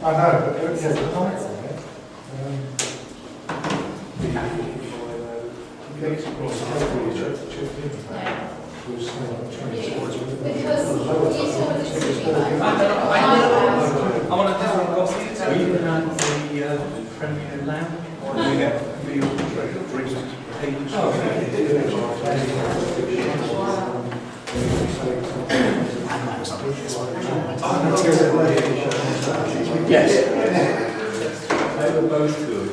I know, but there's a comment on it. I want to discuss we even had the Premier Lamb. We get meal drinks. Yes. They were both good.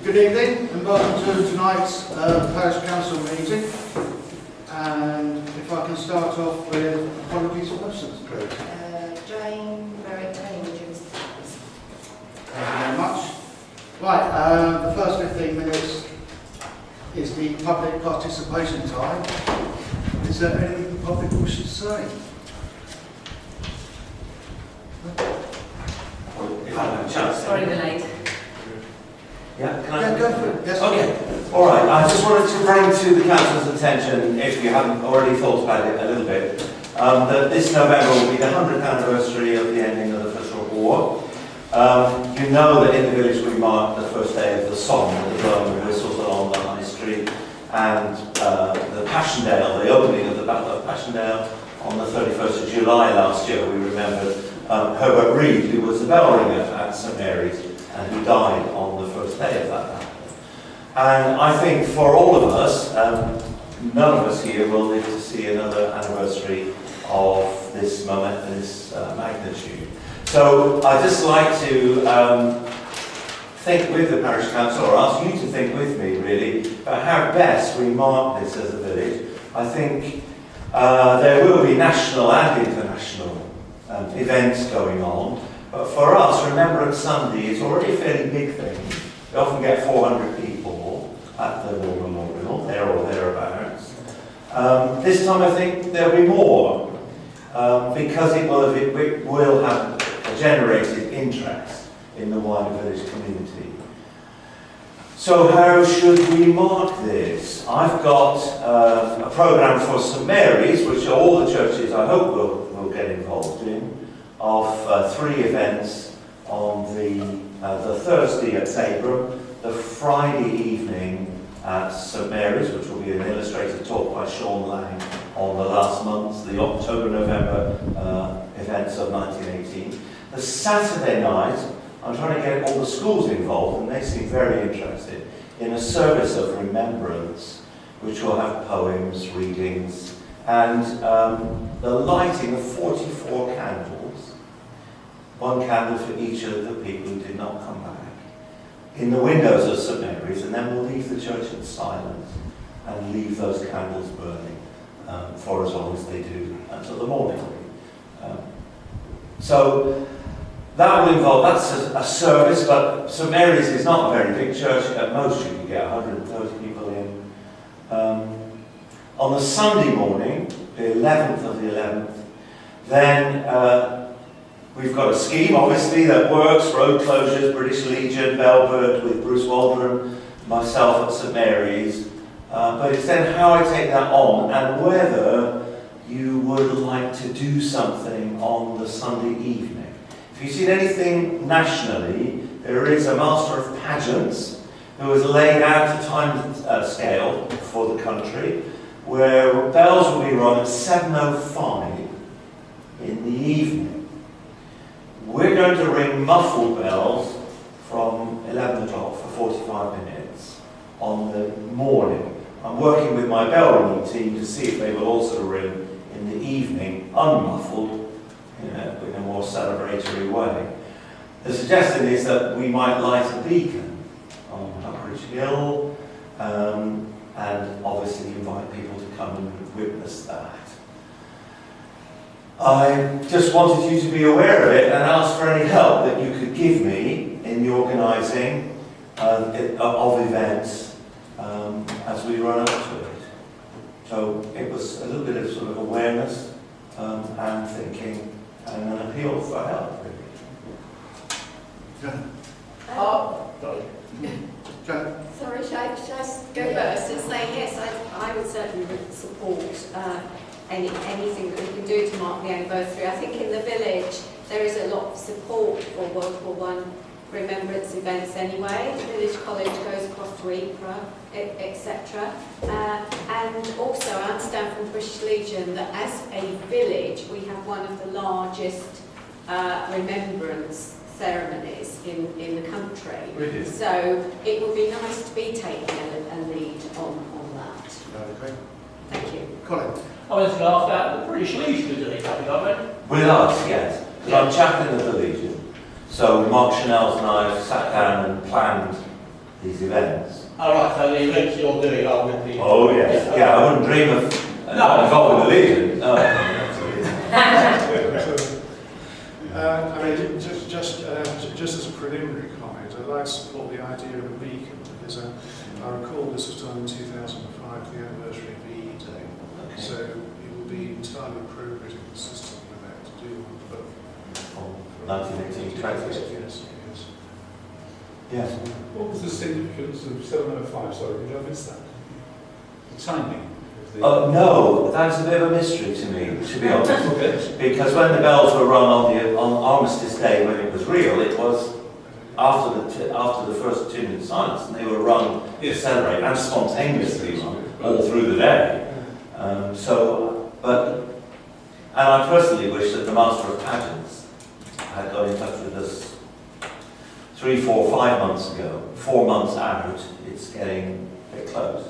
Good evening and welcome to tonight's Parish Council meeting. And if I can start off with apologies for absence, please. Jane, very Richards. Thank you very much. Right, the first 15 minutes is the public participation time. Is there anything the public wishes to say? If I have a chance. Sorry, we're late. Yeah, can I? Yeah, go for it. Yes. Okay. All right. I just wanted to bring to the council's attention, if you haven't already thought about it a little bit, that this November will be the 100th anniversary of the ending of the First World War. You know that in the village we marked the first day of the Somme, with the blowing of whistles along the High Street, and the Passchendaele, the opening of the Battle of Passchendaele on the 31st of July last year. We remembered Herbert Reed, who was the bell ringer at at St Mary's and who died on the first day of that. And I think for all of us, none of us here will live to see another anniversary of this moment, this magnitude. So I'd just like to think with the parish council, or ask you to think with me really, about how best we mark this as a village. I think there will be national and international events going on, but for us, Remembrance Sunday is already a fairly big thing. We often get 400 people at the War Memorial, there or thereabouts. This time I think there'll be more, because it will have generated interest in the wider village community. So how should we mark this? I've got a programme for St Mary's, which all the churches I hope will get involved in, of 3 events on the Thursday at Tabram, the Friday evening at St Mary's, which will be an illustrated talk by Sean Lang on the last month, the October-November events of 1918. The Saturday night, I'm trying to get all the schools involved, and they seem very interested, in a service of remembrance, which will have poems, readings, and the lighting of 44 candles, 1 candle for each of the people who did not come back, in the windows of St Mary's, and then we'll leave the church in silence and leave those candles burning for as long as they do until the morning. So that will involve, that's a service, but St Mary's is not a very big church. At most you can get 130 people in. On the Sunday morning, the 11th of the 11th, then we've got a scheme, obviously, that works: road closures, British Legion, Belbert with Bruce Waldron, myself at St Mary's. But it's then how I take that on, and whether you would like to do something on the Sunday evening. If you've seen anything nationally, there is a master of pageants who has laid out a time scale for the country, where bells will be rung at 7:05 in the evening. We're going to ring muffled bells from 11 o'clock for 45 minutes on the morning. I'm working with my bell ringing team to see if they will also ring in the evening, unmuffled, in a more celebratory way. The suggestion is that we might light a beacon on Huckridge Hill, and obviously invite people to come and witness that. I just wanted you to be aware of it and ask for any help that you could give me in the organising of events as we run up to it. So it was a little bit of sort of awareness and thinking, and an appeal for help, really. Sorry, shall I go first and say yes, I would certainly support anything that we can do to mark the anniversary. I think in the village there is a lot of support for World War I remembrance events anyway. The village college goes across to Ypres, etc. And also I understand from British Legion that as a village we have one of the largest remembrance ceremonies in the country. Really? So it would be nice to be taking a lead on that. Okay. Thank you. Colin. I was laughed at the British Legion doing it, haven't I? With us, yes. Because I'm chaplain of the Legion. So Mark Chanel's and I have sat down and planned these events. All right, so the events you're doing are with the... Oh, yes. Yeah, I wouldn't dream of involving the Legion. No, absolutely. I mean, just as a preliminary comment, I'd like to support the idea of a beacon, because I recall this was done in 2005, the anniversary of VE Day. Okay. So it would be entirely appropriate and consistent with that to do one for 1918, 20. Yes. Yes. What was the significance of 7:05? Sorry, did I miss that? The timing. No, that's a bit of a mystery to me, to be honest. Because when the bells were rung on Armistice Day, when it was real, it was after the first 2 minutes silence, and they were rung to celebrate, and spontaneously rung all through the day. And I personally wish that the Master of Pageants had got in touch with us 3, 4, 5 months ago. 4 months out, it's getting a bit close.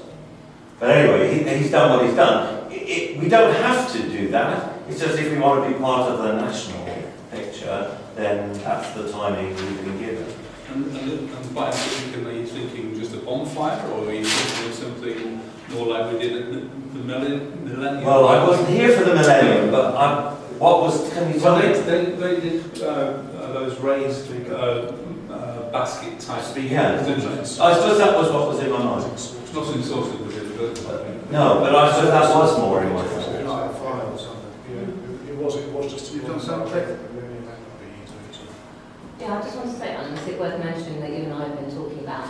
But anyway, he's done what he's done. We don't have to do that. It's just if we want to be part of the national picture, then that's the timing we've been given. And by thinking, are you thinking just a bonfire, or are you thinking of something more like we did at the millennium? Well, I wasn't here for the millennium, but what was, can you tell Well, me? they did those raised basket type Yeah. things. I suppose that was what was in my mind. Not in Sawston, but in the No, but I suppose that was more in my Like thoughts. a fire or something. Yeah, it was just. You've done something? Yeah, I just want to say, Alan, is it worth mentioning that you and I have been talking about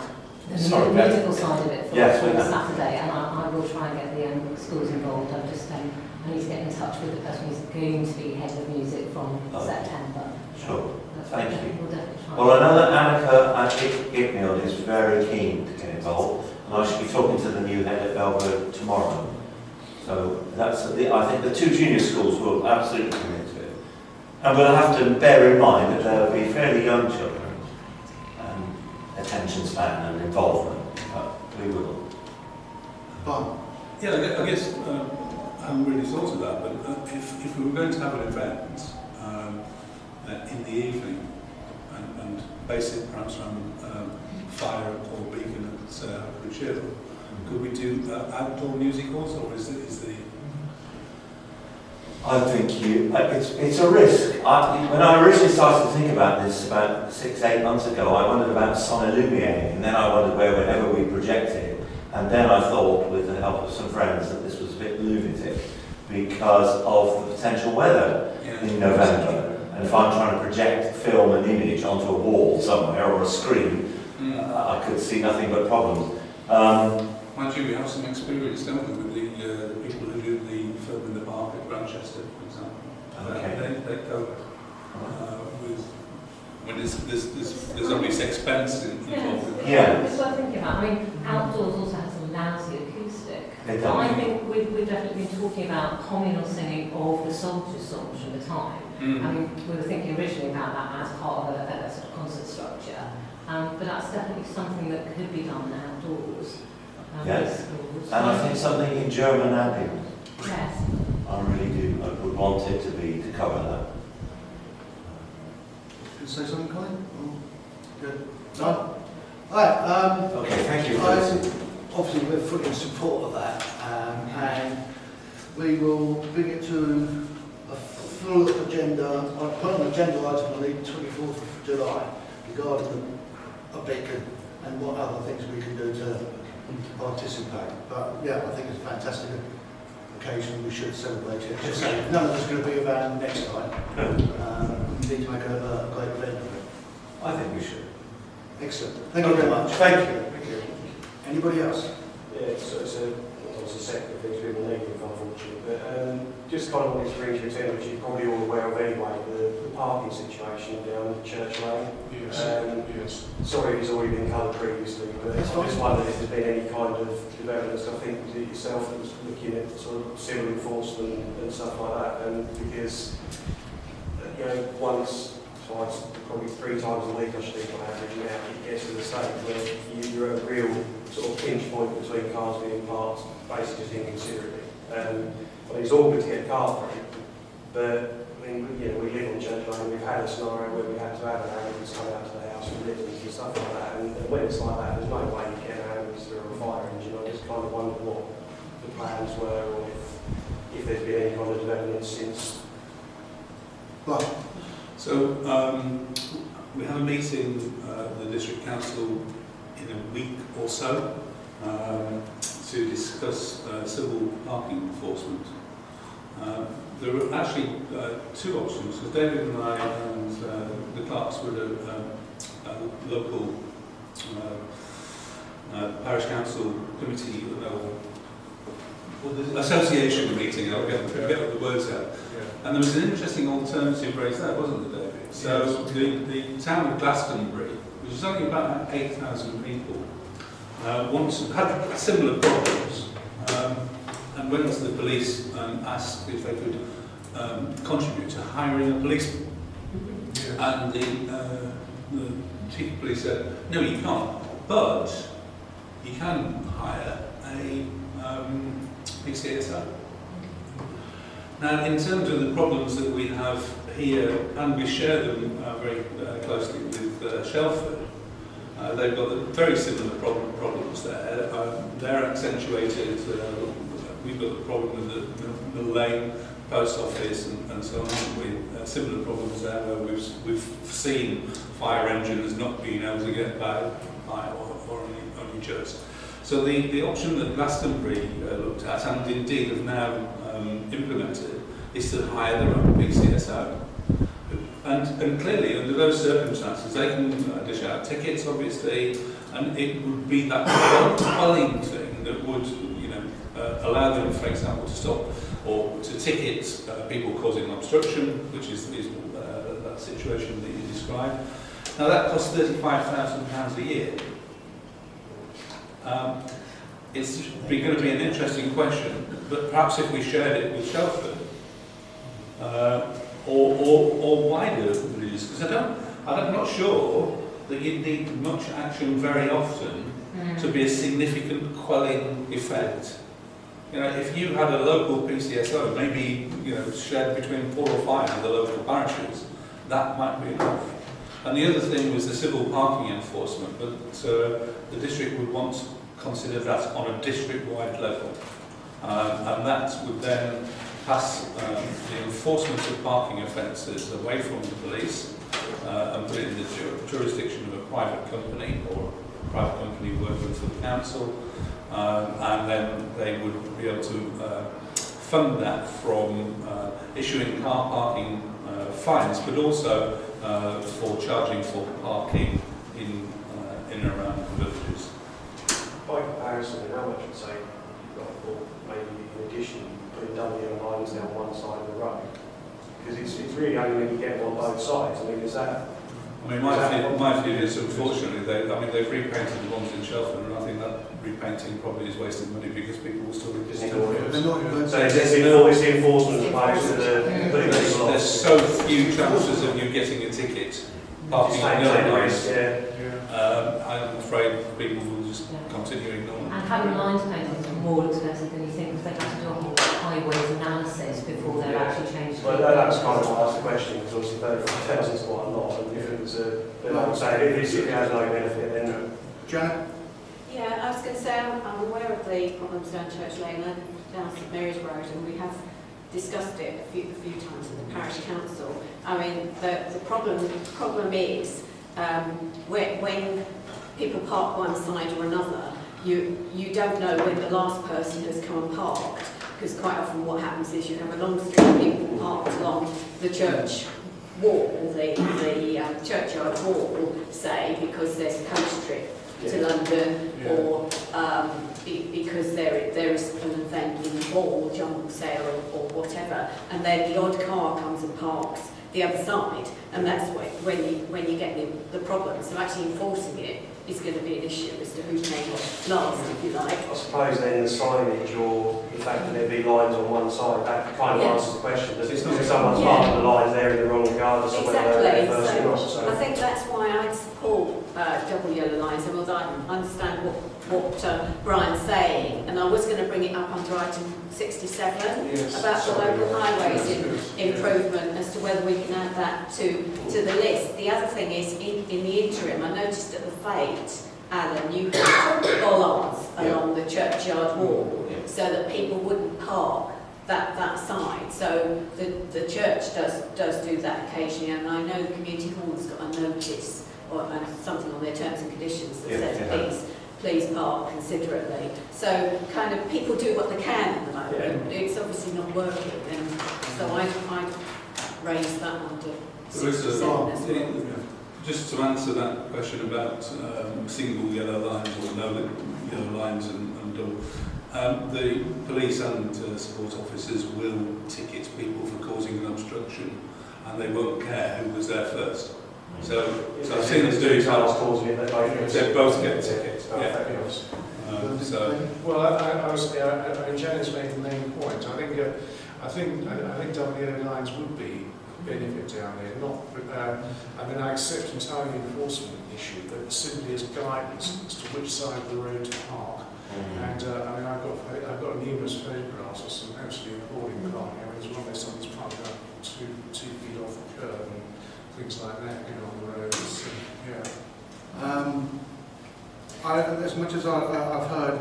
the Sorry, Beth. musical side of it for Yes, we have. Saturday, and I will try and get the schools involved. I need to get in touch with the person who's going to be head of music from Oh. September. Sure. That's Thank right. you. We'll definitely try. Well, I know that Annika Gitmild is very keen to get involved, and I should be talking to the new head at Belgrade tomorrow. So I think the 2 junior schools will absolutely commit to it. And we'll have to bear in mind that there will be fairly young children, attention span and involvement, but we will. Fine. Yeah, I guess I haven't really thought of that, but if we were going to have an event in the evening and base it perhaps around fire or beacon at Haverford Hill, could we do outdoor music also, or is the I think it's a risk. When I originally started to think about this about 6, 8 months ago, I wondered about Son Lumiere, and then I wondered whenever we projected, and then I thought, with the help of some friends, that this was a bit lunatic because of the potential weather in November. And if I'm trying to project film an image onto a wall somewhere or a screen, I could see nothing but problems. Mind you, we have some experience, don't we, with the people who do the film in the park at Grantchester, for example. Okay. They go with, when there's obvious expense involved with that. Yeah. It's worth thinking about. I mean, outdoors also has a lousy acoustic. It But I does. think we've definitely been talking about communal singing of the soldiers' songs from the time. I mean, we were thinking originally about that as part of a sort of concert structure, but that's definitely something that could be done outdoors. Yes. in schools. And I think something in German and English. Yes. I really do. I would want it to cover that. Could you say something, Colin? Good. No? Right, Okay, thank you for listening. obviously we're fully in support of that, and we will bring it to a full agenda, put an agenda item on the 24th of July regarding a beacon and what other things we can do to participate. But yeah, I think it's a fantastic occasion, we should celebrate it. Just say none of us are going to be around next time. We need to make a great event of it. I think we should. Excellent. Thank you very much. Thank you. Anybody else? Yeah, it's a sector of things a bit more negative, unfortunately. But just kind of wanted to bring to your attention, which you're probably all aware of anyway, the parking situation down Church Lane. Yes, yes. Sorry if it's already been covered previously, but I That's fine. just wondered if there's been any kind of developments. I think was it yourself that was looking at sort of civil enforcement and stuff like that, and because once, twice, probably 3 times a week I should think on average now, it gets to the stage where you're at a real sort of pinch point between cars being parked basically just inconsiderately. I mean, it's all good to get a car through, but I mean, we live on Church Lane, we've had a scenario where we had to have an ambulance come out to the house with litters and stuff like that, and when it's like that, there's no way you get an ambulance through a fire engine. I just kind of wonder what the plans were, or if there's been any kind of development since. Right. So we have a meeting, the District Council, in a week or so to discuss civil parking enforcement. There are actually 2 options, because David and I and the clerks were at a local parish council committee, the association meeting, I'll get the words out. And there was an interesting alternative raised there, wasn't there, David? So the town of Glastonbury, which is only about 8,000 people, had similar problems, and went to the police and asked if they could contribute to hiring a policeman. And the Chief of Police said, no, you can't, but you can hire a PCSO. Now, in terms of the problems that we have here, and we share them very closely with Shelford, they've got very similar problems there. They're accentuated. We've got the problem with the Lane post office and so on. With similar problems there, where we've seen fire engines not being able to get by or only just. So the option that Glastonbury looked at, and indeed have now implemented, is to hire their own PCSO. And clearly, under those circumstances, they can dish out tickets, obviously, and it would be that quelling thing that would, allow them, for example, to stop or to ticket people causing obstruction, which is that situation that you described. Now, that costs £35,000 a year. It's going to be an interesting question, but perhaps if we shared it with Shelford, or wider villages, because I'm not sure that you'd need much action very often to be a significant quelling effect. If you had a local PCSO, maybe shared between 4 or 5 of the local parishes, that might be enough. And the other thing was the civil parking enforcement, but the district would want to consider that on a district-wide level, and that would then pass the enforcement of parking offences away from the police and put it in the jurisdiction of a private company or a private company working for the council, and then they would be able to fund that from issuing car parking fines, but also for charging for parking in and around the villages. By comparison, how much would say you've got for maybe in addition putting W lines down one side of the road? Because it's really only when you get on both sides. I mean, is that? I mean, my view is, unfortunately, they've repainted the ones in Shelford, and I think that repainting probably is wasting money because people will still be So it's the enforcement opposed to the putting people on. There's so few chances of you getting a ticket parking on the other lines. I'm afraid people will just continue ignoring. And having lines painted is more expensive than you think, because they have to do a whole highways analysis before they're actually changed. Well, that's kind of why I asked the question, because obviously 35,000 is quite a lot, and if it was then I would say if it has no benefit, then... Janet? Yeah, I was going to say I'm aware of the problems down Church Lane and down St Mary's Road, and we have discussed it a few times at the parish council. I mean, the problem is when people park one side or another, you don't know when the last person has come and parked, because quite often what happens is you have a long street of people parked along the church wall, the churchyard wall, say, because there's a coach trip to London, or because there is an event in the hall, jump sale or whatever, and then the odd car comes and parks the other side, and that's when you get the problem. So actually enforcing it is going to be an issue as to who came last, if you like. I suppose then the signage or the fact that there be lines on one side, that kind of answers the question. Does it if someone's parking the lines there in the wrong regardless of whether they're first or not? So I think that's why I'd support double yellow lines, and although I understand what Brian's saying, and I was going to bring it up under item 67 about the local highways improvement, as to whether we can add that to the list. The other thing is, in the interim, I noticed at the fete, Alan, you had bollards along the churchyard wall, so that people wouldn't park that side. So the church does do that occasionally, and I know the community hall's got a notice or something on their terms and conditions that says please park considerately. So kind of people do what they can at the moment. It's obviously not working, and so I raised that under 67 as well. Just to answer that question about single yellow lines or no yellow lines and double, the police and support officers will ticket people for causing an obstruction, and they won't care who was there first. So I've seen them do cars causing it, they both get tickets. Well, I was. Janet's made the main point. I think double yellow lines would be benefit down there. I mean, I accept entirely the enforcement issue, but simply as guidance as to which side of the road to park. And I mean, I've got numerous photographs of some absolutely appalling parking. I mean, there's one where someone's parked up two feet off the curb and things like that, you know, on the road. Yeah. As much as I've heard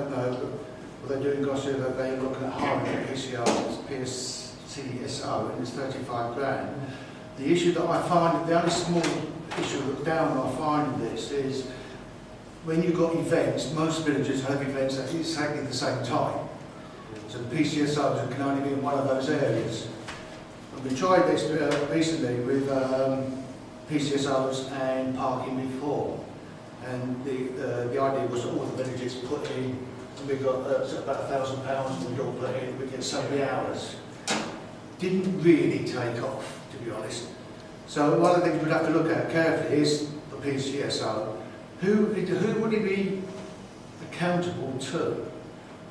what they're doing in Gloucester, that they're looking at hiring a PCSO, and it's 35 grand. The issue that I find, the only small issue that down I find in this is when you've got events, most villages have events at exactly the same time. So the PCSOs can only be in one of those areas. And we tried this recently with PCSOs and parking before. And the idea was that all the villages put in, and we got about £1,000 and we all put in, we get so many hours. Didn't really take off, to be honest. So one of the things we'd have to look at carefully is the PCSO. Who would he be accountable to?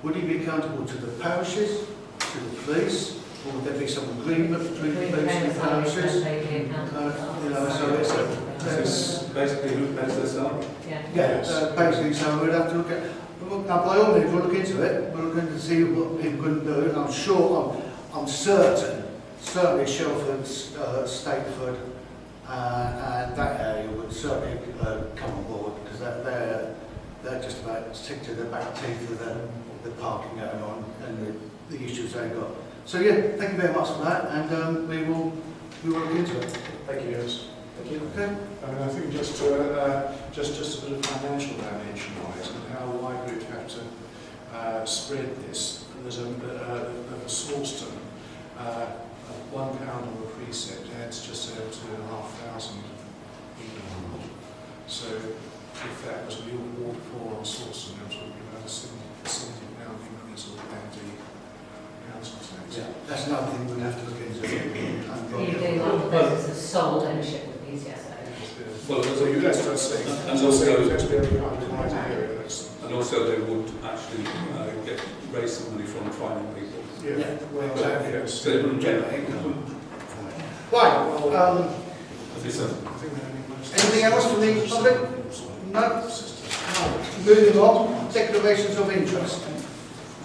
Would he be accountable to the parishes, to the police, or would there be some agreement between the police and the parishes? You know, so it's basically who pays their salary. yeah, basically. So we'd have to look at. Now, by all means, we'll look into it. We're looking to see what people can do. And I'm sure, I'm certain, certainly Shelford, Stakeford, and that area would certainly come on board, because they're just about sick to the back teeth of the parking going on and the issues they've got. So yeah, thank you very much for that, and we will look into it. Thank you, yes. Thank you. Okay. I mean, I think just a bit of financial dimension on it, and how wide we'd have to spread this. There's a Sawston, £1 on the precept adds just over 2,500 even. So if that was the Ward 4 on Sawston, we're talking about a £70 increase on the council tax. Yeah, that's another thing we'd have to look into. You do like this as sole ownership of PCSO. Well, So you that's what I'm saying. And also- that's the only kind of wide area. And also they would actually raise some money from fining people. Yeah, well, yes. So they wouldn't get Right. Anything else from the public? No. No. Moving on. Declarations of interest.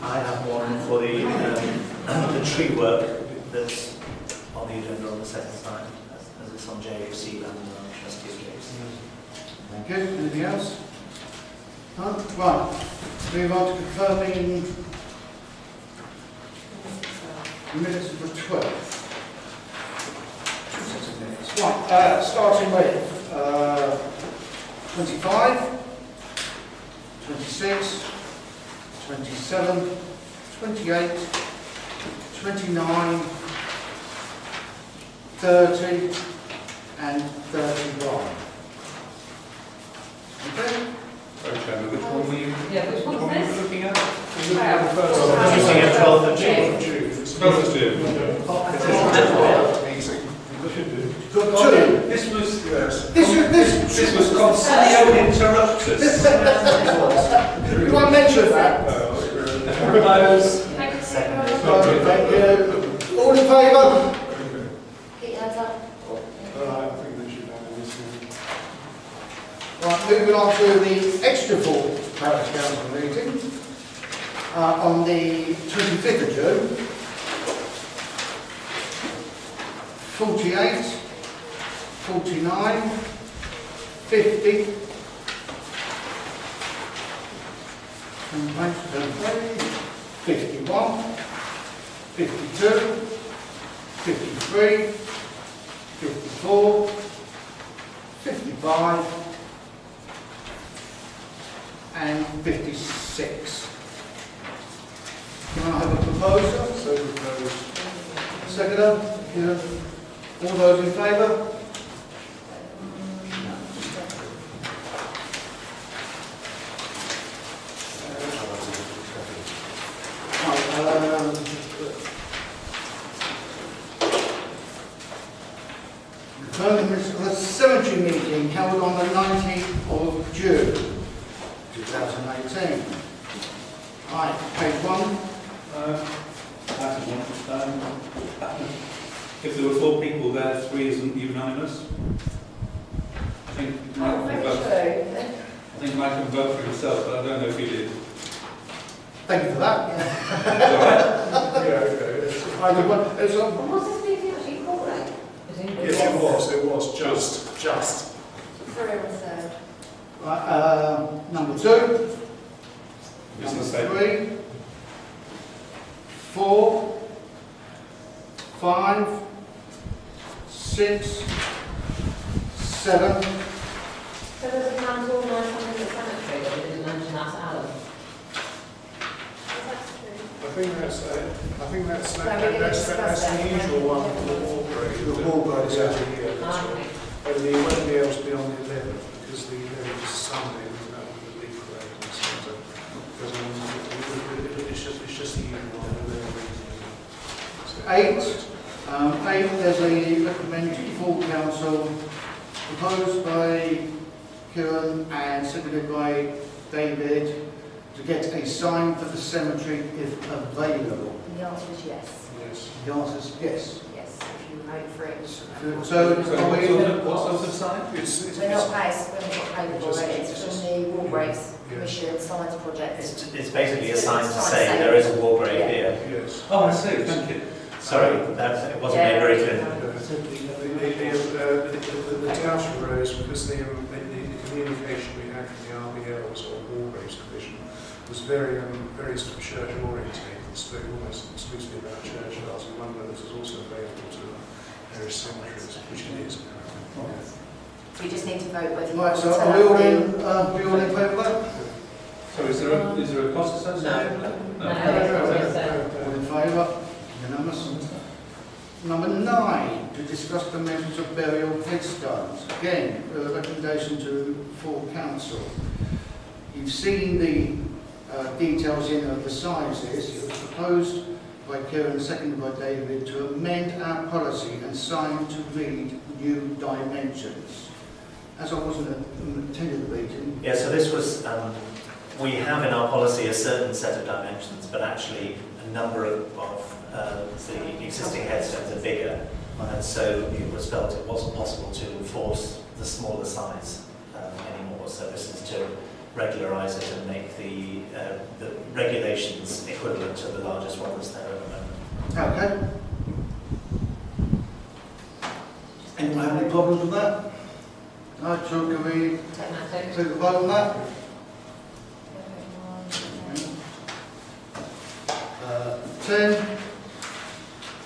I have one for the tree work that's on the agenda on the second side, as it's on JFC and on Trustees case. Thank you. Anything else? No? Right. Move on to confirming the minutes of the 12th. 2 sets of minutes. Right. Starting with 25, 26, 27, 28, 29, 30 and 31. Okay? Okay, which one were you? Yeah, which one was this? Looking at? Using a 12th of June. 12th of June. Got two. This was This was constantly interrupted. Do I mention that? Propose. Thank you. All in favour? Keep your hands up. I think they should have this one. Right, moving on to the extra full parish council meeting on the 25th of June. 48, 49, 50, 51, 52, 53, 54, 55, and 56. Can I have a proposer? So proposed. Seconder? Yeah. All those in favour? The cemetery meeting held on the 19th of June 2018. Right, page 1. If there were 4 people there, 3 isn't unanimous. I think Mike can vote. I think Mike can vote for himself, but I don't know if he did. Thank you for that. It's all right. Yeah, okay. What's this meeting actually called then? Yes, it was just. For a third. Right, number 2, Business number statement. 3, 4, 5, 6, 7. So there's a plan to organise something at the cemetery, but we didn't mention that to Alan. I think that's No, we're gonna discuss the that. usual one for the war parade. The war parade, It's every year. That's Ah, right. okay. And it won't be able to be on the 11th because the 11th is Sunday and that will be the big parade and so on. Because it's just the usual one. And then 8, there's a recommended full council proposed by Kieran and seconded by David to get a sign for the cemetery if available. The answer is yes. yes. The answer is yes. Yes, if you vote for it. So, So are we, what sort of sign? We're not based, we're not paid for it, it's from the War Graves Yeah. Commission Science Project. It's basically a sign to say there is a war grave Yeah. here. Yes. Oh, I see, thank you. Sorry, that it wasn't made very clear. The Township Rose, because the communication we had from the RBL, sort of War Graves Commission, was very sort of church orientated. It spoke almost exclusively about churchyards, and one of those is also available to various cemeteries, which it is. We just need to vote whether you right, want to so turn are we all up in favour of that? So is there a cost associated with that? No, no. All in favour? Unanimous. Number 9, to discuss the measures of burial headstones. Again, a recommendation to full council. You've seen the details in of the sizes. It was proposed by Kieran, seconded by David, to amend our policy and sign to read new dimensions. As I wasn't attending the meeting. Yeah, so this was, we have in our policy a certain set of dimensions, but actually a number of the existing headstones are bigger, and so it was felt it wasn't possible to enforce the smaller size anymore. So this is to regularise it and make the regulations equivalent to the largest one that's there at the moment. Okay. Anyone have any problems with that? No, so can we take the vote on that? 10,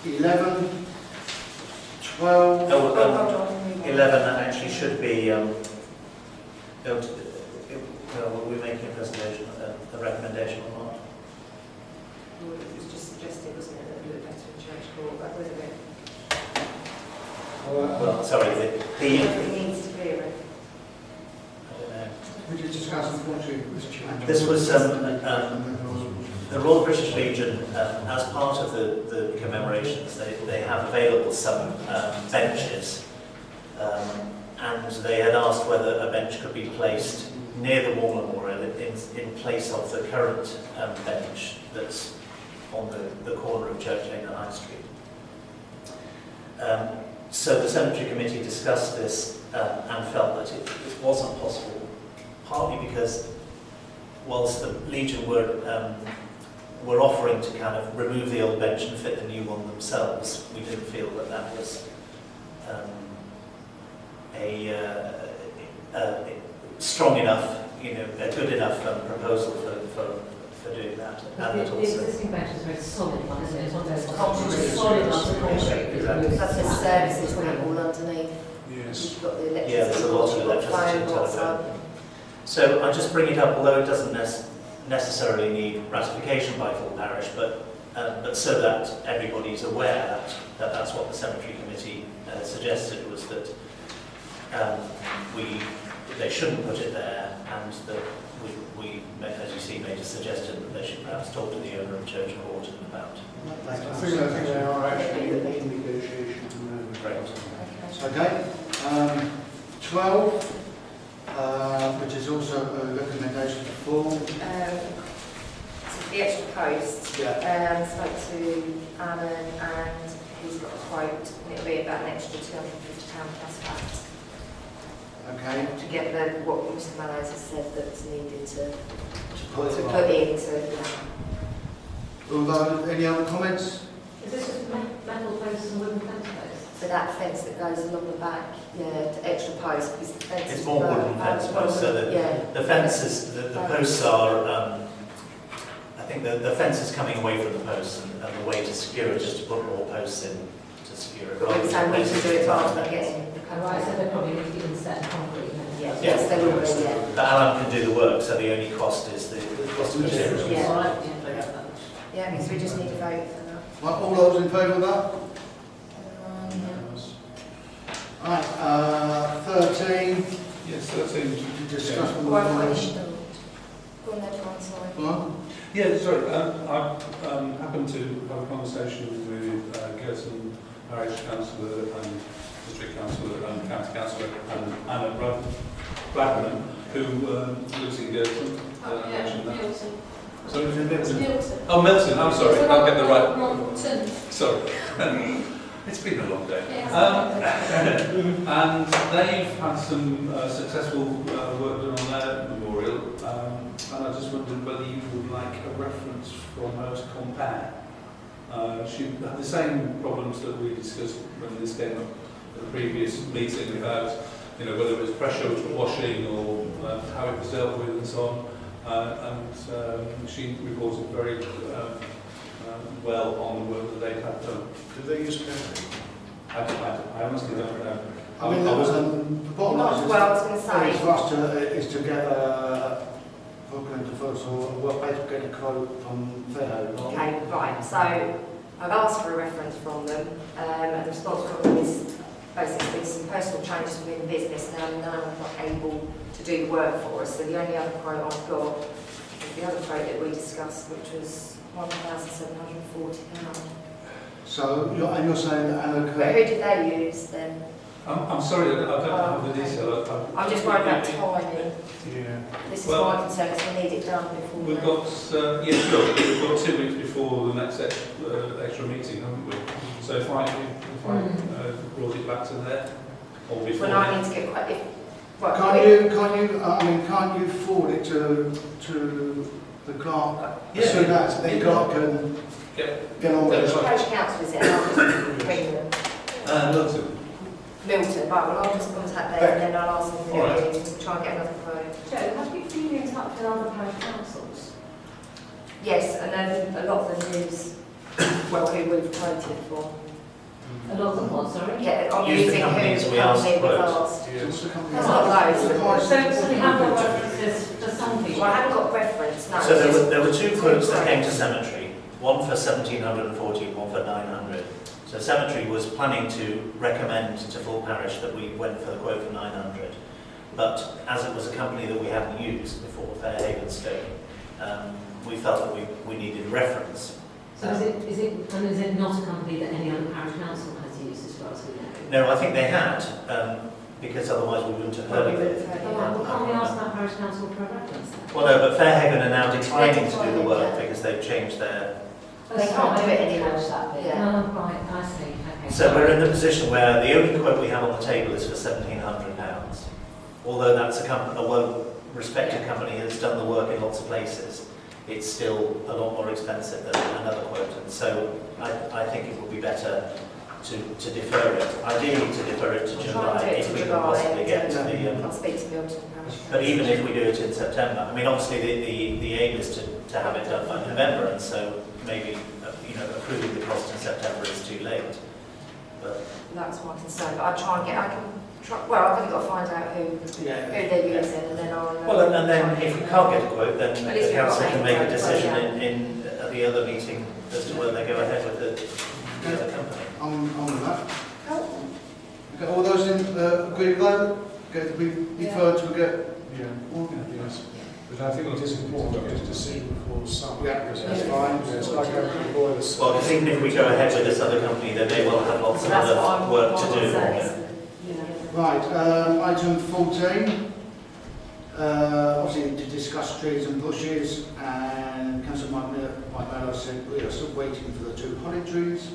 11, 12. No, hold on. 11 actually should be, were we making a presentation, a recommendation or not? It was just suggested, wasn't it, that we look better in church court, that was a bit. Well, sorry, It needs to be, I don't know. We did discuss, unfortunately, Mr. Chairman. This was the Royal British Legion, as part of the commemorations, they have available some benches, and they had asked whether a bench could be placed near the war memorial in place of the current bench that's on the corner of Church Lane and High Street. So the Cemetery Committee discussed this and felt that it wasn't possible, partly because whilst the Legion were offering to kind of remove the old bench and fit the new one themselves, we didn't feel that that was a strong enough, a good enough proposal for doing that. And that The also, existing bench is a very solid one, isn't it? It's one of those Concrete. solid ones of concrete. Exactly. That's the services when it all underneath. Yes. You've got the electricity. Yeah, there's a lot of you've got electricity and phone, WhatsApp. telephone. So I just bring it up, although it doesn't necessarily need ratification by full parish, but so that everybody's aware that that's what the Cemetery Committee suggested, was that they shouldn't put it there, and that we, as you see, made a suggestion that they should perhaps talk to the owner of Church of Horton about. I think they are actually in negotiation at the moment. Great. Okay. 12, which is also a recommendation to full. So the extra post, Yeah. spoke to Alan and he's got a quote, and it'll be about an extra £250 plus that. Okay. To get the, what Mr Mallows has said that's needed to Put it put into, Although, any other comments? Is this just metal posts and wooden fence posts? for that fence that goes along the back, yeah, to extra posts, because the fence It's is more low. wooden fence posts, so the fences, the posts are, I think the fence is coming away from the posts, and the way to secure it is just to put more posts in to secure it. But we say we can do it rather than getting the Right, so they probably need to be inset concrete. Yes, yes, they will be, yeah. But Alan can do the work, so the only cost is the cost of materials. Yeah. All right, yeah. Yeah, because we just need a vote for that. Right, all those in favour of that? Right, 13. Yes, 13. Discuss with Why the can't you board. still go on that one side? What? Yeah, sorry. I happened to have a conversation with Sawston Parish Councillor and District Councillor and County Councillor and Anna Blackman, who lives in Gerson. I mentioned that. Milton. Sorry, Milton. Milton. Oh, Milton. I'm sorry. I'll get the right. Milton. Sorry. It's been a long day. Yes. And they've had some successful work done on their memorial, and I just wondered whether you would like a reference from her to compare. She had the same problems that we discussed when this came up at the previous meeting about, you know, whether it was pressure washing or how it was dealt with and so on. And she reported very well on the work that they had done. Did they use pen? I honestly don't know. I mean, the bottom line is, Well, I was going to say, is for us to get Brooklyn to first of all, well, basically get a quote from Fairhope. okay, right, so I've asked for a reference from them, and the response from them is basically some personal changes within the business, and I'm now not able to do the work for us. So the only other quote I've got is the other quote that we discussed, which was £1,740. So, you're saying that Anna But could... who did they use then? I'm sorry, I don't have the detail. I'm just worried about timing. Yeah. This is Well, my concern, because we need it done before We've then. got, yeah, sure, we've got 2 weeks before the next extra meeting, haven't we? So if I brought it back to there, or before. When I need to get quite... Right, Can't you forward it to the clerk? Yeah. So that the clerk can get on with Which it. parish council is it? And I'll just bring them. Milton. Milton, right, well I'll just contact them and then I'll ask them All right. to try and get another quote. Joe, have you been in touch with other parish councils? Yes, and then a lot of them use, well, who we've quoted for. A lot of them what, sorry? Yeah, I'm Use the using companies who we asked we've quote. asked. What's the company? There's not loads. So we have no references for some people. Well, I haven't got reference, no. So there were 2 quotes that came to cemetery, one for 1,740, one for 900. So cemetery was planning to recommend to full parish that we went for the quote for 900. But as it was a company that we hadn't used before, Fairhaven Stone, we felt that we needed a reference. So is it not a company that any other parish council has used as far as we know? No, I think they had, because otherwise we wouldn't have heard of it. Well, can't we ask that parish council for a reference then? Well, no, but Fairhaven are now declining to do the work because they've changed their... They can't do it anymore. Yeah. No, right, I see, okay. So we're in the position where the only quote we have on the table is for £1,700. Although that's a well-respected company that's done the work in lots of places, it's still a lot more expensive than another quote. And so I think it would be better to defer it. Ideally to defer it to July if we can possibly get to the... I'll speak to Milton Parish. But even if we do it in September, I mean, obviously the aim is to have it done by November, and so maybe approving the cost in September is too late. But That's my concern, but I've only got to find out who they're using, and then I'll... well, and then if we can't get a quote, then At least the we've got council an can make a quote, decision yeah. at the other meeting as to whether they go ahead with the other company. On with that. Okay, all those agree with that? Get to be deferred to get... Yes. But I think it is important to get a decision before summer. Yeah, because that's it's fine. It's like having a boiler. Well, because even if we go ahead with this other company, then they will have lots of That's what other I'm work to do. saying. Right, item 14. Obviously to discuss trees and bushes, and Councillor Mike Mello said we are still waiting for the 2 holly trees.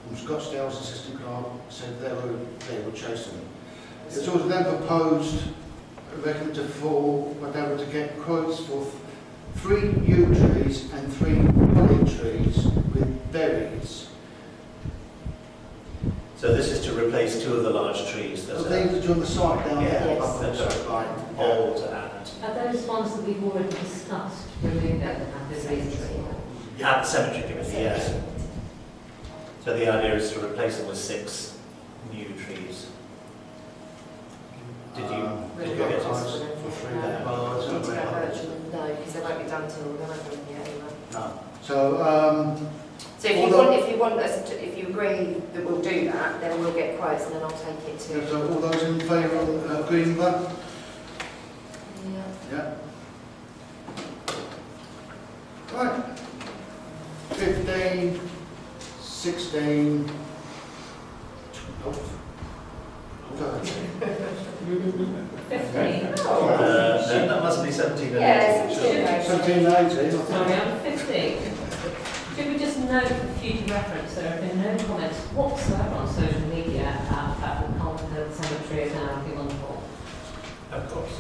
from Scottsdale's assistant clerk said they would chase them. It was also then proposed, they were to get quotes for 3 yew trees and 3 holly trees with berries. So this is to replace 2 of the large trees that So these are on the site down there, Yes. up on the That's line. all to add. Are those ones that we've already discussed removing at the cemetery? At the cemetery committee, yes. So the idea is to replace them with 6 new trees. Did you get it? For free there? No, because they won't be done till they're not done yet anyway. No. So, So if you want us to, if you agree that we'll do that, then we'll get quotes and then I'll take it to. so all those in favour of agreeing with that? Yeah. Right. 15, 16, 12, 15. No, that must be 17 and 18. Yeah, 17, 18. Sorry, I'm 15. Should we just note for future reference, there have been no comments whatsoever on social media about the fact that Coltonhill Cemetery is now looking wonderful. Of course.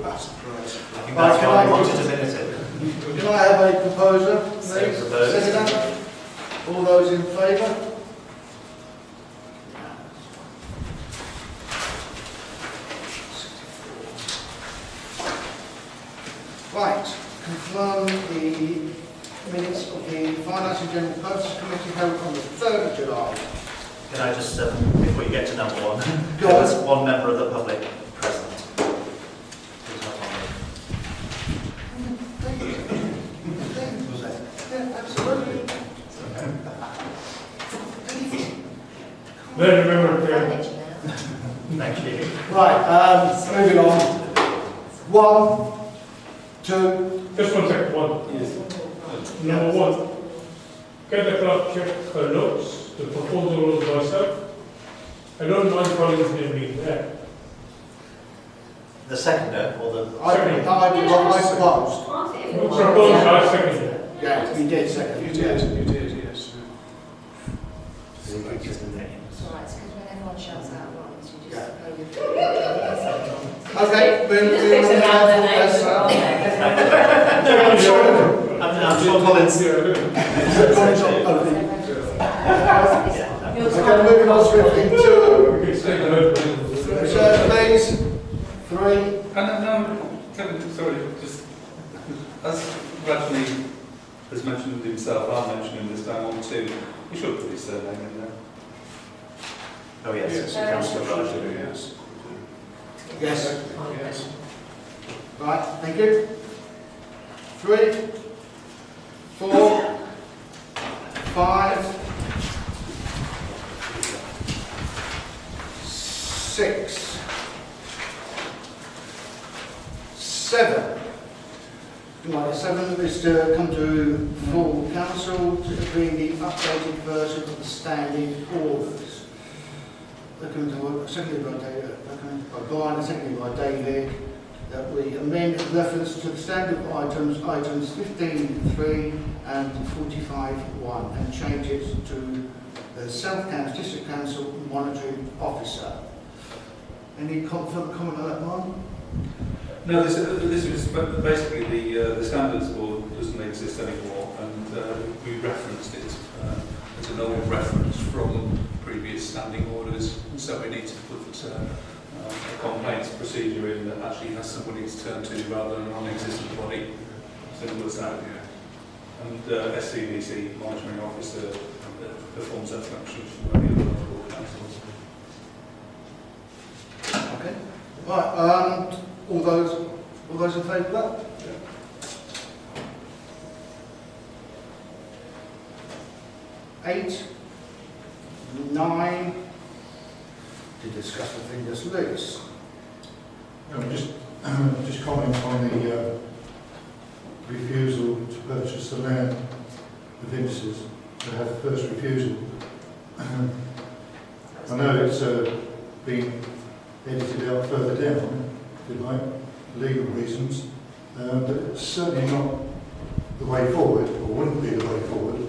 That's surprising. I think that's why I wanted to minute it. Can I have a proposer? So please? proposed. Second. All those in favour? Right, confirm the minutes of the Finance and General Purposes Committee held on the 3rd of July. Can I just, before you get to number 1, Go there on. was one member of the public present. Who's not on Yeah, absolutely. Then remember, Furniture now. there? Thank you. Right, moving on. 1, 2, just 1 second, 1. Number 1, get the clerk check her notes, the proposal was myself. I don't mind calling his name being there. The seconder, or the... I proposed. Proposed, I second it. Yeah, you did second. You did, yes. Right, it's because when everyone shouts out at once, you just Yeah. play with Okay, Just fix around the names are on there. I'm sure. I'm sure Colin's... Okay, moving on swiftly to We can stay there. reserve, please. 3. No, Kevin, sorry, just as Bradley has mentioned himself, I'll mention him this time on 2. You should put his surname in there. Oh, yes. Yes, Councillor Raj. yes. Yes. Yes. Right, thank you. 3, 4, 5, 6, 7. Right, 7 is to come to full council to agree the updated version of the standing orders. Seconded by Brian and seconded by David, that we amend reference to the standard items 15.3 and 45.1 and change it to the South Cambs District Council Monitoring Officer. Any further comment on that one? No, this is basically the standards board doesn't exist anymore, and we referenced it as an old reference from previous standing orders, so we need to put a complaints procedure in that actually has somebody to turn to rather than a non-existent body. Simple as that. And SCDC monitoring officer performs that function for any other local councils. Okay. Right. All those in favour of that? Yeah. 8, 9. To discuss the thing that's loose. Just comment on the refusal to purchase the land, the Vinces, to have first refusal. I know it's been edited out further down, if you like, for legal reasons, but it's certainly not the way forward, or wouldn't be the way forward,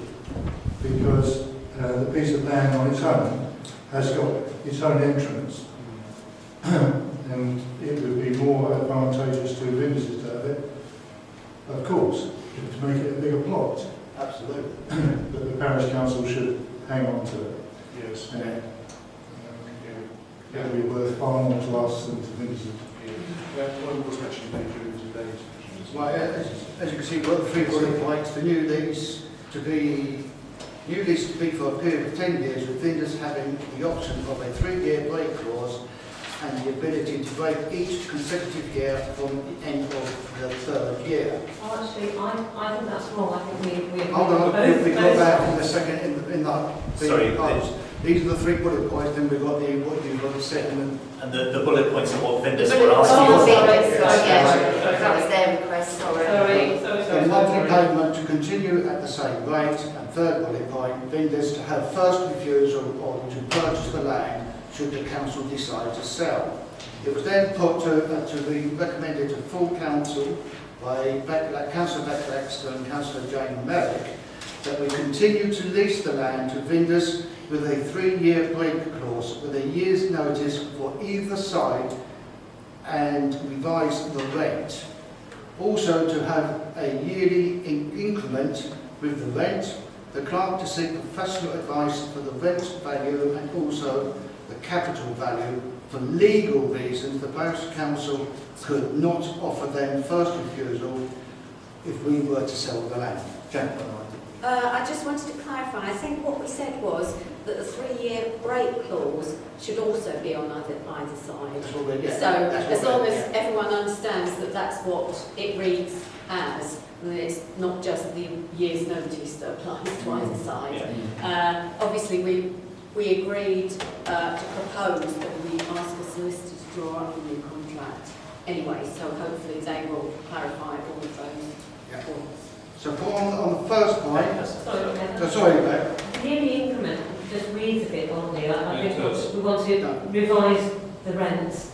because the piece of land on its own has got its own entrance. And it would be more advantageous to visitors to have it, of course, to make it a bigger plot. Absolutely. But the parish council should hang on to it. Yes. And it would be worth far more to us than to visitors. That one was actually made during today's. Well, as you can see, we've got the 3 bullet points. The new lease to be for a period of 10 years, with vendors having the option of a 3-year break clause and the ability to break each consecutive year from the end of the 3rd year. Oh, actually, I think that's wrong. I think we Hold on, we got that in the second, in the Sorry, post. These are the 3 bullet points, then we've got what you've got said. And the bullet points are what vendors The were bullet asking points for. are vendors, yeah, that was their request, sorry. The monthly payment to continue at the same rate, and 3rd bullet point, vendors to have first refusal or to purchase the land should the council decide to sell. It was then put to be recommended to full council by Councillor Baxter and Councillor Jane Merrick that we continue to lease the land to vendors with a 3-year break clause with a year's notice for either side and revise the rent. Also to have a yearly increment with the rent, the clerk to seek professional advice for the rent value and also the capital value. For legal reasons, the parish council could not offer them first refusal if we were to sell the land. Jan? I just wanted to clarify. I think what we said was that the 3-year break clause should also be on either side. That's what we're, yeah, So that's what as long we're- as everyone understands that that's what it reads as, and it's not just the year's notice that applies to either side. Obviously, we agreed to propose that we ask a solicitor to draw up a new contract anyway, so hopefully they will clarify all of those points. So put on the first point. Sorry, Sorry, Beck. the yearly increment just reads a bit oddly. I think does. we want to revise the rents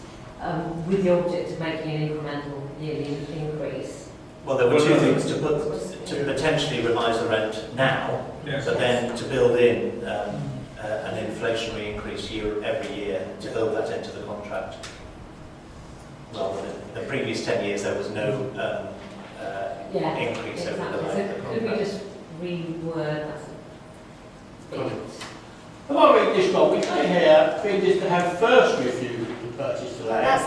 with the object of making an incremental yearly increase. Well, there were 2 things to potentially revise the rent now, but then to build in an inflationary increase every year to build that into the contract. Rather than the previous 10 years, there was no increase over the life of the So could we contract. just reword that bit? Am I reading this wrong? We say here, vendors to have first refusal to purchase the land. That's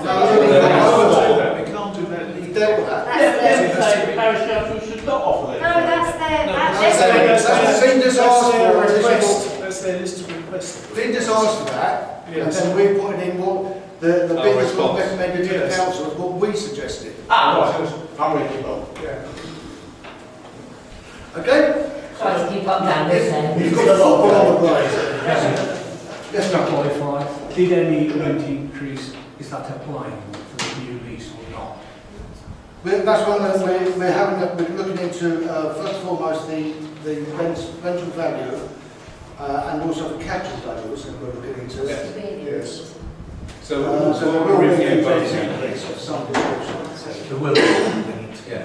We can't do that legally. We dealt with that. Then we say parish council should not offer No, that. that's their, That's what vendors asked for. That's their list of requests. Vendors asked for that, and Yes. then we put in what the vendors got response. recommended to the Yes. council, what we suggested. Right, I'm reading it wrong. Yeah. Okay? Try to keep up down this end. You've got a lot on the plate. Yes, Just to no. qualify, did any rent increase, is that applying for the new lease or not? That's one that we're looking into, first and foremost, the rental value, and also the capital values that we're looking into. Yes. So So we'll there will be review a both. increase of some description. There will be. Yeah,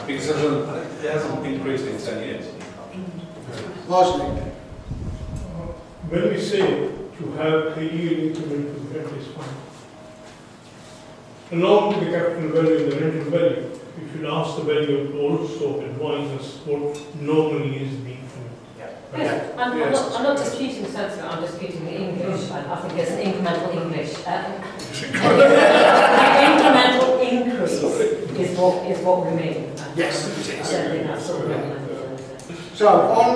because it hasn't increased in 10 years. Largely. When we say to have a yearly increment to rent is fine. Along with the capital value and the rental value, you should ask the value to also advise us what normally is the increment. Yes, I'm not disputing the sense of it, I'm disputing the English. I think it's an incremental English. Incremental increase is what we mean. Yes, it is. I don't think that's sort of So on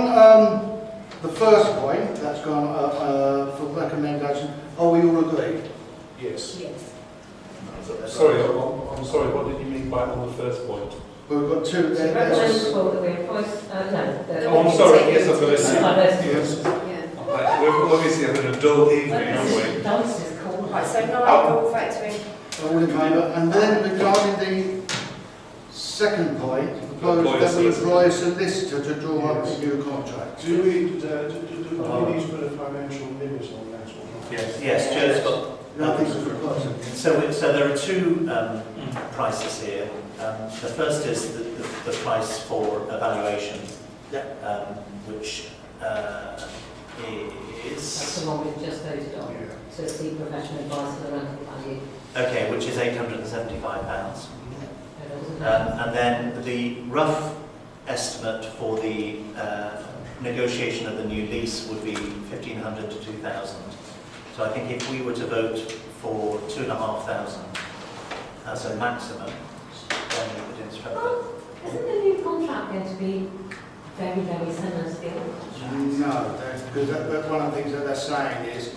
the first point, that's gone for recommendation, are we all agreed? Yes. Yes. Sorry, I'm sorry, what did you mean by on the first point? We've got two. recommendable that we employ, Oh, I'm sorry, yes, I've got to say. Yes. Yeah. We're obviously having a dull evening, aren't we? Dance is called. Right, so 9 all factoring. All in favour? And then regarding the second point, propose that we employ a solicitor to draw up a new contract. Do we need to put a financial limit on that or not? Yes, Joe's got. Nothing is required. So there are 2 prices here. The first is the price for evaluation, Yeah. which That's the one we've just voted on. Yeah. So seek professional advice for the rental value. Okay, which is £875. And then the rough estimate for the negotiation of the new lease would be 1,500 to 2,000. So I think if we were to vote for 2,500 as a maximum, then we would instruct them. Isn't the new contract going to be very, very similar to the old contract? No, because that's one of the things that they're saying is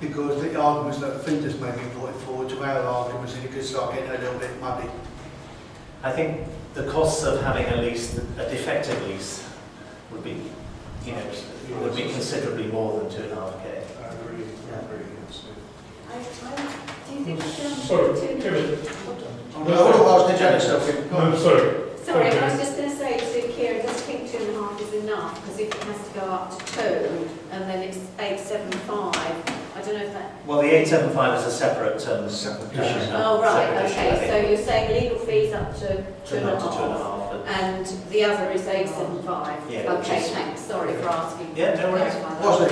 because the arguments that Finn just may be putting forward to our arguments, and you could start getting a little bit muddy. I think the costs of having a lease, a defective lease, would be, would be considerably more than 2.5K. I agree, yes. Do you think Sorry, Kevin. I'm sorry. Sorry, I was just going to say to Kieran, does think 2.5 is enough? Because if it has to go up to 2, and then it's 875, I don't know if that... Well, the 875 is a separate issue. Oh, right, Separate issue, I okay. think. So you're saying legal fees up to 2.5, 2.5, and the other is 875? Yeah, which Okay, is- thanks. Sorry for asking. Yeah, no worries. What's it?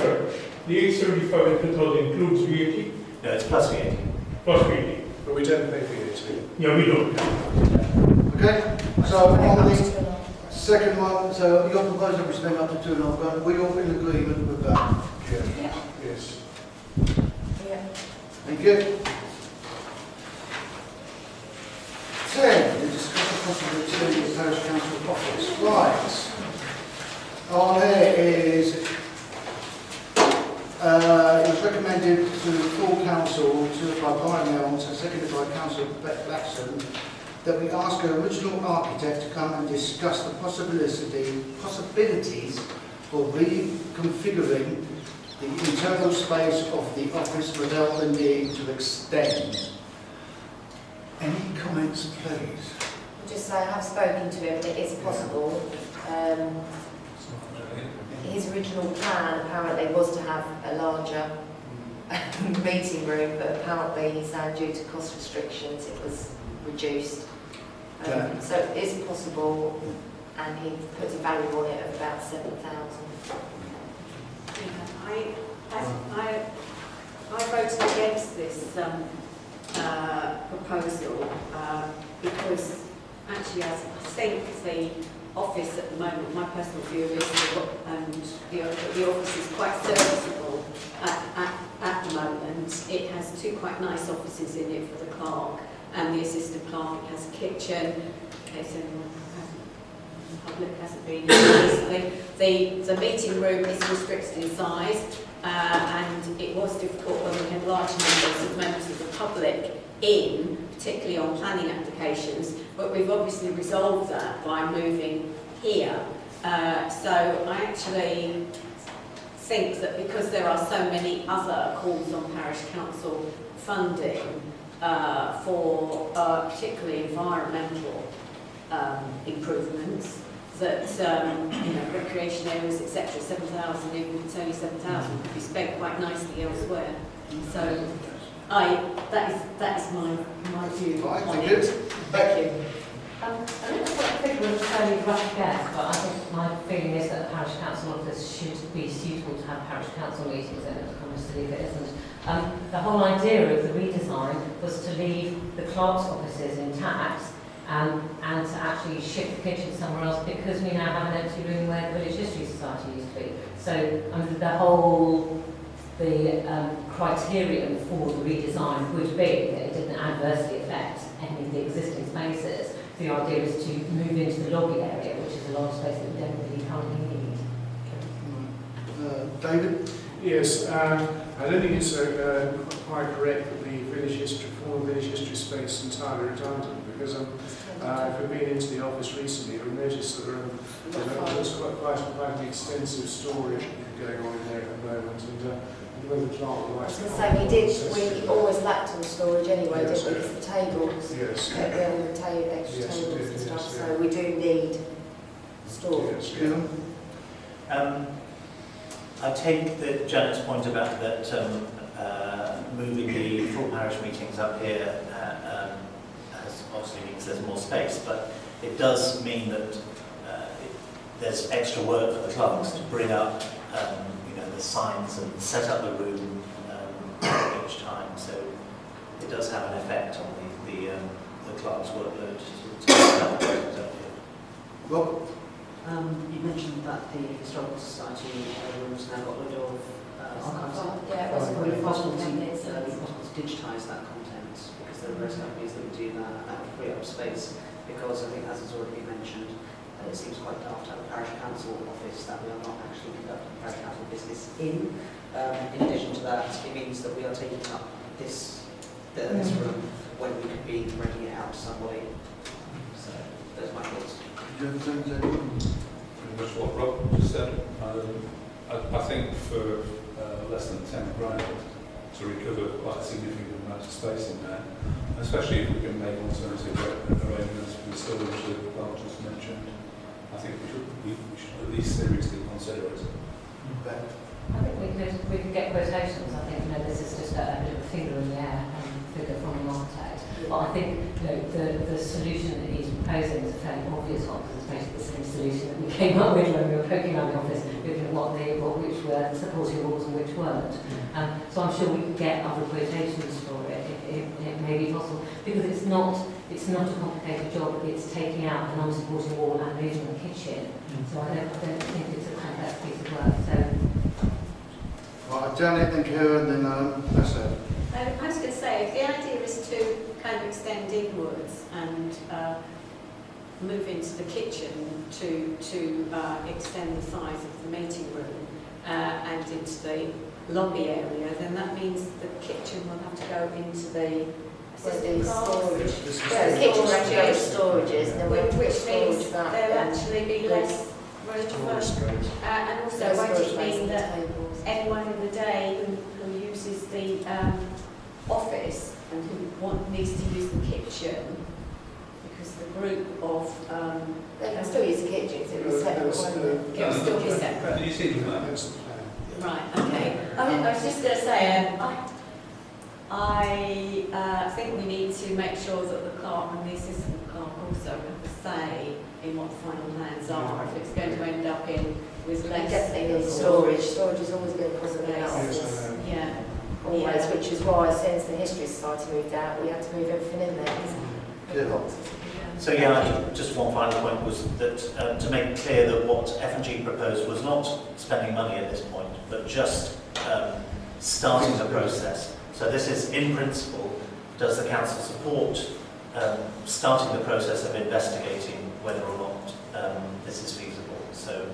The 875 includes VAT, No, it's plus VAT. plus VAT. But we don't pay VAT. Yeah, we don't. Okay, so on the second one, so your proposal we spend up to 2.5 grand, we all in agreement with that? Yeah. Yes. Yeah. Thank you. 10, the discussion possibility of the parish council office. Right. On here is, it was recommended to the full council, by Brian Milnes and seconded by Councillor Blackson, that we ask an original architect to come and discuss the possibilities for reconfiguring the internal space of the office without the need to extend. Any comments, please? Just say I have spoken to him, and it is possible. His original plan apparently was to have a larger meeting room, but apparently he's now due to cost restrictions, it was reduced. So it is possible, and he puts a value on it of about 7,000. I voted against this proposal because actually I think the office at the moment, my personal view is that the office is quite serviceable at the moment. It has 2 quite nice offices in it for the clerk and the assistant clerk. It has a kitchen, in case anyone public hasn't been here recently. The meeting room is restricted in size, and it was difficult when we had large numbers of members of the public in, particularly on planning applications, but we've obviously resolved that by moving here. So I actually think that because there are so many other calls on parish council funding for particularly environmental improvements, that recreation areas, etc., 7,000, even if it's only 7,000, could be spent quite nicely elsewhere. So that is my view on it. Thank you. I don't know what figure was a fairly rough guess, but I think my feeling is that the parish council office should be suitable to have parish council meetings in it, honestly, if it isn't. The whole idea of the redesign was to leave the clerk's offices intact and to actually shift the kitchen somewhere else, because we now have an empty room where the Village History Society used to be. So the criterion for the redesign would be that it didn't adversely affect any of the existing spaces. The idea is to move into the lobby area, which is a large space that we don't really currently need. David? Yes, I don't think it's quite correct that the former village history space is entirely redundant, because if we've been into the office recently, we've noticed that there's quite an extensive storage going on in there at the moment, and whether the clerk would like to... I was going to say, we always lacked on storage anyway, didn't we? Because the tables, yes. we had the extra Yes, tables we did, and stuff, yes, so we do need storage. Yes, I take Janet's point about that moving the full parish meetings up here obviously means there's more space, but it does mean that there's extra work for the clerks to bring up the signs and set up the room each time. So it does have an effect on the clerk's workload. Rob? You mentioned that the Historical Society room's now got rid of archives. Yeah, Would it be possible to it's digitise that content? Because there are various companies that would do that, and that would free up space. Because I think, as has already been mentioned, it seems quite daft to have a parish council office that we are not actually conducting parish council business in. In addition to that, it means that we are taking up this room when we could be renting it out to somebody. So, those are my thoughts. Pretty much what Rob just said. I think for less than 10 grand to recover quite a significant amount of space in there, especially if we can make alternative arrangements for the storage that Rob just mentioned, I think we should at least seriously consider it. I think we could get quotations. I think, this is just a bit of a finger in the air figure from the architect. But I think, the solution that he's proposing is a fairly obvious one, because it's basically the same solution that we came up with when we were poking around the office, looking at which were supporting walls and which weren't. So I'm sure we could get other quotations for it if it may be possible, because it's not a complicated job. It's taking out an unsupporting wall and moving the kitchen. So I don't think it's a complex piece of work. So. Right, Janet, then Karen, then that's it. I was going to say, if the idea is to kind of extend inwards and move into the kitchen to extend the size of the meeting room and into the lobby area, then that means the kitchen will have to go into the assistant storage. class. Yeah, the kitchen will have to go to storages, and then we'll which means storage there'll actually be less room for, and also won't it mean that anyone in the day who uses the office and who needs to use the kitchen, because the group of they can still use the kitchen, so it'll be separate. It will still be separate. Did you see the plan? Right, okay. I was just going to say, I think we need to make sure that the clerk and the assistant clerk also have a say in what the final plans are. If it's going to end up with less... Definitely need storage. Storage is always going to cost an office. Yeah. Always, which is why since the History Society moved out, we had to move everything in there. So just one final point was that to make clear that what F&G proposed was not spending money at this point, but just starting the process. So this is, in principle, does the council support starting the process of investigating whether or not this is feasible? So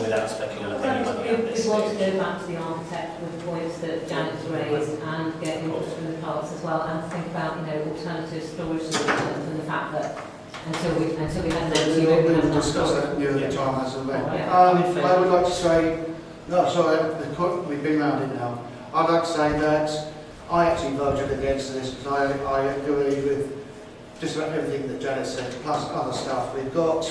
without spending any money on this. We want to go back to the architect with the points that Janet's raised and get input from the clerks as well, and think about alternative storage solutions, and the fact that until we had an empty room, we have enough discuss storage. that near the time as a event. Yeah. I would like to say, no, sorry, we've been round it now. I'd like to say that I actually voted against this because I agree with just about everything that Janet said, plus other stuff. We've got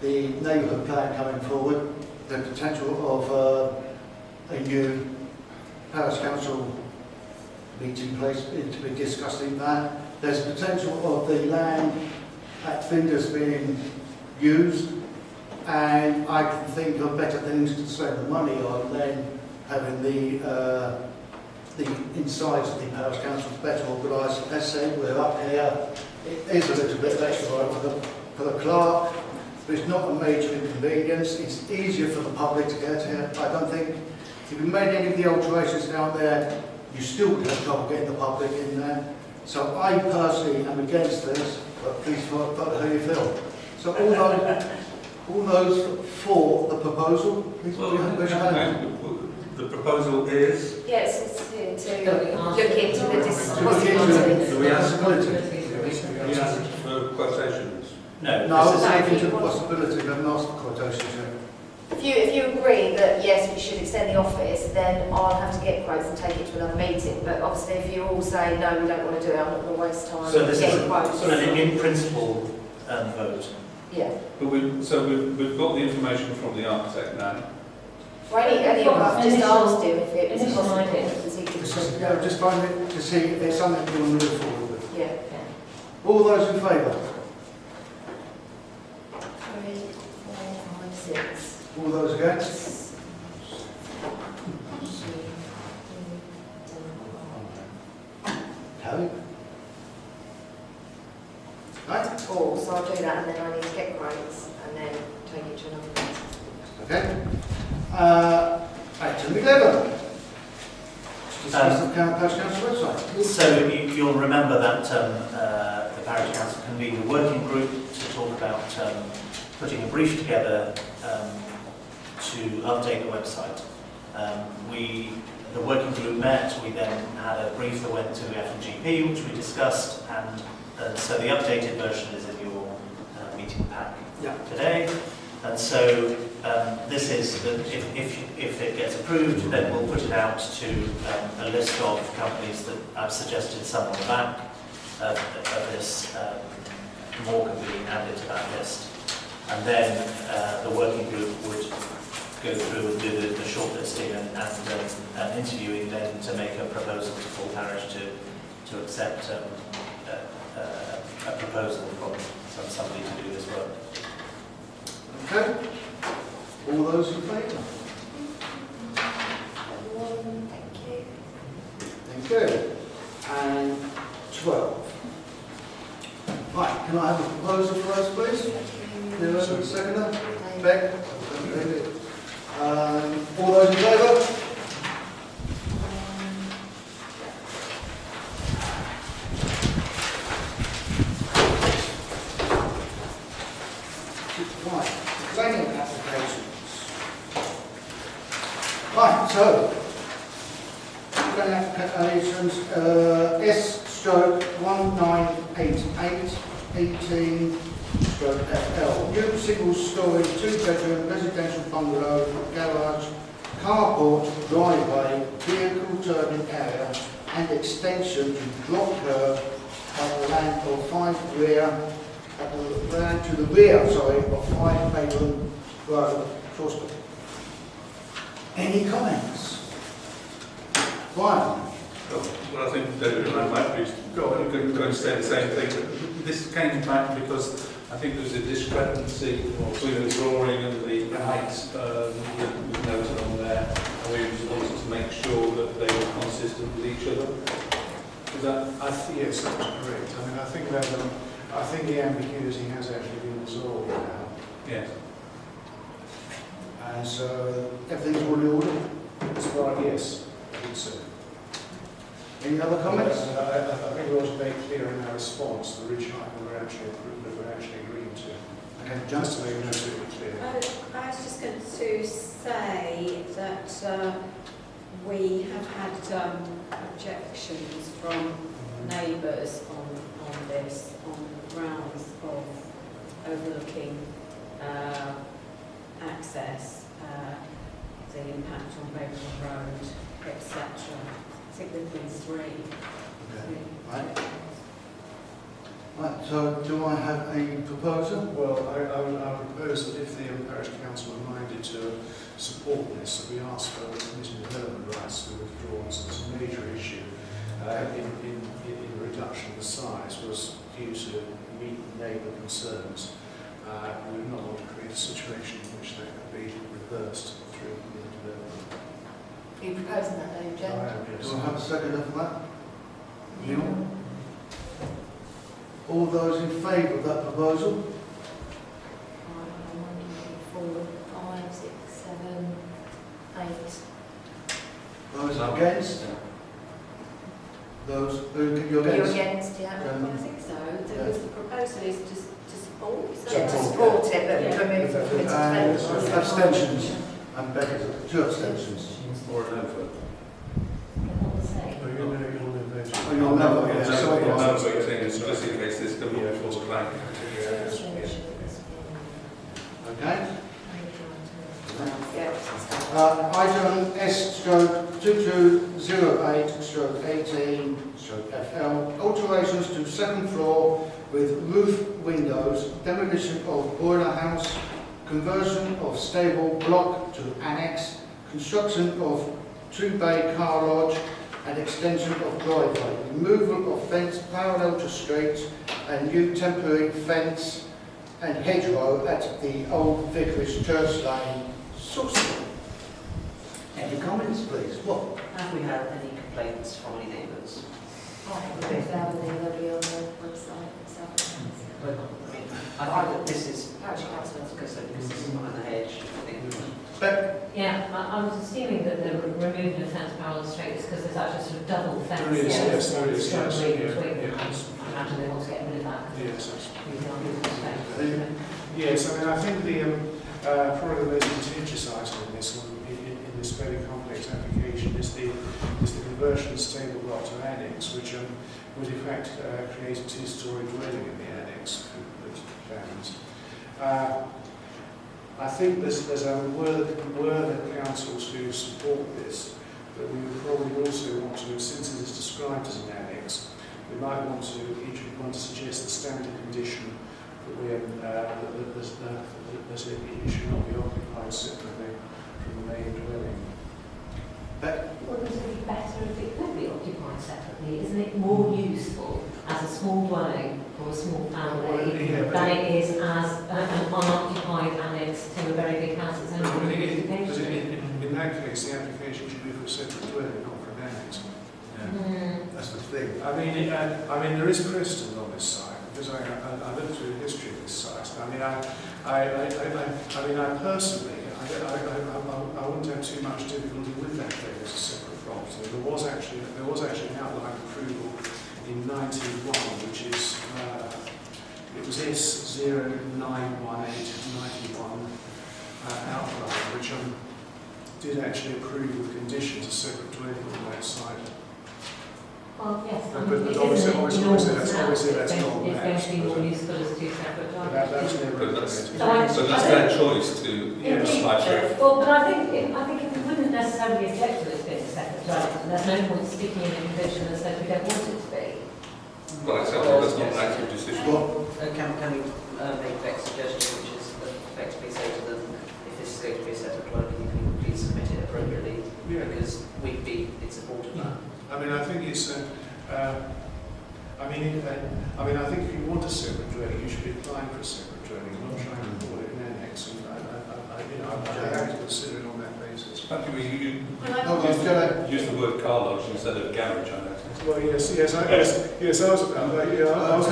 the neighbourhood plan coming forward, the potential of a new parish council meeting place to be discussing that. There's potential of the land at Flinders being used, and I can think of better things to spend the money on than having the insides of the parish council better organised. As I said, we're up here. It is a little bit extra work for the clerk, but it's not a major inconvenience. It's easier for the public to get here. I don't think if you made any of the alterations down there, you still would have trouble getting the public in there. So I personally am against this, but please vote how you feel. So all those for the proposal, please put your hand. The proposal is? Yes, it's to look into the possibility. Do we ask for quotations? No. No, it's looking into the possibility of having asked for quotations. If you agree that yes, we should extend the office, then I'll have to get quotes and take it to another meeting. But obviously, if you all say no, we don't want to do it, I'm not going to waste time. So this is getting quotes. an in-principle vote. Yeah. But we've got the information from the architect now. Well, I've just asked him if it was initial possible. idea. Just find it to see if there's something you want to move forward with. Yeah. All those in favour? 3, 4, 5, 6. All those against? I'll do that, and then I need to get quotes, and then take it to another place. Okay. Item 11. Discuss the Parish Council website. So you'll remember that the Parish Council convened a working group to talk about putting a brief together to update the website. The working group met, we then had a brief that went to F&GP, which we discussed, and so the updated version is in your meeting pack today. And so this is, if it gets approved, then we'll put it out to a list of companies that I've suggested some on the back of this. More can be added to that list. And then the working group would go through and do the shortlisting and interviewing then to make a proposal to full parish to accept a proposal from somebody to do this work. Okay. All those in favour? Thank you. Thank you. And 12. Right, can I have a proposal for us, please? The seconder? Beck? David. All those in favour? Right, planning applications. Right, so, planning applications, S/1988, 18/FL. New single-storey, two-bedroom residential bungalow, garage, carport, driveway, vehicle turning area, and extension to drop curb at the land of 5 rear. To the rear, of 5 Mayland Road, Sawston. Any comments? Brian? Well, I think David and I might be going to say the same thing. This came back because I think there was a discrepancy between the drawing and the heights that was noted on there, and we just wanted to make sure that they were consistent with each other. Is that? Yes, that's correct. I mean, I think the ambiguity has actually been resolved now. Yes. And so everything's all in order? As far yes, I think so. Any other comments? I think we also made clear in our response the ridge height that we're actually agreeing to. Okay, just to make it absolutely clear. I was just going to say that we have had objections from neighbours on this, on grounds of overlooking access, the impact on Baker's Road, etc. I think there've been 3. Right. Right, so do I have a proposal? Well, I propose that if the Parish Council are minded to support this, that we ask for commission development rights to withdraw. So it's a major issue in the reduction of the size was due to meet neighbour concerns. We would not want to create a situation in which that could be reversed through the development. Are you proposing that, though, Jen? I am, yes. Do I have a second for that? Neil? All those in favour of that proposal? 1, 2, 4, 5, 6, 7, 8. Those against? Those who can you You're against? against, yeah? I think so. The proposal is to support. Yeah, to support it, but remove the committee And development. abstentions. And Becky, 2 abstentions. Or a no vote. Oh, you'll never, yeah. No, Sorry, no, Brian. what you're saying is just in case this comes before the planning. Okay. Yeah. Item S/2208/18/FL, alterations to second floor with roof windows, demolition of boiler house, conversion of stable block to annex, construction of 2-bay car lodge and extension of driveway, removal of fence parallel to street and new temporary fence and hedgerow at the old Vicarage Church Lane, Sawston. Any comments, please? What? Have we had any complaints from any neighbours? They'll be on the website and stuff. I think that this is, because this is behind the hedge, I think. Yeah, I was assuming that the removing of fence parallel streets because there's actually sort of double fence. There is, yes, there is, yes, between yeah, them. yeah. I imagine they want to get rid of that. Yes, Yes. yes, I mean, I think probably the most contentious item in this very complex application is the conversion of stable block to annex, which would in fact create a two-storey dwelling in the annex plans. I think were the council to support this, but we would probably also want to, since it is described as an annex, we might want to suggest the standard condition that it should not be occupied separately from the main dwelling. Wouldn't it be better if it could be occupied separately? Isn't it more useful as a small dwelling for a small family than it is as an unoccupied annex to a very big house that's only in that case, the application should be for a separate dwelling, not for an annex. That's the thing. I mean, there is precedent on this site because I looked through the history of this site. I mean, I personally, I wouldn't have too much difficulty with that thing as a separate property. There was actually an outline approval in 91, which is it was S091891 outline, which did actually approve with conditions a separate dwelling on that site. Well, yes, But obviously that's not it's going to be more useful as two separate That's never So that's their choice to apply for it. Well, but I think if we wouldn't necessarily object to it being a separate dwelling, there's no point sticking in a condition that says we don't want it to be. Well, exactly, that's not an active decision. Can we make that suggestion, which is effectively say to them, if this is going to be a separate dwelling, you can please submit it appropriately, because we'd be in support of that. I mean, I think it's. I think if you want a separate dwelling, you should be applying for a separate dwelling, not trying to call it an annex. And I'm happy to consider it on that basis. Actually, you use the word car lodge instead of garage, I know. Well, yes, I was about that. Yeah, I was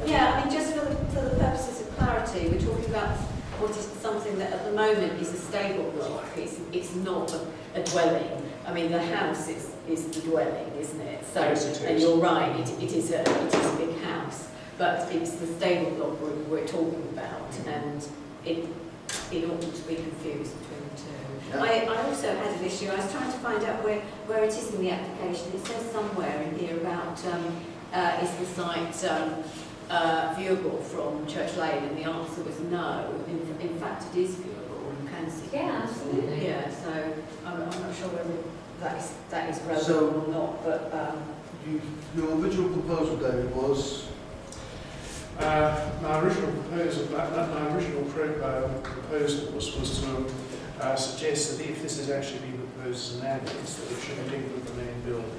Yeah, I mean, just for the purposes of clarity, we're talking about what is something that at the moment is a stable block. It's not a dwelling. I mean, the house is the dwelling, isn't it? So, yes, it is. and you're right, it is a big house, but it's the stable block we're talking about, and it oughtn't to be confused between the two. Yeah. I also had an issue. I was trying to find out where it is in the application. It says somewhere in here about is the site viewable from Church Lane, and the answer was no. In fact, it is viewable. You can see. Yeah, absolutely. Yeah, so I'm not sure whether that is relevant So, or not, but your original proposal, David, was my original proposal was to suggest that if this is actually being proposed as an annex, that it should be linked with the main building.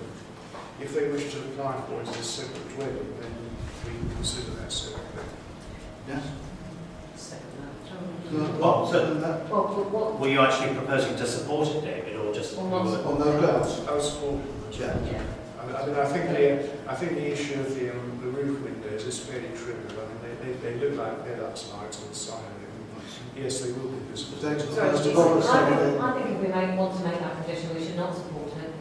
If they wish to apply for it as a separate dwelling, then we can consider that separately. yes. Second What? Were you actually proposing to support it, David, or just? On those grounds. I was supporting that. Yeah. I think the issue of the roof windows is fairly trivial. I mean, they look like head-ups lights on the side of it. Yes, they will be visible. I think if we want to make that condition, we should not support it,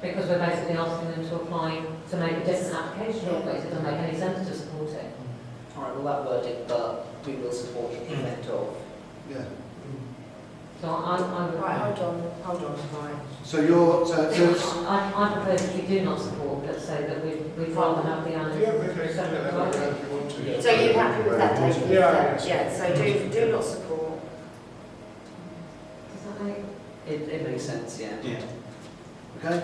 because we're basically asking them to apply to make a different application of it. It doesn't make any sense to support it. All right, well, that worded, but we will support the event of. Yeah. So I'm Right, hold on, Mike. So you're I propose that we do not support, but say that we'd rather have the annex. Yeah, okay, if you want to. So you're happy with that, David? Yeah, Yeah, so do not support. Does that make? It makes sense, yeah. okay.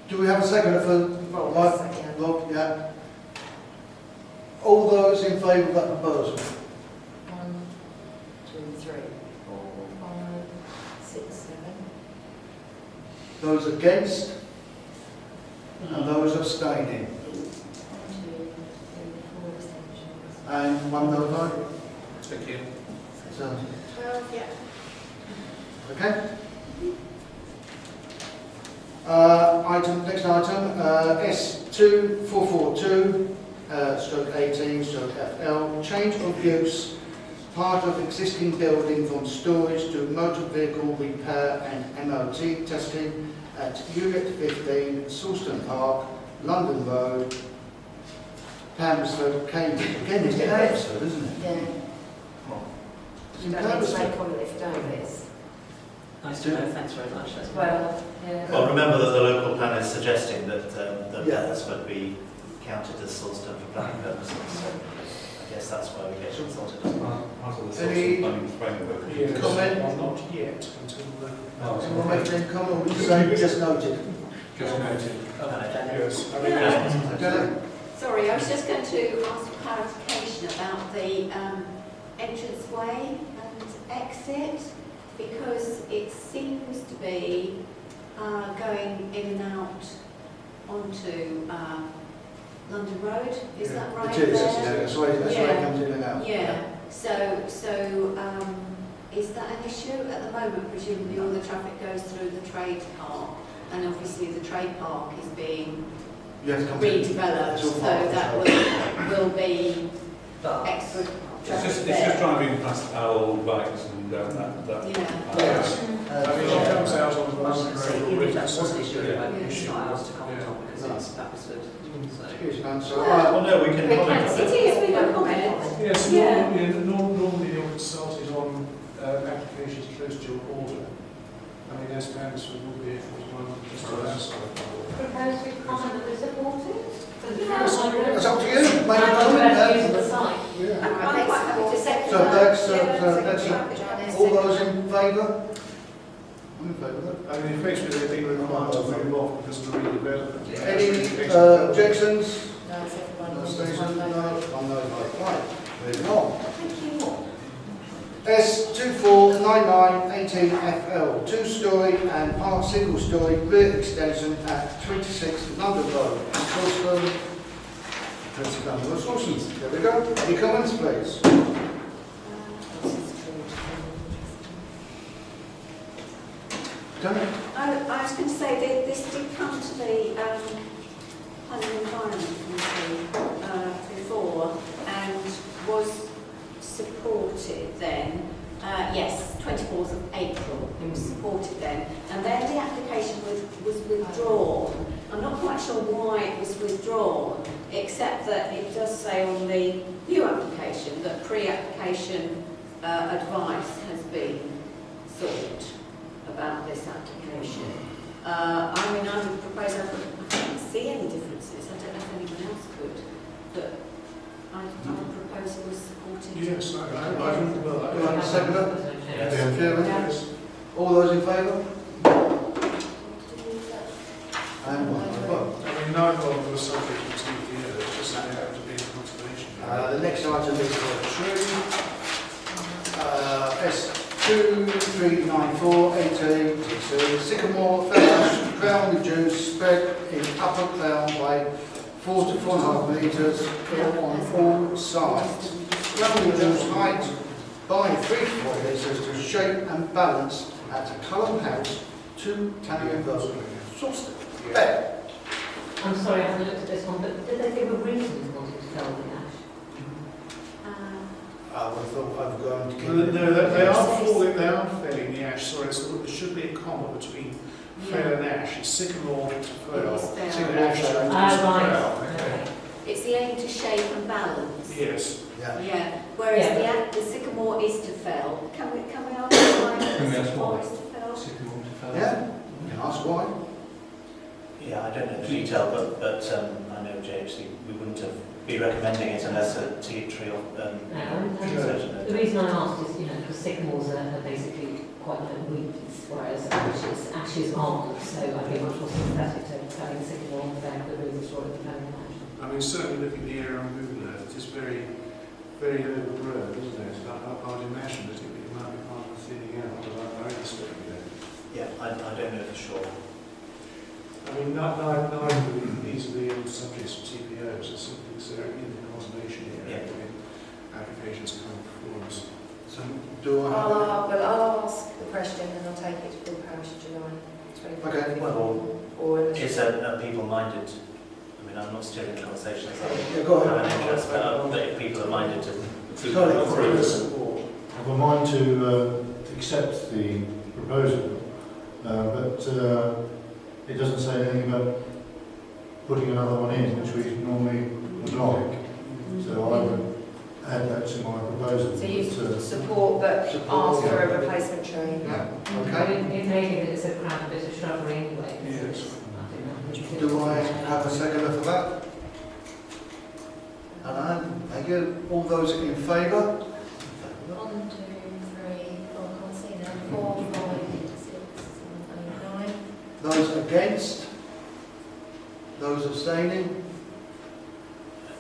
Do we have a second for Rob, second. Rob? Yeah. All those in favour of that proposal? 1, 2, 3, 4, 5, 6, 7. Those against? And those abstaining? 1, 2, 3, 4 abstentions. And one no vote? Thank you. So, 12, yeah. okay. Next item, S2442, stroke 18, stroke FL, change of use, part of existing building from storage to motor vehicle repair and MOT testing at Unit 15, Sawston Park, London Road, Pamsford, Cambridge. Again, it's Pamsford, isn't it? Yeah. It's You in don't need to make Pamsford. comment if you don't, but it's, Nice to know, thanks very much. That's well, yeah. Well, remember that the local plan is suggesting that the Yeah. Pamsford be counted as Sawston for planning purposes, so I guess that's why we get consulted. Any comment? Not yet, until the... Anyone make any comment, or we just noted? Just noted. Yes. I mean, Janet? Sorry, I was just going to ask for clarification about the entranceway and exit, because it seems to be going in and out onto London Road. Is that right? It is, there? yeah, that's why it comes in and out. Yeah. So is that an issue at the moment? Presumably all the traffic goes through the trade park, and obviously the trade park is being You have to come redeveloped, to- so that will be extra It's traffic just there. driving past our bikes and that. yes. I mean, she comes out on the London Road Even already. if that was an issue, Yeah. it's not ours to comment on because No. it's Bappsford. So. Excuse me, so, Well, no, we can We comment can on sit it. It is, we can comment. Yes, Yeah. normally you're consulted on applications close to your border. I mean, as Pamsford would be if it was one just on that side of the border. Propose we comment that we support it? it's up to you, make a I'm comment. use of the site. Yeah. I'm quite happy to second So that. that's, Yeah, that's second all those in favour? I'm in favour of that. I mean, effectively, they've been required to move off because of the redevelopment. Any objections? No, it's everyone. No, It's stations, one no, vote. one no vote. Right, moving on. Thank you. S249918FL, two-storey and part single-storey rear extension at 26 London Road, Sawston. 26 London Road, Sawston. There we go. Any comments, please? Janet? I was going to say that this did come to the Planning and Environment Committee before and was supported then. Yes, 24th of April, it was supported then. And then the application was withdrawn. I'm not quite sure why it was withdrawn, except that it does say on the new application that pre-application advice has been sought about this application. I mean, I would propose, I can't see any differences. I don't know if anyone else could, but I would propose it was supported. Yes, Do you want to second that? Yes. Chairman? Yeah. All those in favour? And one no vote. I mean, neither of them was subject to TPO, it's just that they have to be in conservation. The next item is for a tree. S239418, sycamore fell, crown reduced, spread in upper crown by 4 to 4.5 metres on all sides. Crown reduced height by 3 to 4 metres to shape and balance at a column house, 2 Tannion Road, Sawston. There. I'm sorry, I haven't looked at this one, but did they give a reason for wanting to fell the ash? I would have thought I've gone to keep No, it. they are felling the ash, sorry, so there should be a comma between fell and ash. It's sycamore to fell. It is fell. Sycamore ash to Right. fell. Okay. It's the aim to shape and balance. Yes. Yeah. Yeah. Whereas Yeah. the sycamore is to fell. Can we ask why Can we the ask sycamore why? is to fell? Sycamore to fell. Yeah? You can ask why. Yeah, I don't know the detail, but I know JHC, we wouldn't have been recommending it unless a tea tree or The reason I asked is, because sycamores are basically quite like weeds, whereas ashes aren't, so I'd be much more sympathetic to having sycamore than the reasons for it having ash. I mean, certainly looking at the area on Google Earth, it's very, very overgrown, isn't it? I'd imagine that it might be part of the thinning out, but I respect it. Yeah, I don't know for sure. I mean, neither of these are the subjects of TPOs, it's simply because they're in the conservation area. Yeah. When applications come before us. So, do I have... I'll ask the question and I'll take it to full parish in July. Okay. Well, steering the conversations Yeah, go have ahead. an interest, but if people are minded to Sorry. approve. I have a mind to accept the proposal, but it doesn't say anything about putting another one in, which we normally would like. So I would add that to my proposal. So you but, support but ask Support, for yeah. a replacement tree? Yeah, But okay. it may be that it's a crowd, but it's a shrubbery anyway. Yes. Do I have a seconder for that? Alan, thank you. All those in favour? 1, 2, 3, I can't see now. 4, 5, 6, 7, 8, 9. Those against? Those abstaining?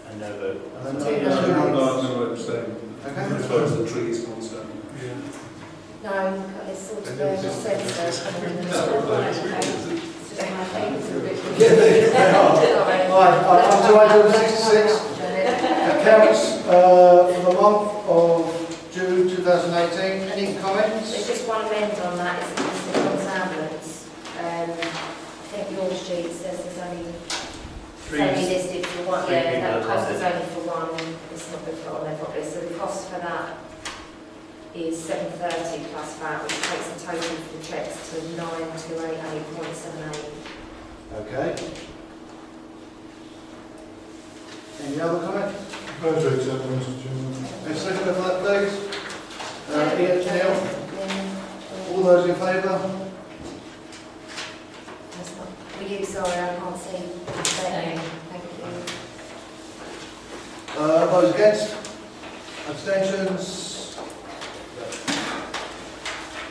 A no vote. And a Two no noes. vote. As Okay. far as the tree is concerned. No, it's sort of the Yeah, they are. Right, on to item 66. Accounts for the month of June 2018. Any comments? There's just one amend on that, it's the John's ambulance. I think your sheet says there's only listed for one, three yeah, people that cost is attended. only for one, it's not been put on there properly, so the cost for that is £730 plus VAT, which takes the total for the checks to 9288.78. Okay. Any other comment? Propose to accept, Mr. Chairman. A seconder for that, please? Ian, Neil? All those in favour? That's not for you, sorry, I can't see. Abstain. Thank you. Those against? Abstentions?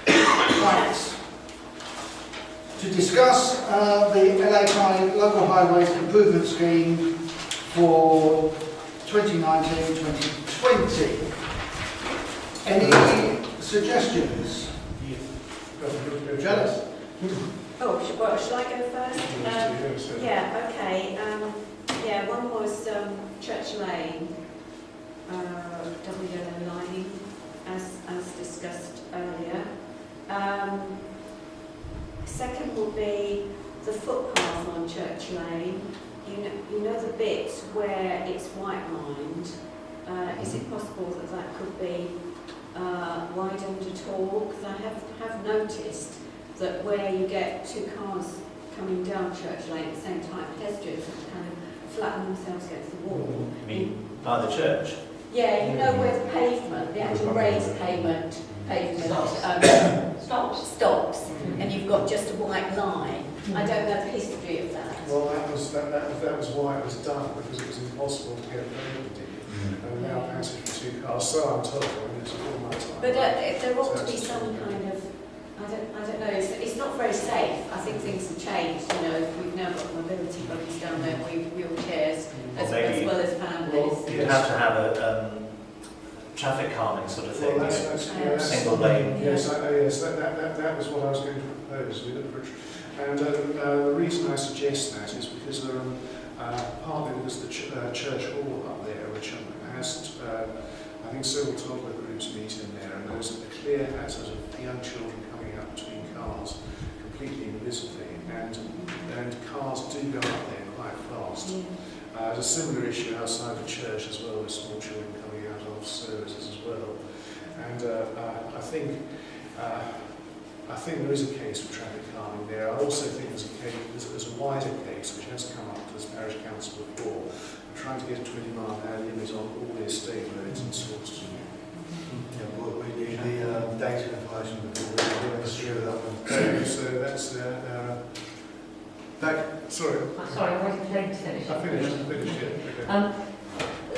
Right. To discuss the LA County Local Highways Improvement Scheme for 2019-2020. Any suggestions? Janice? Oh, shall I go first? Yeah, okay. Yeah, one was Church Lane, double yellow lining, as discussed earlier. Second will be the footpath on Church Lane. You know the bit where it's white lined. Is it possible that that could be widened at all? Because I have noticed that where you get two cars coming down Church Lane at the same time, pedestrians kind of flatten themselves against the wall. You mean by the church? Yeah, you know where the pavement, the actual raised pavement stops, and you've got just a white line. I don't know the history of that. Well, that was why it was done, because it was impossible to get a perpendicular and allow passage for two cars. So I'm told, I mean, it's all my time. But there ought to be some kind of, I don't know, it's not very safe. I think things have changed, you know, we've now got mobility buggies down there, wheelchairs, as well as families. You'd have to have a traffic calming sort of thing, Well, that's single lane. Yes, yes, that was what I was going to propose. And the reason I suggest that is because partly because the church hall up there, which has, I think several toddler groups meet in there, and there's a clear hazard of young children coming up between cars completely invisibly, and cars do go up there quite fast. There's a similar issue outside the church as well, with small children coming out of services as well. And I think there is a case for traffic calming there. I also think there's a wider case which has come up to this parish council before, trying to get a 20-mile-an-hour limit on all the estate roads in Sawston. Yeah, well, we need the data information before we pursue that one. So that's sorry. Sorry, I wanted to finish. I finished it. Okay.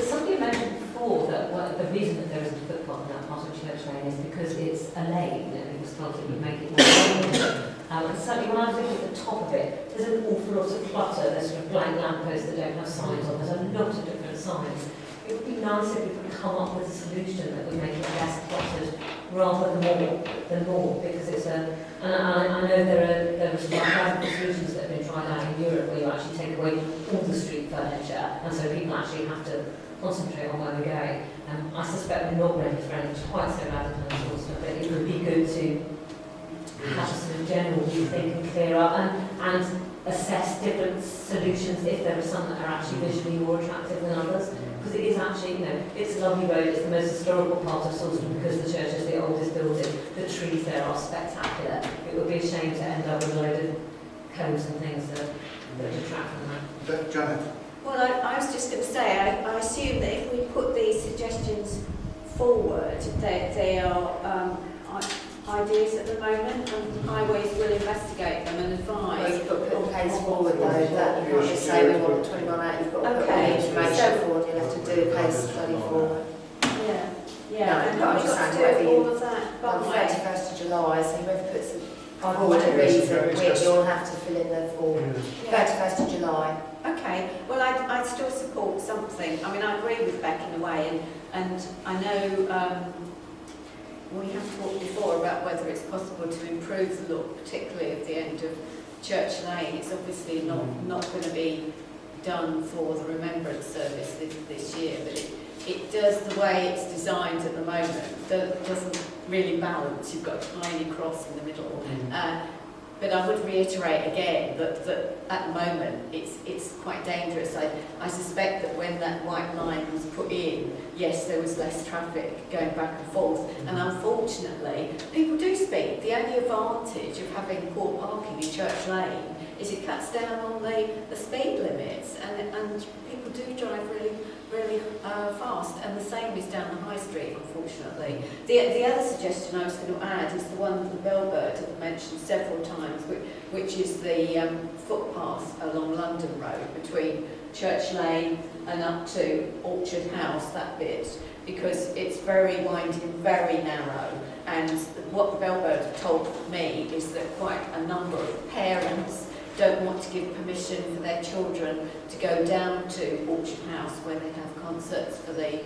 Somebody mentioned before that the reason that there isn't a footpath in that part of Church Lane is because it's a lane and it was thought it would make it more dangerous. And certainly when I was looking at the top of it, there's an awful lot of clutter. There's sort of blank lampposts that don't have signs on. There's a lot of different signs. It would be nice if we could come up with a solution that would make it less cluttered rather than more, because it's a. And I know there are some radical solutions that have been tried out in Europe where you actually take away all the street furniture, and so people actually have to concentrate on where they're going. I suspect we're not ready for anything quite so radical and sort of stuff, but it would be good to have a sort of general rethink and clear up. And assess different solutions if there are some that are actually visually more attractive than others. Because it is actually, you know, it's a lovely road, it's the most historical part of Sawston because the church is the oldest building. The trees there are spectacular. It would be a shame to end up with a load of cones and things that detract from that. Janet? Well, I was just going to say, I assume that if we put these suggestions forward, they are ideas at the moment, and highways will investigate them and advise. Well, you've got to put the case forward though, that you can't just say we want 21 out, you've got to put the information forward, you'll have to do a case study forward. Yeah, and I'm we've just got to saying do whatever all of that on by 31st of July, so whoever puts forward a reason, you'll have to fill in the form. 31st of July. Okay, well, I'd still support something. I mean, I agree with Beck in a way, and I know we have talked before about whether it's possible to improve the look, particularly at the end of Church Lane. It's obviously not going to be done for the Remembrance Service this year, but it does, the way it's designed at the moment, doesn't really balance. You've got a tiny cross in the middle. But I would reiterate again that at the moment it's quite dangerous. I suspect that when that white line was put in, yes, there was less traffic going back and forth, and unfortunately people do speed. The only advantage of having poor parking in Church Lane is it cuts down on the speed limits, and people do drive really fast, and the same is down the high street, unfortunately. The other suggestion I was going to add is the one that the Bellbird have mentioned several times, which is the footpath along London Road between Church Lane and up to Orchard House, that bit, because it's very winding, very narrow, and what the Bellbird have told me is that quite a number of parents don't want to give permission for their children to go down to Orchard House when they have concerts for the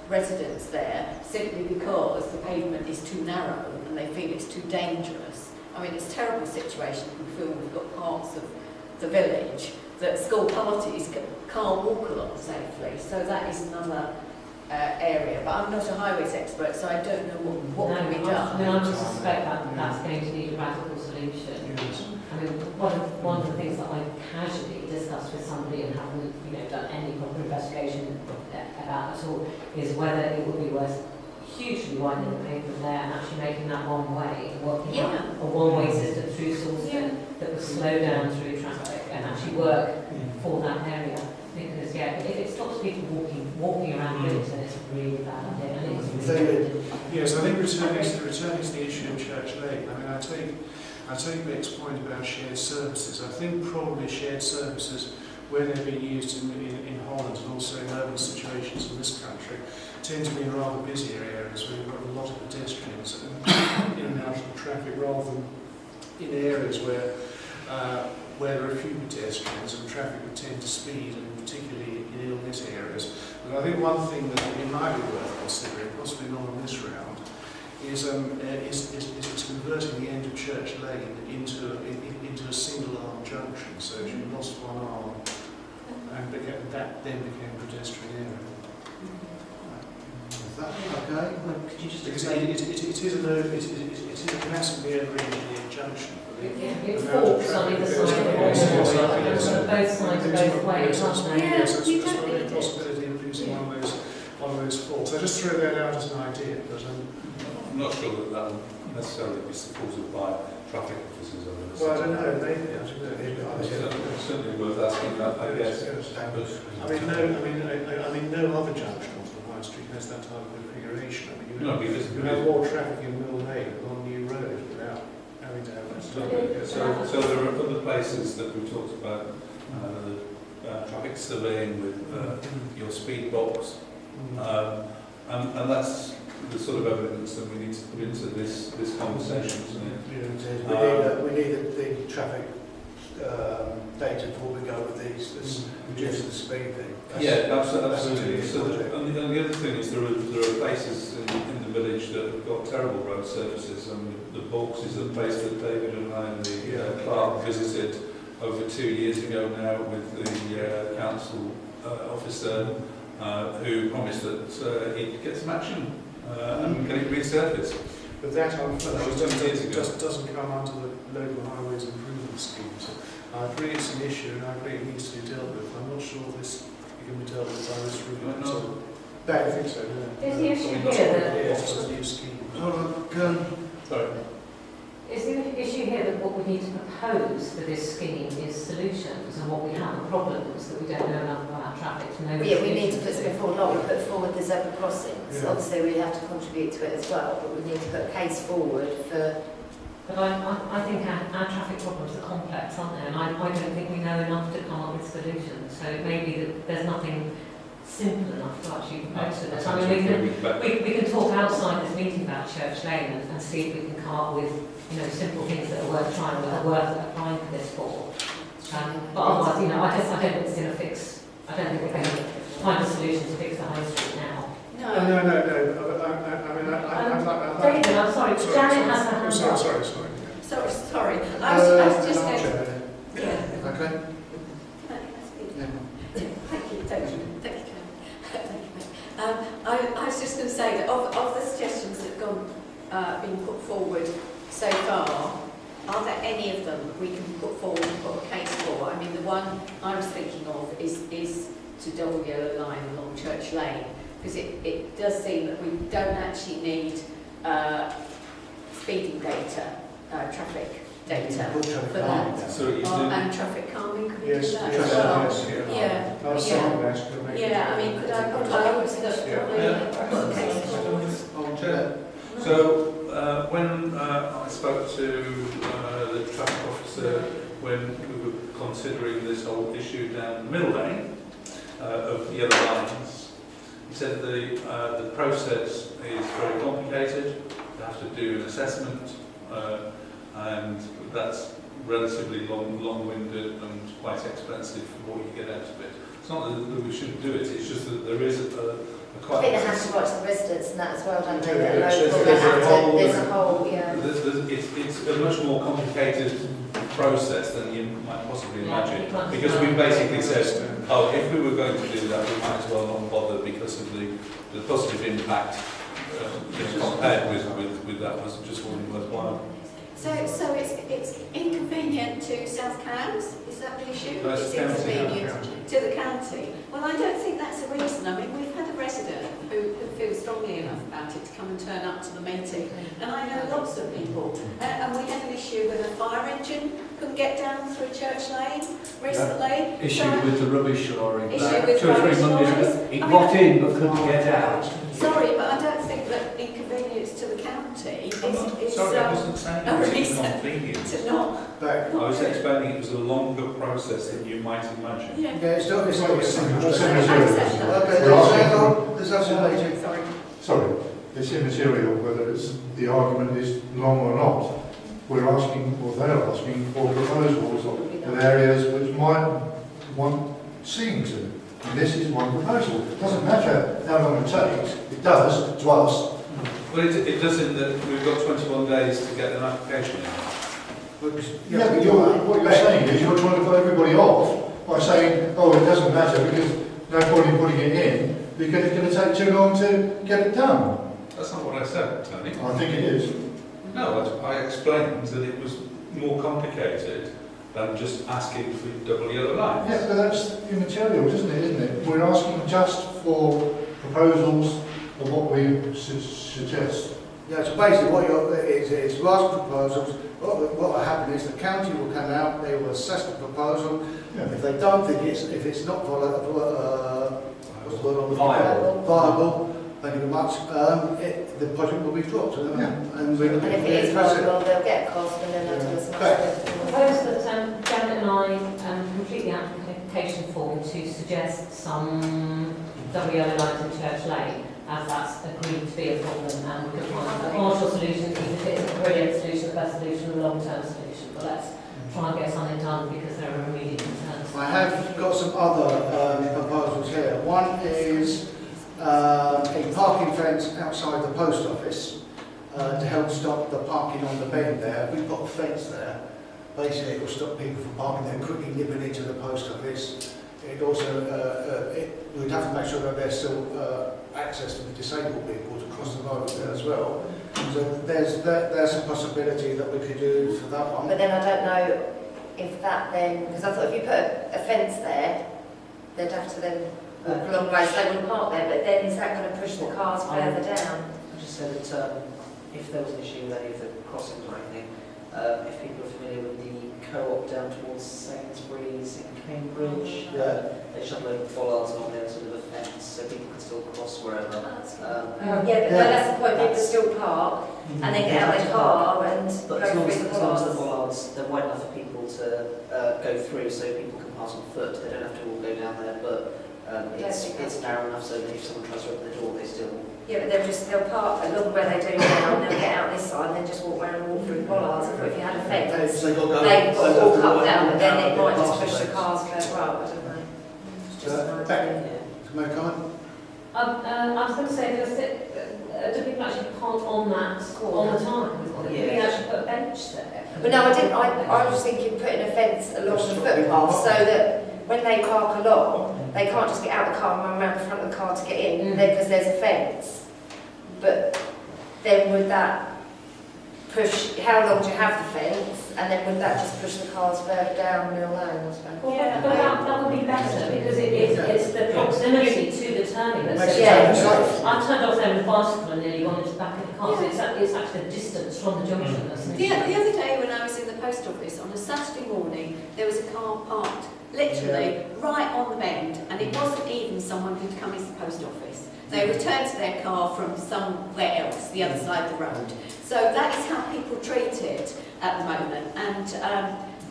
residents there, simply because the pavement is too narrow and they feel it's too dangerous. I mean, it's a terrible situation. We feel we've got parts of the village that school parties can't walk along safely, so that is another area. But I'm not a highways expert, so I don't know what can be done. I just suspect that that's going to need a radical solution. I mean, one of the things that I casually discussed with somebody and haven't, done any proper investigation about at all is whether it would be worth hugely widening the pavement there and actually making that one way, working out a one-way system through Sawston that would slow down through traffic and actually work for that area. Because if it stops people walking around the village, then it's a really bad idea. And it's really yes, I think returning to the issue of Church Lane. I mean, I take Beck's point about shared services. I think probably shared services, where they're being used in Holland and also in urban situations in this country, tend to be in rather busier areas where you've got a lot of pedestrians and in and out of traffic, rather than in areas where there are few pedestrians and traffic would tend to speed, and particularly in ill-lit areas. But I think one thing that it might be worth considering, possibly not on this round, is converting the end of Church Lane into a single-arm junction. So if you lost one arm, and that then became a pedestrian area. Is that okay? Well, could you just Because explain? it is a massively over-engineered junction. It forks on either side of both sides, both ways, aren't they? Yes, that's one of the possibility of using one of those forks. I just throw that out as an idea, but I'm not sure that that will necessarily be supported by traffic officers. well, I don't know. Maybe I don't know. It's certainly worth asking that, I guess. I mean, no other junction off the High Street has that type of configuration. I mean, you have more traffic in Mill Lane on New Road without having to have that stuff. So there are other places that we've talked about, traffic surveying with your speed box, and that's the sort of evidence that we need to put into this conversation, isn't it? We need the traffic data before we go with these, this reducing the speed thing. Absolutely. So and the other thing is there are places in the village that have got terrible road surfaces, and the Bogs is a place that David and I and the clerk visited over 2 years ago now with the council officer who promised that he'd get some action and get it resurfaced. But that, unfortunately, doesn't come under the local highways improvement scheme. So I agree it's an issue, and I agree it needs to be dealt with. I'm not sure this can be dealt with by this review. So, I think so. Yeah. Is the issue here that... It's a new scheme. Sorry. Is the issue here that what we need to propose for this scheme is solutions, and what we have are problems that we don't know enough about traffic to know? Yeah, we need to put something forward. Like we put forward the zebra crossings. Yeah. Obviously, we have to contribute to it as well, but we need to put a case forward for. But I think our traffic problems are complex, aren't they? And I don't think we know enough to come up with solutions. So it may be that there's nothing simple enough to actually propose to this. I mean, we can talk outside this meeting about Church Lane and see if we can come up with, you know, simple things that are worth trying, that are worth applying for this for. But otherwise, you know, I don't think it's going to fix. I don't think we're going to find a solution to fix the high street now. No. I mean, David, I'm sorry. Janet has her hand up. Sorry. I was just going to... Yeah. Okay. Thank you, Karen. I was just going to say that of the suggestions that have been put forward so far, are there any of them we can put forward and put a case for? I mean, the one I was thinking of is to double the yellow line along Church Lane, because it does seem that we don't actually need speeding data, traffic data for that. So and traffic calming, could we do that yes, as well? yes, I was saying that, could make Yeah, I mean, could I put a case forward? So when I spoke to the traffic officer when we were considering this whole issue down the middle lane of the yellow lines, he said the process is very complicated. You have to do an assessment, and that's relatively long-winded and quite expensive for what you get out of it. It's not that we shouldn't do it, it's just that there is a quite... I think they have to watch the residents and that as well, don't they? There's a whole, yeah. It's a much more complicated process than you might possibly imagine, because we basically said, oh, if we were going to do that, we might as well not bother because of the positive impact compared with that was just wasn't worthwhile. So it's inconvenient to South Cambs? Is that the issue? No, it's inconvenient to the county. Well, I don't think that's a reason. I mean, we've had a resident who feels strongly enough about it to come and turn up to the meeting, and I know lots of people. And we had an issue with a fire engine couldn't get down through Church Lane recently. Issue with the rubbish lorry. Issue with 2 or 3 rubbish Mondays lorries. ago. It got in but couldn't get out. Sorry, but I don't think that inconvenience to the county is Sorry, I wasn't saying a it was reason inconvenient. to not. I was explaining it was a longer process than you might imagine. Yeah. It's not a simple Sorry, it's immaterial whether the argument is long or not. We're asking, or they're asking, for proposals of areas which might want seeing to. And this is one proposal. It doesn't matter how long it takes. It does to us. Well, it does in that we've got 21 days to get an application in. Yeah, but what you're saying is you're trying to put everybody off by saying, oh, it doesn't matter because no point in putting it in because it's going to take too long to get it done. That's not what I said, Tony. I think it is. No, I explained that it was more complicated than just asking for double yellow lines. Yeah, but that's immaterial, isn't it? We're asking just for proposals of what we suggest. Yeah, so basically what is you ask for proposals. What will happen is the county will come out, they will assess the proposal. Yeah. If they don't think if it's not viable, thank you very much, the project will be dropped. And we'll And if it is viable, they'll get a cost and then they'll tell us I propose that Janet and I complete the application form to suggest some double yellow lines in Church Lane, as that's agreed to be a problem, and we can find a partial solution, even if it isn't a brilliant solution, the best solution, a long-term solution. But let's try and get something done because there are immediate concerns. I have got some other proposals here. One is a parking fence outside the post office to help stop the parking on the bend there. We've got a fence there. Basically, it will stop people from parking there, quickly nipping into the post office. It also, we'd have to make sure that there's still access to the disabled people to cross the road there as well. So there's a possibility that we could do for that one. But then I don't know if that then, because I thought if you put a fence there, they'd have to then walk a long way, so they wouldn't park there, but then is that going to push the cars further down? I just said that if there was an issue with any of the crossings or anything, if people are familiar with the co-op down towards Sainsbury's in Cambridge, they shut a load of bollards along there, sort of a fence, so people can still cross wherever. Yeah, but that's the point, people still park and then get out their car and But go as long as, through the as long as the bollards. bollards, they're wide enough for people to go through, so people can pass on foot, they don't have to all go down there, but it's narrow enough so that if someone tries to open the door, they still... Yeah, but they'll park along where they do now and they'll get out this side and then just walk around and walk through the bollards. I thought if you had a fence, they've got to walk up down, but then it might just push the cars further up, I don't know. It's just an idea. May I comment? I was going to say, do people actually park on that all the time? Or do we actually put a bench there? But no, I didn't. I was thinking putting a fence along the footpath so that when they park along, they can't just get out of the car and run around the front of the car to get in because there's a fence. But then would that push, how long do you have the fence? And then would that just push the cars further down Mill Lane? Well, but that would be better because it's the proximity to the turning that says, I've turned off there with a bicycle and nearly gone into the back of the car, so it's actually the distance from the junction that's an issue. The other day when I was in the post office on a Saturday morning, there was a car parked literally right on the bend, and it wasn't even someone who'd come into the post office. They returned to their car from somewhere else, the other side of the road. So that is how people treat it at the moment, and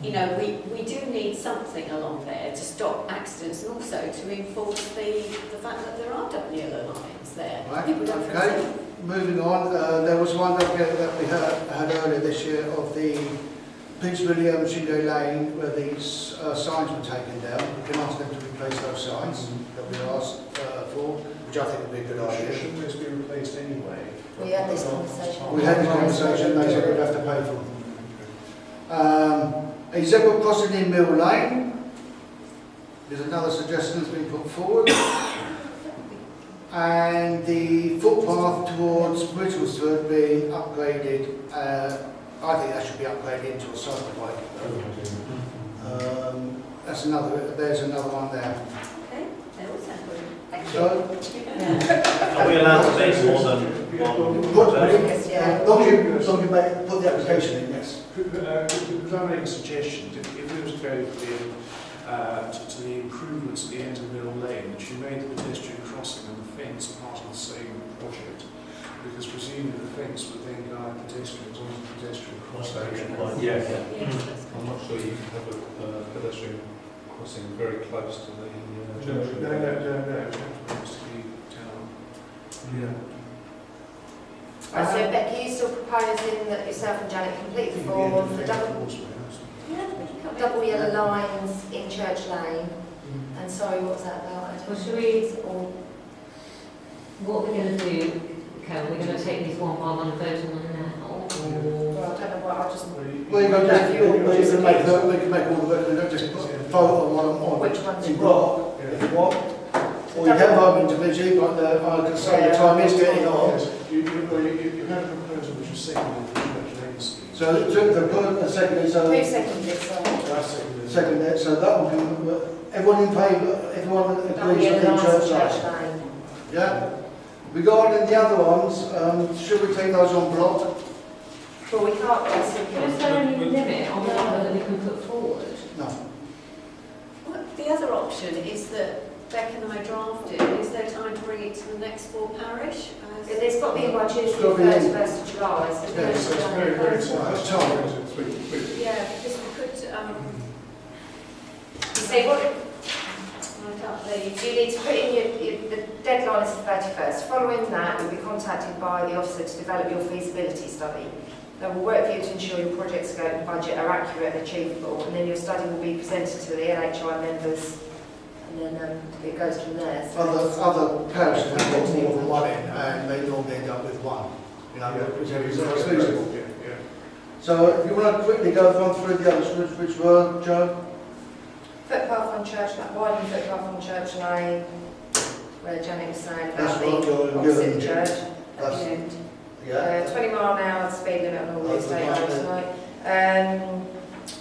you know, we do need something along there to stop accidents and also to enforce the fact that there are double yellow lines there. Right. People don't Okay, moving on, there was one that we had earlier this year of the Prince William Shingo Lane where these signs were taken down. We can ask them to replace those signs that we asked for, which I think would be a good idea. Shouldn't those be replaced anyway? We had this conversation. We had this conversation, they said we'd have to pay for them. A zebra crossing in Mill Lane is another suggestion that's been put forward. And the footpath towards Brittlesford being upgraded, I think that should be upgraded into a cycleway. There's another one there. Okay, they all sound good. Thank So, Are we allowed to make more than one? Long you put the application in, yes. Could I make a suggestion? If we was to go to the improvements at the end of Mill Lane, that you made the pedestrian crossing and the fence part of the same project, because presumably the fence would then guide pedestrians onto the pedestrian crossing. Yes. I'm not sure you can have a pedestrian crossing very close to the junction. No. It has to be down. Yeah. Right, so Becky, you still proposing that yourself and Janet complete the form for double yellow lines in Church Lane? And sorry, what's that about? Well, should we, or what we're going to do, Karen, we're going to take these one by one and vote on them now? Or... Well, I don't know what, I'll just... Well, you can make all the work, you don't just vote on one on Which one's in block, if you want. Or you can vote individually, but I can say the time is getting on. You had a proposal which was seconded for Church Lane scheme. So the second is... Who seconded it, sorry? Second, so that will be... Everyone in favour, everyone Double agrees yellow with lines in Church Church Lane? Lane. Yeah. Regarding the other ones, should we take those on block? Well, we can't basically... Is there any limit on the number that we can put forward? No. Well, the other option is that Beck and I drafted. Is there time to bring it to the next full parish? It's got to be in by Tuesday, It's got to be in. 1st of July. So Yeah, so it's very, very tight. It's time. Yeah, because we could. You see, what... I can't leave. You need to put in the deadline is the 31st. Following that, you'll be contacted by the officer to develop your feasibility study. They will work for you to ensure your project scope and budget are accurate and achievable, and then your study will be presented to the LHI members, and then it goes from there. So Other parishes have got more than one in, and they normally end up with one. You know, whichever is most feasible. Yeah. So if you want to quickly go through the others, which were, Joe? footpath on Church Lane, widening footpath on Church Lane, where Janet was saying about That's what the you're opposite doing. church at That's- the end. Yeah. 20 mile an hour speed limit on all the That's estate the roads one, tonight.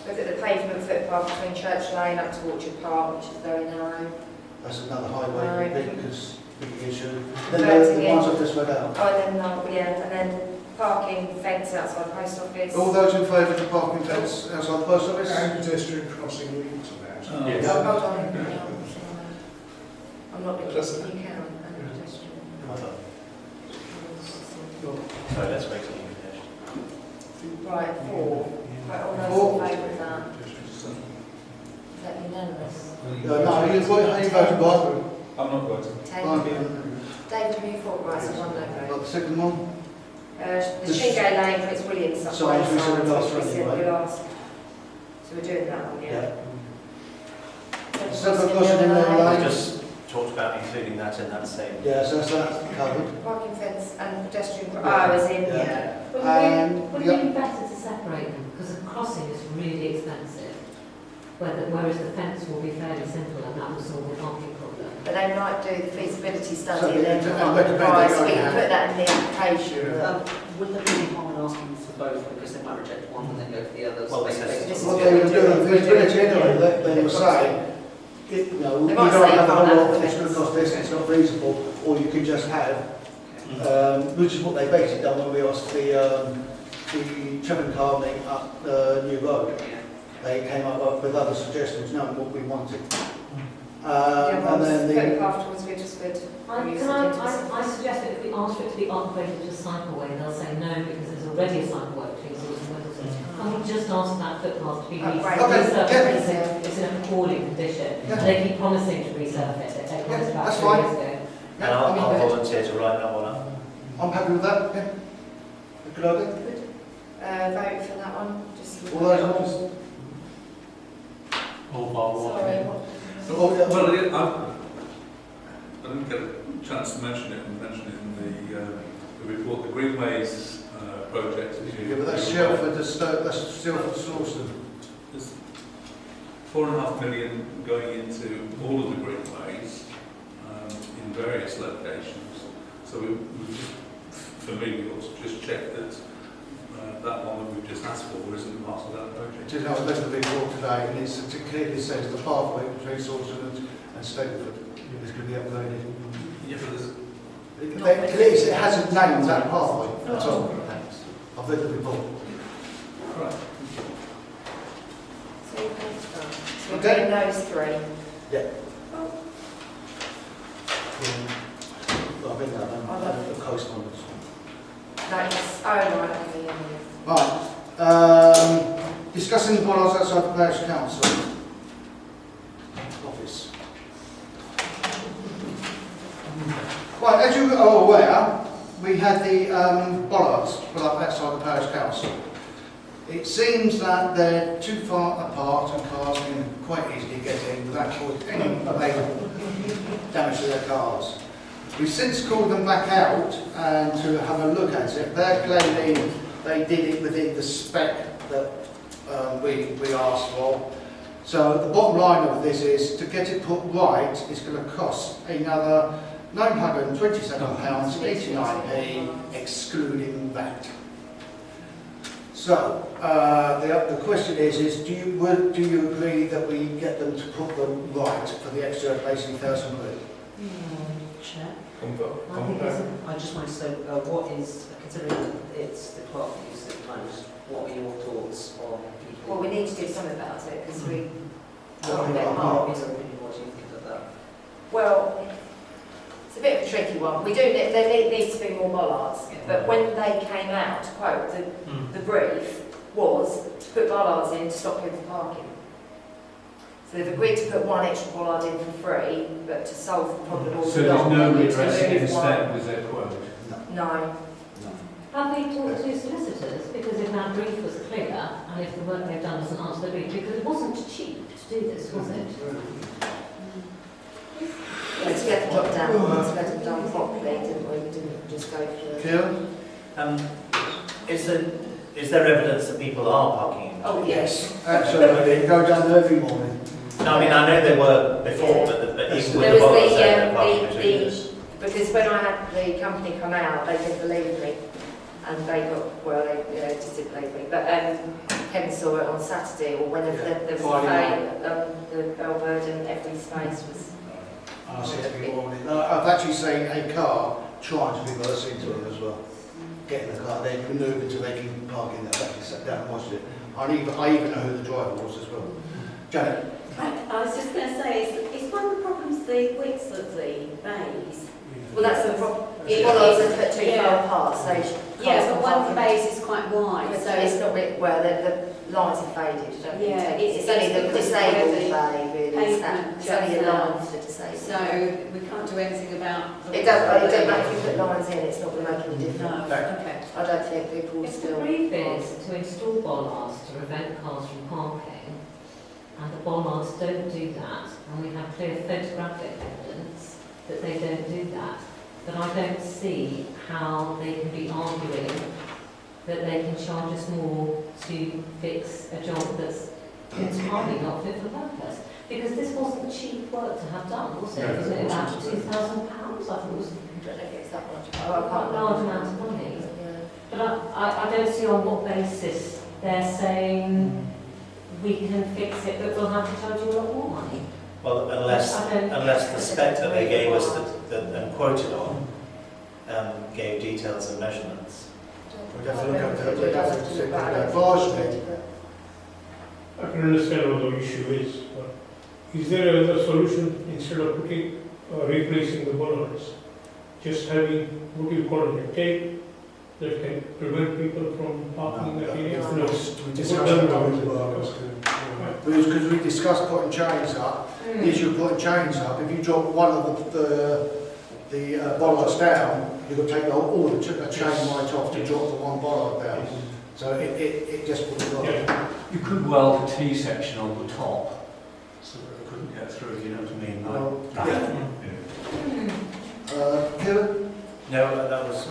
Look at the pavement footpath between Church Lane up to Orchard Park, which is very narrow. That's another highway Right. because big issue. Then Then the the ones I've just read out. Oh, and then parking fence outside the post office. All those in favour of the parking fence outside the post office? And pedestrian crossing linked to that. Oh, Yes. Oh, hold on. I'm not looking, Just- you can, and pedestrian. So let's wait till you finish. Right, 4. Right, all those Four. in favour of that? Is that unanimous? No, you voted, Bob? I'm not voting. 10. David, move forward, right, so one no vote. Got the second one? The Shingo Lane, it's Williams up Signs, we said signs, last which we said anyway. we last. So we're doing that one, yeah. Seven crossing in there, We Lane. just talked about including that in that same. Yeah, so that's covered. Parking fence and pedestrian, as in, Yeah. yeah. Would it be better to separate them? Because a crossing is really expensive, whereas the fence will be fairly simple and that will solve the parking problem. But they might do the feasibility So study and then they- come up and with the recommend price, they we can go put that in the application. Would there be any harm in asking for both because they might reject one and then go for the others? Well, Basically, this is- this is What what they we're were doing, doing. feasibility anyway, they were saying, you know, They you might don't say you have the can't whole have lot, the it's going to fence. cost this, it's not feasible, or you can just have, which is what they basically done when we asked the Chevron Carling up New Road. They came up with other suggestions, knowing what we wanted. And then the, Footpath towards Widgersford. I suggest that if we ask for it to be upgraded to a cycleway, they'll say no because there's already a cycleway between Sawston and Middleton. And we just ask for that footpath to be resurfaced. It's in a appalling condition. Yeah. They keep promising to resurface it. They promised about that's 3 fine. years ago. And I'll volunteer to write that one up. I'm happy with that, yeah. Good idea. Vote for that one, just. All those ones? All bar one. Sorry, what? Oh, yeah. Well, I didn't get a chance to mention it in the report. The Greenways project. Yeah, but that's Shelford, that's Shelford Sawston. There's 4.5 million going into all of the greenways in various locations. So we just, for me, we also just checked that that one that we've just asked for isn't part of that project. Do you know, I read the report today, and it clearly says the pathway between Sawston and Stapleford is going to be upgraded. Yeah, but there's It hasn't named that pathway at all. I've read the report. right. So you're going to start. So we're Okay. doing those 3. Yeah. I've been there, the correspondence. That's, oh, right, okay, yeah. Right. Discussing the bylaws outside the parish council office. Right, as you are aware, we had the bollards put up outside the parish council. It seems that they're too far apart and cars can quite easily get in without causing any major damage to their cars. We've since called them back out and to have a look at it. They're claiming they did it within the spec that we asked for. So the bottom line of this is to get it put right is going to cost another £927.89p excluding that. So the question is do you agree that we get them to put them right for the extra basically £1,000? Chair, I think it's I just wanted to say, what is, considering that it's the clerk that uses it most, what are your thoughts on people? Well, we need to do something about it because we What got a bit hard. is your opinion, what do you think of that? Well, it's a bit of a tricky one. We do there needs to be more bollards, but when they came out to quote, the brief was to put bollards in to stop people parking. So they've agreed to put one extra bollard in for free, but to solve the problem all So there's no along, we need to redress move against one. that with their quote? No. Have we talked to solicitors? Because if our brief was clear and if the work they've done doesn't answer the brief, because it wasn't cheap to do this, was it? Let's get the drop down, let's get it done properly, didn't we? We didn't just go for Kieran? Is there evidence that people are parking in? Oh, yes. Absolutely. You go down there every morning. No, I mean, I know there were before, but even There with the was bollards, they're parking between the us. because when I had the company come out, they didn't believe me. and they got, well, they disciplined me, but Ken saw it on Saturday, or whenever there was a fight, the bellbird and every space was... I see every morning. I've actually seen a car trying to reverse into it as well. Get in the car, they manoeuvre until they can park in there. I've actually sat down and watched it. I even know who the driver was as well. Janet? I was just going to say, is one of the problems the width of the bays? Well, that's the problem. Bollards are put too far apart, so yeah, but one of the bays is quite wide, so it's not really, well, the lines are faded, don't you? Yeah, it's only the disabled bay, really. Pavement It's only a line juts for the disabled. So we can't do anything about the It don't matter if you put lines in, it's not going to make any difference. No, okay. I don't think people If still... the brief is to install bollards to prevent cars from parking, and the bollards don't do that, and we have clear photographic evidence that they don't do that, then I don't see how they can be arguing that they can charge us more to fix a job that's entirely not fit for purpose. Because this wasn't cheap work to have done, was it? Wasn't it about £2,000? I thought it was I don't know if it's that much. quite a large amount of money. But I don't see on what basis they're saying we can fix it, but we'll have to charge you a lot more money. Well, unless the spec that they gave us and quoted on gave details and measurements. We'd have to look at it. We'd have to look at it. Advisory. I can understand what the issue is, but is there a solution instead of replacing the bollards? Just having, what do you call it, a tape that can prevent people from parking in that area? No. We discussed because we discussed putting chains up. The issue of putting chains up, if you drop one of the bollards down, you've got to take all the chain right off to drop the one bollard down. So it just wouldn't work. Yeah. You could weld a T-section on the top so that it couldn't get through, you know what I mean? Kevin? No, that was...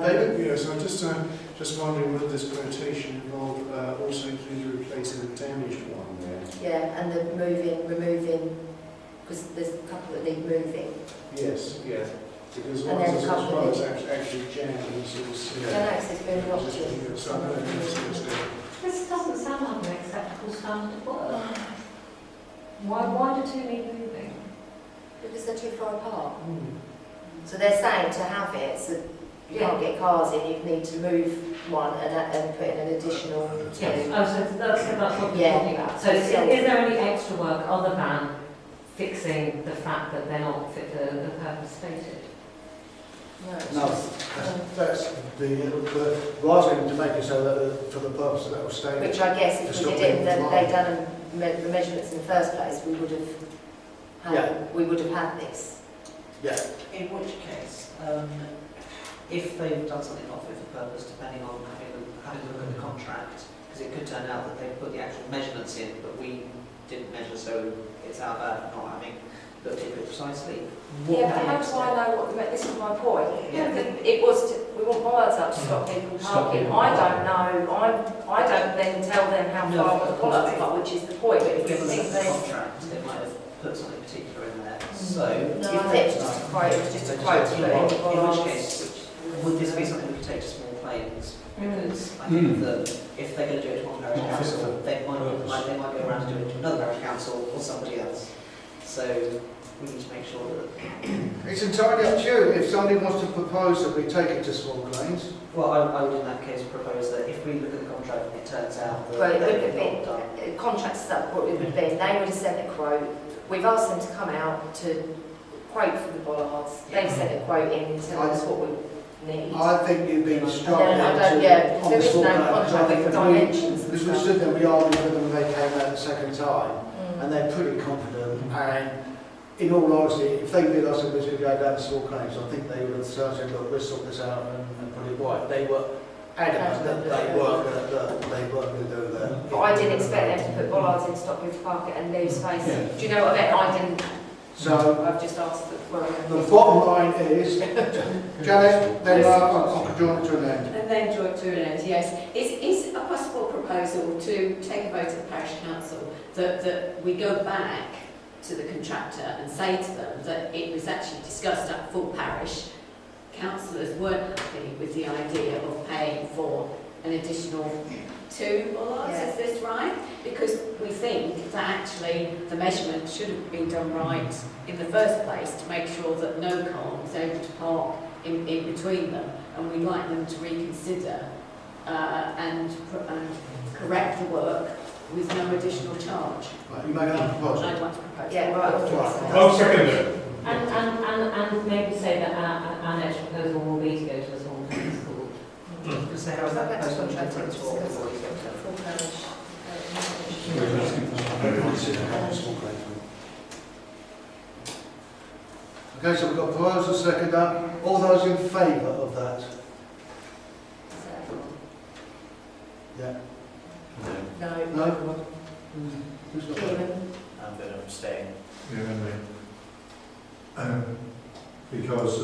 David? Yes, I'm just wondering whether this quotation involved also included replacing the damaged one there. Yeah, and the removing, because there's a couple that need moving. Yes, yeah. Because And one then is a couple well, of it's actually jammed. it's been locked in. So I don't know if it's This doesn't sound like an acceptable standard of work. Why do two need moving? Because they're too far apart. So they're saying to have it, so you can't get cars in, you need to move one and put in an additional two. Yes. Oh, so that's what we're Yeah. talking about. So is there any extra work other than fixing the fact that they're not fit for the purpose stated? No, that's the rising to make it so that for the purpose that was stated. Which I guess if we did it, they'd done the measurements in the first place, we would have had this. Yeah. In which case, if they've done something not fit for purpose, depending on having a look at the contract, because it could turn out that they've put the actual measurements in, but we didn't measure, so it's our bad for not having looked at it precisely. Yeah, but how do I know what this is my point? Yeah. It was we want bollards up to stop people parking. I don't know. I don't then tell them how far the bollards are, which is the point. But if If you we think look at the they contract, they might have put something particular in there. So, no, I think it's just a quote. It's just a quote to put in the in bollards. which case, would this be something we could take to small claims? Because I think that if they're going to do it to one parish council, they might go around to do it to another parish council or somebody else. So we need to make sure that... It's entirely up to you. If somebody wants to propose that we take it to small claims. Well, I would in that case propose that if we look at the contract and it turns out that Well, it would they've have not done... been contract stuff. What it would have been, they would have sent a quote. We've asked them to come out to quote for the bollards. They've sent a quote in to tell us what we need. I think you've been struggling There is no contract with dimensions. Because we stood there, we argued with them when they came out the second time, and they're pretty confident. And in all honesty, if they realised it was going to go down to small claims, I think they would have said, look, we'll sort this out and put it right. They were adamant that they weren't going to do that. But I didn't expect them to put bollards in, stop people parking and leave space. Do you know what I mean? I didn't. So I've just asked that. the bottom line is, Janet, then I'll draw it to an end. And then draw it to an end, yes. Is a possible proposal to take a vote at the parish council that we go back to the contractor and say to them that it was actually discussed at full parish councillors weren't happy with the idea of paying for an additional 2 bollards, Yeah. is this right? Because we think that actually the measurement should have been done right in the first place to make sure that no car was able to park in between them, and we'd like them to reconsider and correct the work with no additional charge. Right, you make a proposal. I'd like to propose. Yeah, right. I'll second that. And maybe say that our next proposal will be to go to a small town school. Because they have that proposal to Okay, so we've got proposal second up. All those in favour of that? Yeah. No. No? Who's got that? Kieran. I'm going to abstain. Because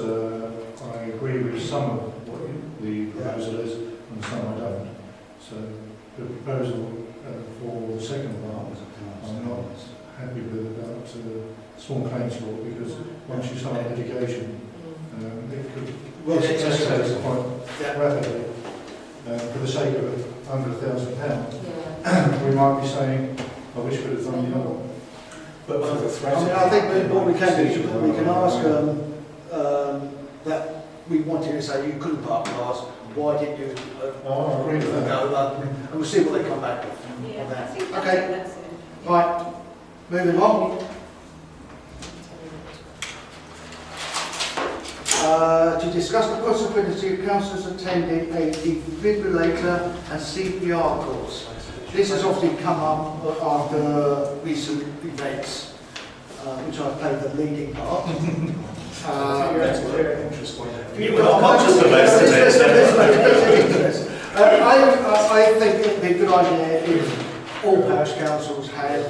I agree with some of what the proposal is and some I don't. So the proposal for the second part, I'm not happy with about small claims court, because once you start litigation, it could escalate quite rapidly. For the sake of £100,000, we might be saying, I wish we'd have done the other one. But for the threat, I think what we can do is we can ask that we wanted to say you couldn't park cars. Why didn't you? I agree with that. And we'll see what they come back with Yeah, on I that. think Okay, that's it. right. Moving on. To discuss the possibility of councillors attending a defibrillator and CPR course. This has obviously come up after recent events, which I played the leading part. You were not conscious of this. I think it would be a good idea if all parish councils had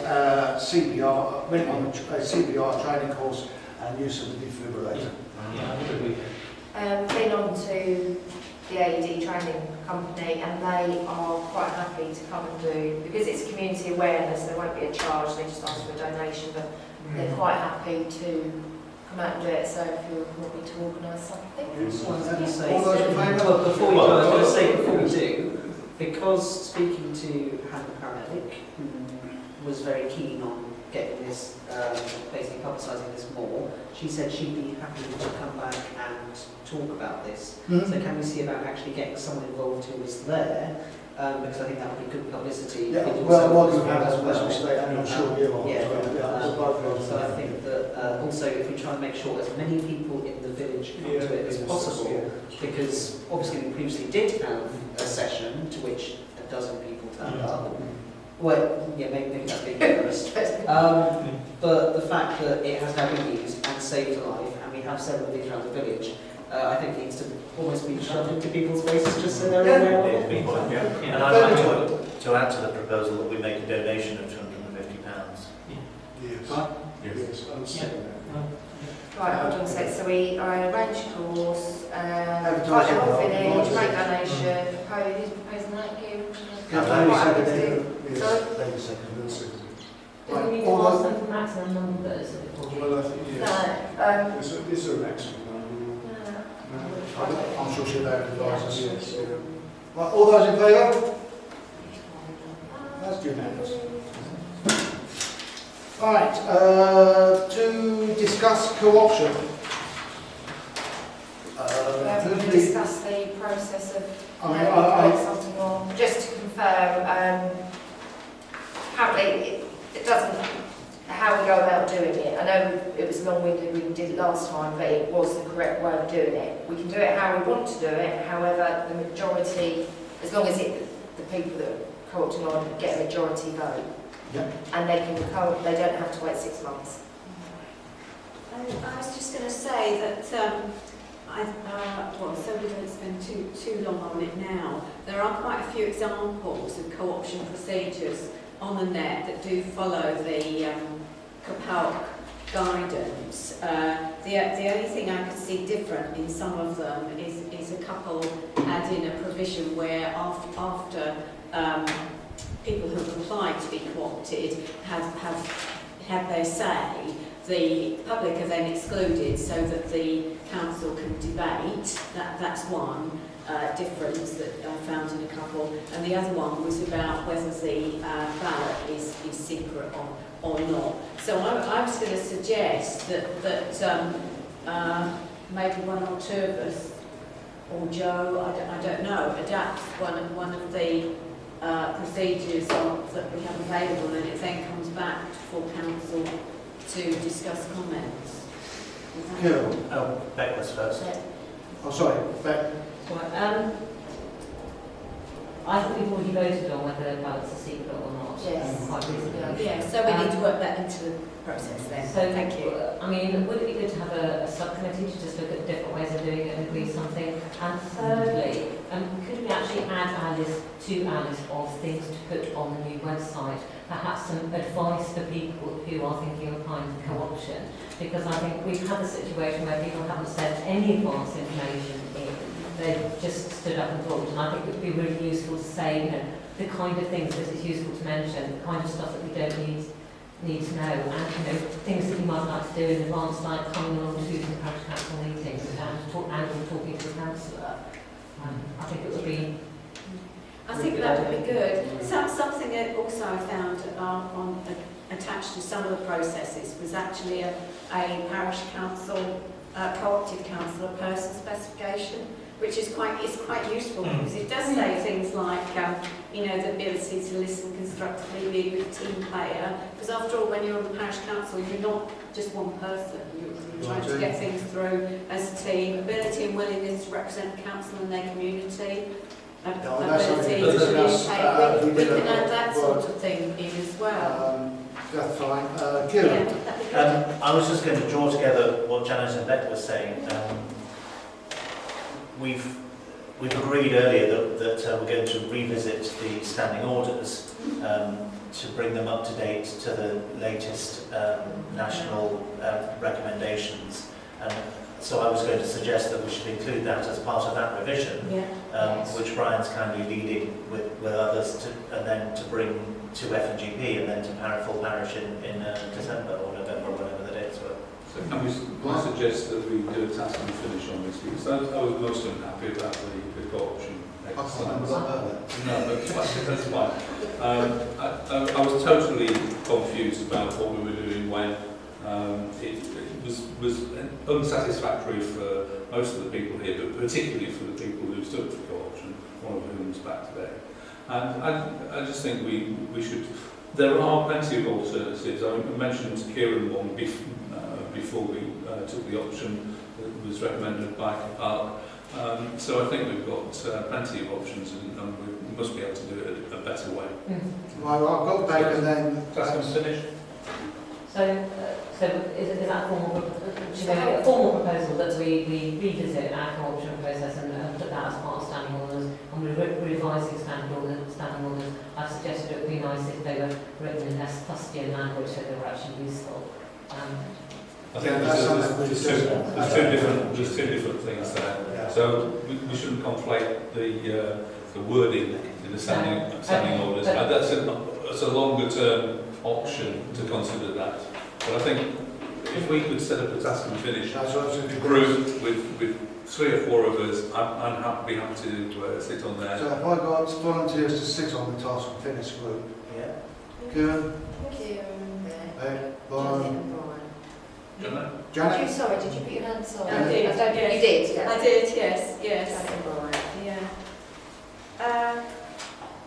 CPR, went on a CPR training course and use of the defibrillator. Been on to the AED training company, and they are quite happy to come and do, because it's community awareness, there won't be a charge, they just ask for a donation, but they're quite happy to come out and do it, so if you want me to organise something. All those in favour? Well, before we do, I was going to say, before we do, because speaking to Hannah Paramedic, who was very keen on getting this, basically publicising this more, she said she'd be happy to come back and talk about this. So can we see about actually getting someone involved who is there? Because I think that would be good publicity. Yeah, It well, also welcome to as as we say, and I'm sure you are. So I think that also if we try and make sure as many people in the village come to it as possible, because obviously we previously did have a session to which a dozen people turned up. Well, yeah, maybe that's being generous. But the fact that it has now been used and saved a life, and we have several of these around the village, I think needs to almost be shoved into people's faces just so they're aware of it. And I'd like to add to the proposal that we make a donation of £250. Yes. Yes, I'll second that. Right, hold on a sec, so we arrange a course, Advertise invite the it whole on- village, make donation, propose, who's proposing that, Kieran? Right, Do we need to all ask those- them for maximum numbers? Well, I think, yes. Is there a maximum number? I'm sure she'll have advice us. Yes, yeah. Right, all those in favour? That's unanimous. Right, to discuss co-option. We discuss the process of something more. Just to confirm, apparently it doesn't, how we go about doing it. I know it was long-winded, we did it last time, but it was the correct way of doing it. We can do it how we want to do it, however, the majority, as long as the people that are co-opting on get a majority vote, and they can they don't have to wait 6 months. I was just going to say that, so we don't spend too long on it now. There are quite a few examples of co-option procedures on the net that do follow the cabal guidance. The only thing I could see different in some of them is a couple add in a provision where after people who have applied to be co-opted have had their say, the public are then excluded so that the council can debate. That's one difference that I found in a couple. And the other one was about whether the ballot is secret or not. So I was going to suggest that maybe one or two of us, or Joe, I don't know, adapt one of the procedures that we have available, and it then comes back to full council to discuss comments. Cool. Oh, Beck was first. Oh, sorry, Beck. Right, I think we've already voted on whether the ballots are secret or not. Yes. Quite recently. Yeah, so we need to work that into the process then. So, thank you. I mean, would it be good to have a subcommittee to just look at different ways of doing it and agree something? And thirdly, could we actually add our list of things to put on the new website? Perhaps some advice for people who are thinking of applying for co-option, because I think we've had a situation where people haven't sent any advance information in. They've just stood up and talked, and I think it would be really useful to say, you know, the kind of things that it's useful to mention, the kind of stuff that we don't need to know, and you know, things that you might like to do in advance, like coming along to the parish council meetings and talking to the councillor. I think it would be. I think that would be good. Something that also I found attached to some of the processes was actually a parish council, co-opted council, person specification, which is quite useful because it does say things like, you know, the ability to listen constructively, be a good team player. Because after all, when you're on the parish council, you're not just one person. You're trying to get things through as a team. Ability and willingness to represent the council and their community. Ability to communicate. We can add that sort of thing in as well. That's fine. Kieran? I was just going to draw together what Janet and Beck were saying. We've agreed earlier that we're going to revisit the standing orders to bring them up to date to the latest national recommendations. And so I was going to suggest that we should include that as part of that revision, which Brian's kindly leading with others, and then to bring to F&GP and then to full parish in December or November, or whatever the dates were. So can I suggest that we do a task and finish on this, because I was most unhappy about the co-option exercise. No, but that's fine. I was totally confused about what we were doing when it was unsatisfactory for most of the people here, but particularly for the people who stood for co-option, one of whom is back today. And I just think we should. There are plenty of alternatives. I mentioned to Kieran one before we took the option that was recommended by Park. So I think we've got plenty of options, and we must be able to do it a better way. Well, I've got back and then... That's finished. So is that a formal proposal that we revisit our co-option process and put that as part of standing orders, and we're revising standing orders. I've suggested it would be nice if they were written in less fustian language so they were actually useful. I think there's two different things there. Yeah. So we shouldn't conflate the wording in the standing orders. That's a longer term option to consider that. But I think if we could set up a task and finish group with 3 or 4 of us, I'd be happy to sit on there. So have I got volunteers to sit on the task and finish group? Yeah. Kieran? Janet? Did you put your hand sorry? I did. You did? Yeah. I did, yes. Yeah.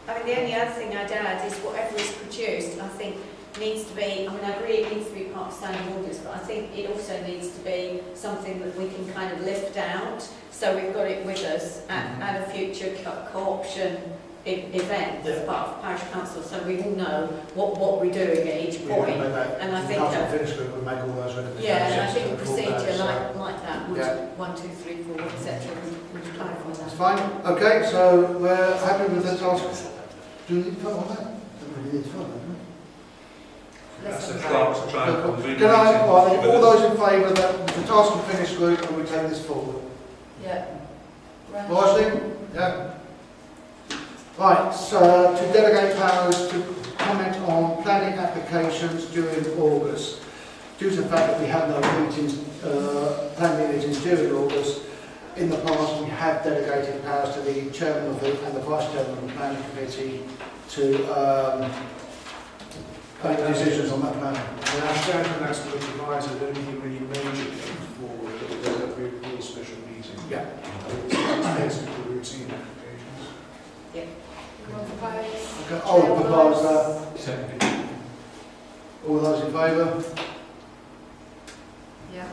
I mean, the only other thing I'd add is whatever is produced, I think, needs to be, I mean, I agree it needs to be part of standing orders, but I think it also needs to be something that we can kind of lift out, so we've got it with us at a future co-option event as part of parish council, so we all know what we're doing at each point. And I think that finish group would make all those recommendations. Yeah, and I think a procedure like that would 1, 2, 3, 4, etc. would clarify that. That's fine. Okay, so we're happy with the task. Do you need to vote on that? That's a try and convene. Can I, all those in favour that the task and finish group and we take this forward? Yeah. Wisely? Yeah. Right, so to delegate powers to comment on planning applications during August. due to the fact that we have no meetings, planning meetings during August, in the past we have delegated powers to the chairman of and the vice chairman of the planning committee to make decisions on that plan. And our chairman has to advise that anything really major comes forward, that there's a very full special meeting. Yeah. It's basically routine applications. Okay, I'll propose that. Second. All those in favour? Yeah.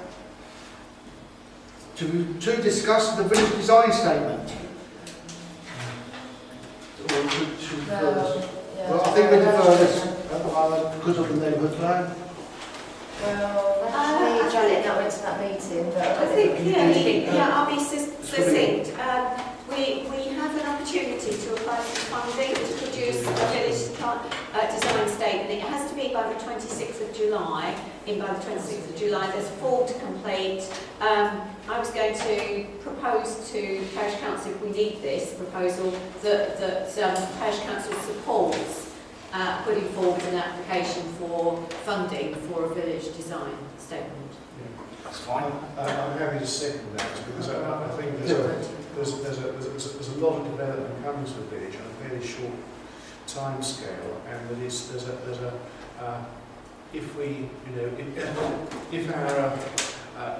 To discuss the village design statement. Or should we defer this? Well, I think we defer this at the moment because of the neighbourhood plan. Well, actually, Janet, that went to that meeting, but I think, I'll be succinct. We have an opportunity to apply for funding to produce a village design statement. It has to be by the 26th of July. By the 26th of July, there's 4 to complete. I was going to propose to Parish Council, if we need this proposal, that Parish Council supports putting forward an application for funding for a village design statement. That's fine. I'm happy to second that because I think there's a lot of development coming to the village on a very short time scale, and if our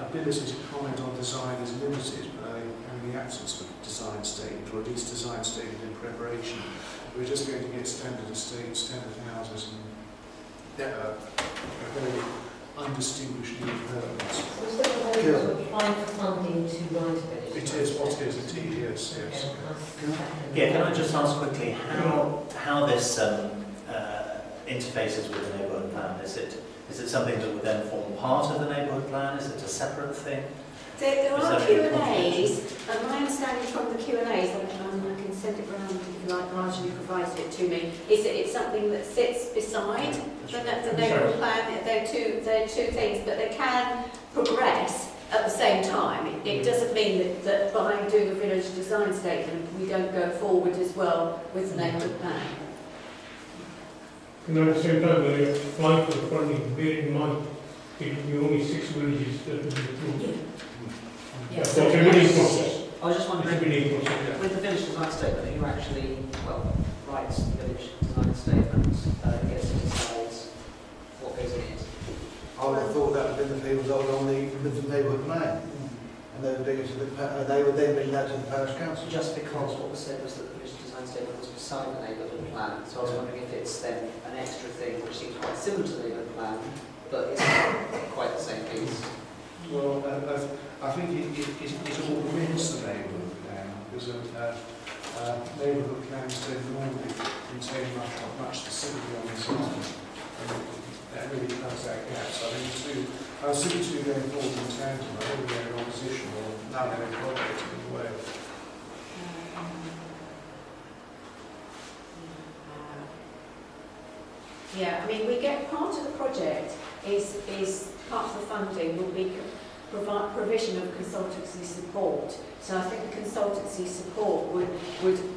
ability to comment on design is limited, and the absence of design statement, or at least design statement in preparation, we're just going to get standard estates, standard houses, and very undistinguished new developments. So is the proposal to apply for funding to write a village? It is what is it? Yes. Yeah, can I just ask quickly how this interfaces with the neighbourhood plan? Is it something that would then form part of the neighbourhood plan? Is it a separate thing? There are Q&As, and my understanding from the Q&As, I can send it round if you like, largely provided it to me, is that it's something that sits beside the neighbourhood plan. They're two things, but they can progress at the same time. It doesn't mean that by doing a village design statement, we don't go forward as well with the neighbourhood plan. And at the same time, when you're applying for the funding, bear in mind, it will be only 6 villages that will be approved. Yeah. So it's a bidding process. I was just wondering, It's a bidding process. with the village design statement, who actually, writes the village design statement, gets to decide what goes in it? I would have thought that would have been the people that were on the neighbourhood plan. And they would bring it to they would then bring that to the parish council. Just because what was said was that the village design statement was beside the neighbourhood plan, so I was wondering if it's then an extra thing which seems quite similar to the neighbourhood plan, but it's not quite the same piece. Well, I think it augments the neighbourhood plan because neighbourhood plans don't normally contain much specifically on design, and that really plugs that gap. So I think I see the two going forward in tandem. I don't think they're in opposition or they're project in a way. Yeah, I mean, we get part of the project is part of the funding will be provision of consultancy support. So I think consultancy support would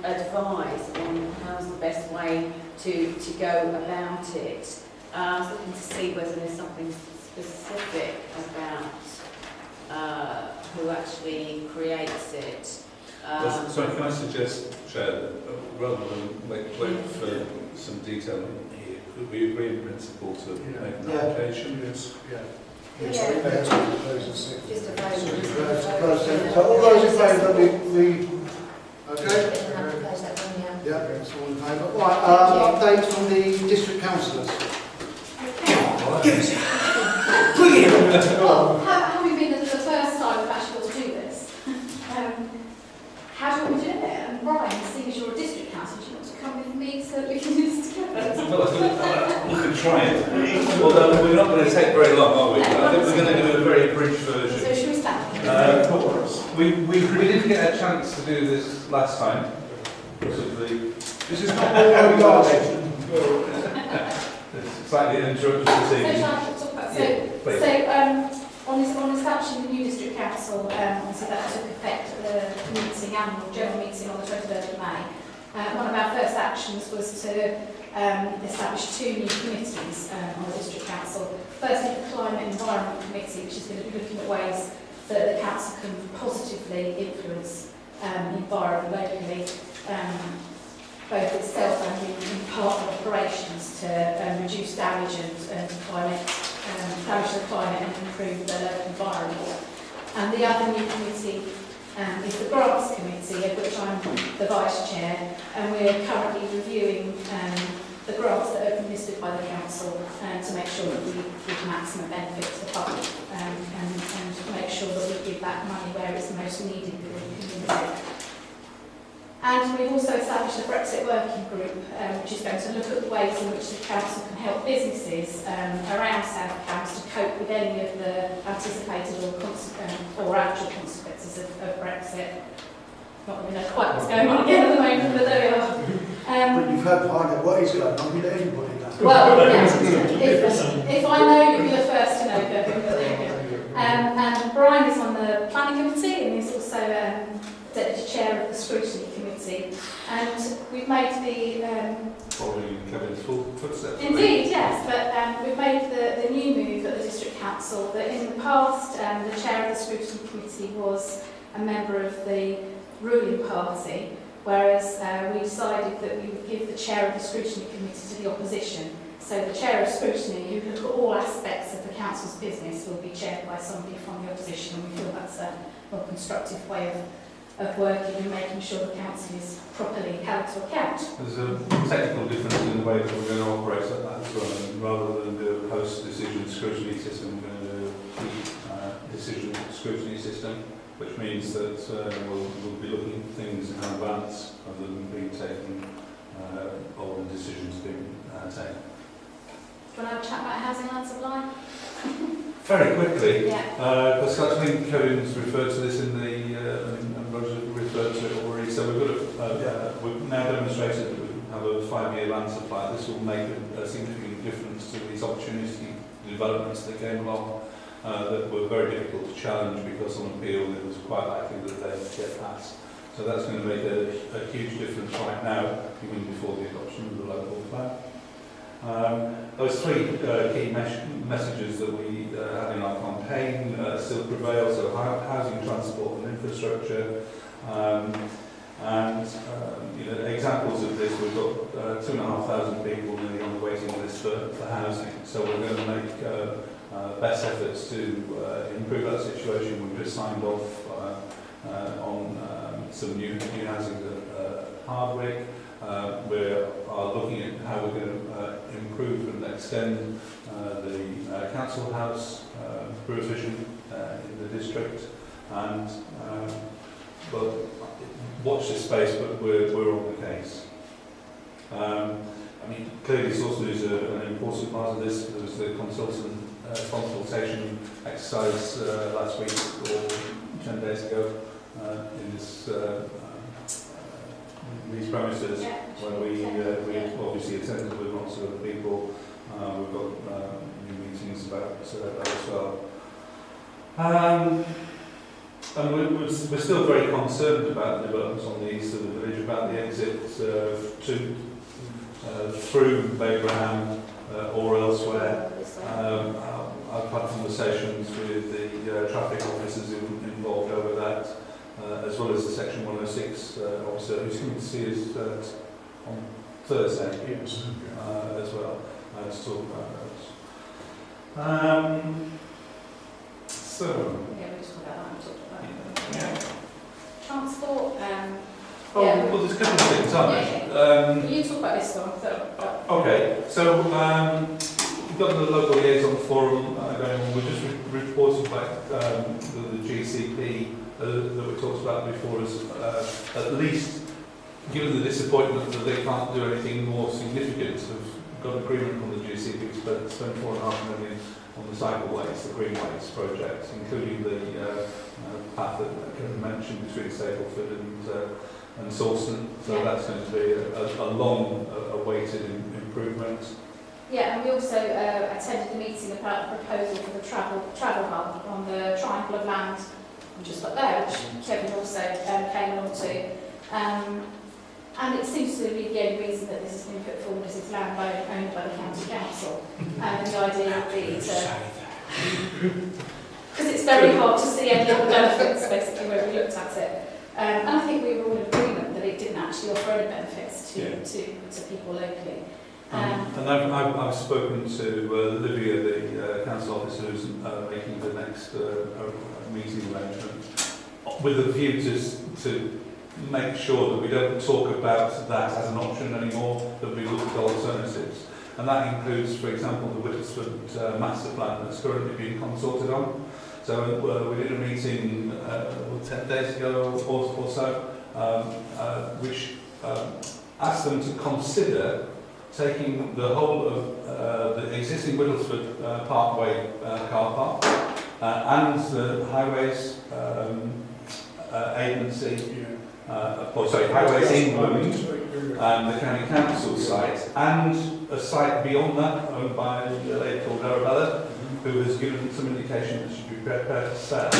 advise on how's the best way to go about it. I was looking to see whether there's something specific about who actually creates it. Sorry, can I suggest, Chair, that rather than wait for some detail here, could we agree in principle to make an application? Yes. Just a So all those in favour, we okay? Yeah, that's all in favour. Right, updates from the district councillors. Having been the first time I've actually got to do this, how do we do it? And Brian, seeing as you're a district council, do you want to come with me so that we can do this together? We can try it. Although we're not going to take very long, are we? I think we're going to do a very abridged version. So should we start? We didn't get a chance to do this last time because of the... This is not all we got. It's slightly uninterrupted proceedings. On establishing the new district council, obviously that took effect at the meeting, annual general meeting on the 23rd of May. One of our first actions was to establish 2 new committees on the District Council. Firstly, the Climate and Environment Committee, which is going to be looking at ways that the Council can positively influence the environment locally, both itself and in partner operations to reduce damage and climate, damage to the climate and improve the local environment. And the other new committee is the Grants Committee, of which I'm the Vice Chair, and we're currently reviewing the grants that have been listed by the Council to make sure that we give maximum benefit to the public and make sure that we give that money where it's most needed within the community. And we've also established a Brexit working group, which is going to look at the ways in which the Council can help businesses around South Cambs to cope with any of the anticipated or actual consequences of Brexit. Not that we know quite what's going on again at the moment, but there we are. But you've heard behind it what is going on, you let everybody know. Well, yeah, if I know, you'll be the first to know, Kevin, but there you go. And Brian is on the Planning Committee and he's also Deputy Chair of the Scrutiny Committee. And we've made Following Kevin's footsteps. Indeed, yes, but we've made the new move at the District Council that in the past the Chair of the Scrutiny Committee was a member of the ruling party, whereas we decided that we would give the Chair of the Scrutiny Committee to the opposition. So the Chair of Scrutiny, who look at all aspects of the Council's business, will be chaired by somebody from the opposition, and we feel that's a more constructive way of working and making sure the Council is properly held to account. There's a technical difference in the way that we're going to operate at that as well. And rather than do a post-decision scrutiny system, we're going to do a decision scrutiny system, which means that we'll be looking at things in advance rather than being taken, or the decisions being taken. Do you want to have a chat about housing land supply? Very quickly, Yeah. because I think Kevin's referred to this in the, and Roger referred to it already, so we've now demonstrated that we have a 5-year land supply. This will make a significant difference to these opportunity developments that came along that were very difficult to challenge because on appeal it was quite likely that they'd get passed. So that's going to make a huge difference right now, even before the adoption of the local plan. Those 3 key messages that we had in our campaign still prevail, so housing, transport and infrastructure. Examples of this, we've got 2,500 people nearly on the waiting list for housing, so we're going to make best efforts to improve that situation. We've just signed off on some new housing at Hardwick. We are looking at how we're going to improve and extend the council house provision in the district, and well, watch this space, but we're on the case. I mean, clearly Sawston is an important part of this. There was the consultation exercise last week or 10 days ago in this these premises, where we obviously attended with lots of other people. We've got new meetings about that as well. And we're still very concerned about the developments on the east of the village, about the exit through Abraham or elsewhere. I've had conversations with the traffic officers involved over that, as well as the Section 106 officer who's coming to see us on Thursday as well to talk about those. So. Yeah, we just talked about that and talked about that. Transport. Well, there's a couple of things, aren't there? You talk about this one. Okay, so we've got the local liaison forum going on. We're just reporting back the GCP that we talked about before is at least, given the disappointment that they can't do anything more significant, have got agreement on the GCP to spend £4.5 million on the cycleways, the greenways project, including the path that Kevin mentioned between Stapleford and Sawston. So that's going to be a long-awaited improvement. Yeah, and we also attended the meeting about the proposal for the travel hub on the triangle of land just up there, which Kevin also came along to. And it seems to be the only reason that this has been put forward is it's land owned by the county council. And the idea would be to... Because it's very hard to see any other benefits, basically, where we looked at it. And I think we were all in agreement that it didn't actually offer any benefits to people locally. And I've spoken to Olivia, the council officer who's making the next meeting arrangement, with a view to make sure that we don't talk about that as an option anymore, that we look at alternatives. And that includes, for example, the Whittlesford master plan that's currently being consulted on. So we did a meeting 10 days ago or so, which asked them to consider taking the whole of the existing Whittlesford Parkway car park and the highways agency, Highways England and the County Council site, and a site beyond that owned by a lady called Arabella, who has given some indication that she'd be prepared to sell.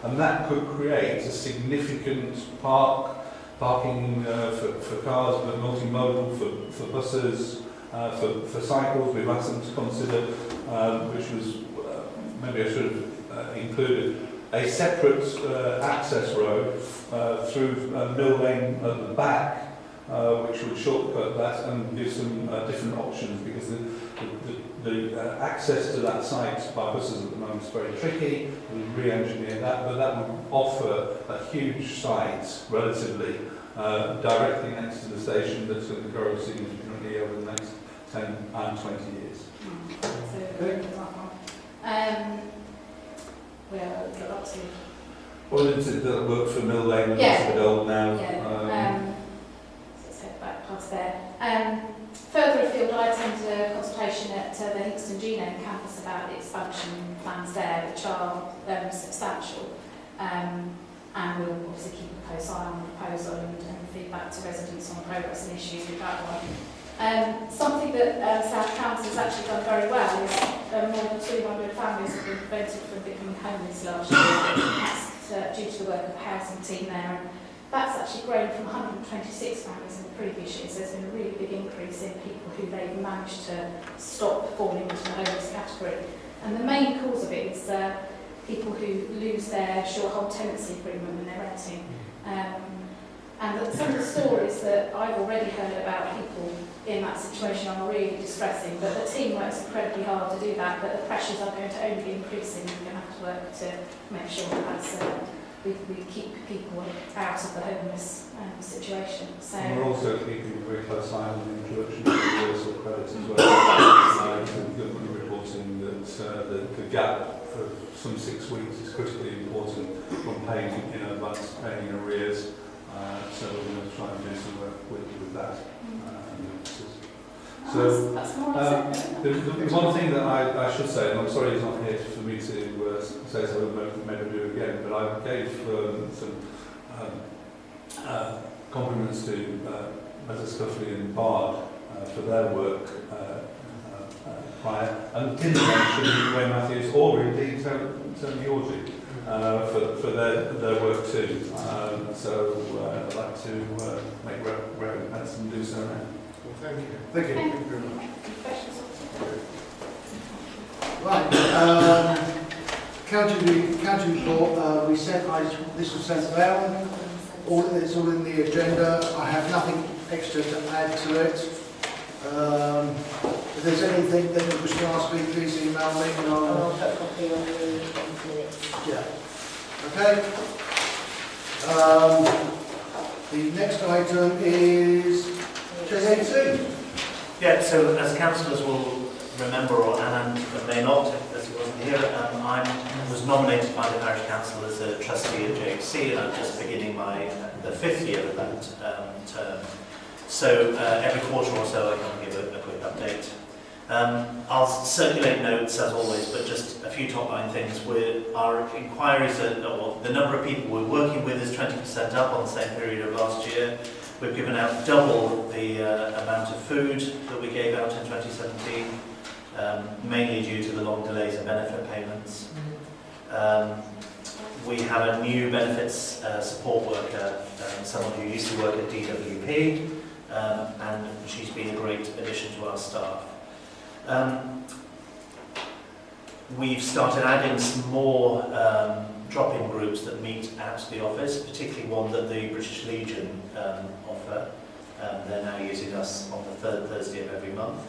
And that could create a significant parking for cars, but multimodal, for buses, for cycles. We've asked them to consider, which was maybe I should have included, a separate access road through Mill Lane at the back, which would shortcut that and give some different options, because the access to that site by buses at the moment is very tricky. We'll re-engineer that, but that would offer a huge site relatively directly next to the station that's going to grow significantly over the next 10 and 20 years. We'll get up to... Well, it'll work for Mill Lane, and it's a bit old now. So let's head back past there. Further afield, I attended a consultation at the Hingston Genome campus about the expansion plans there, which are substantial. And we'll obviously keep a close eye on the proposal and feedback to residents on progress and issues with that one. Something that South County has actually done very well is more than 200 families have been prevented from becoming homeless last year. That's due to the work of the housing team there. And that's actually grown from 126 families in the previous years. There's been a really big increase in people who they've managed to stop falling into the homeless category. And the main cause of it is people who lose their short-hold tenancy agreement when they're renting. And some of the stories that I've already heard about people in that situation are really distressing, but the team works incredibly hard to do that, but the pressures are going to only be increasing. We're going to have to work to make sure that we keep people out of the homeless situation. So we're also keeping a very close eye on the introduction of universal credit as well. The government reporting that the gap for some 6 weeks is critically important from paying in advance, paying in arrears. So we're going to try and do some work with that. So the one thing that I should say, and I'm sorry he's not here for me to say so, maybe do it again, but I gave some compliments to Mr. Scuffley and Bard for their work prior, and didn't mention Ray Matthews or indeed Tony Orgy for their work too. So I'd like to make recommendations and do so now. Well, thank you. Thank you. Okay. Thank you very much. Questions? Right. County report. We said this was sent down. It's all in the agenda. I have nothing extra to add to it. If there's anything that you wish to ask me, please email me and I'll put a copy on the minutes. Yeah. Okay. The next item is J18. Yeah, so as councillors will remember, or Anand may not, as he wasn't here, I was nominated by the Parish Council as a trustee at JHC, and I'm just beginning the 5th year of that term. So every quarter or so I can give a quick update. I'll circulate notes as always, but just a few top-line things. Our inquiries, the number of people we're working with is 20% up on the same period of last year. We've given out double the amount of food that we gave out in 2017, mainly due to the long delays in benefit payments. We have a new benefits support worker, someone who used to work at DWP, and she's been a great addition to our staff. We've started adding some more drop-in groups that meet at the office, particularly one that the British Legion offer. They're now using us on the third Thursday of every month.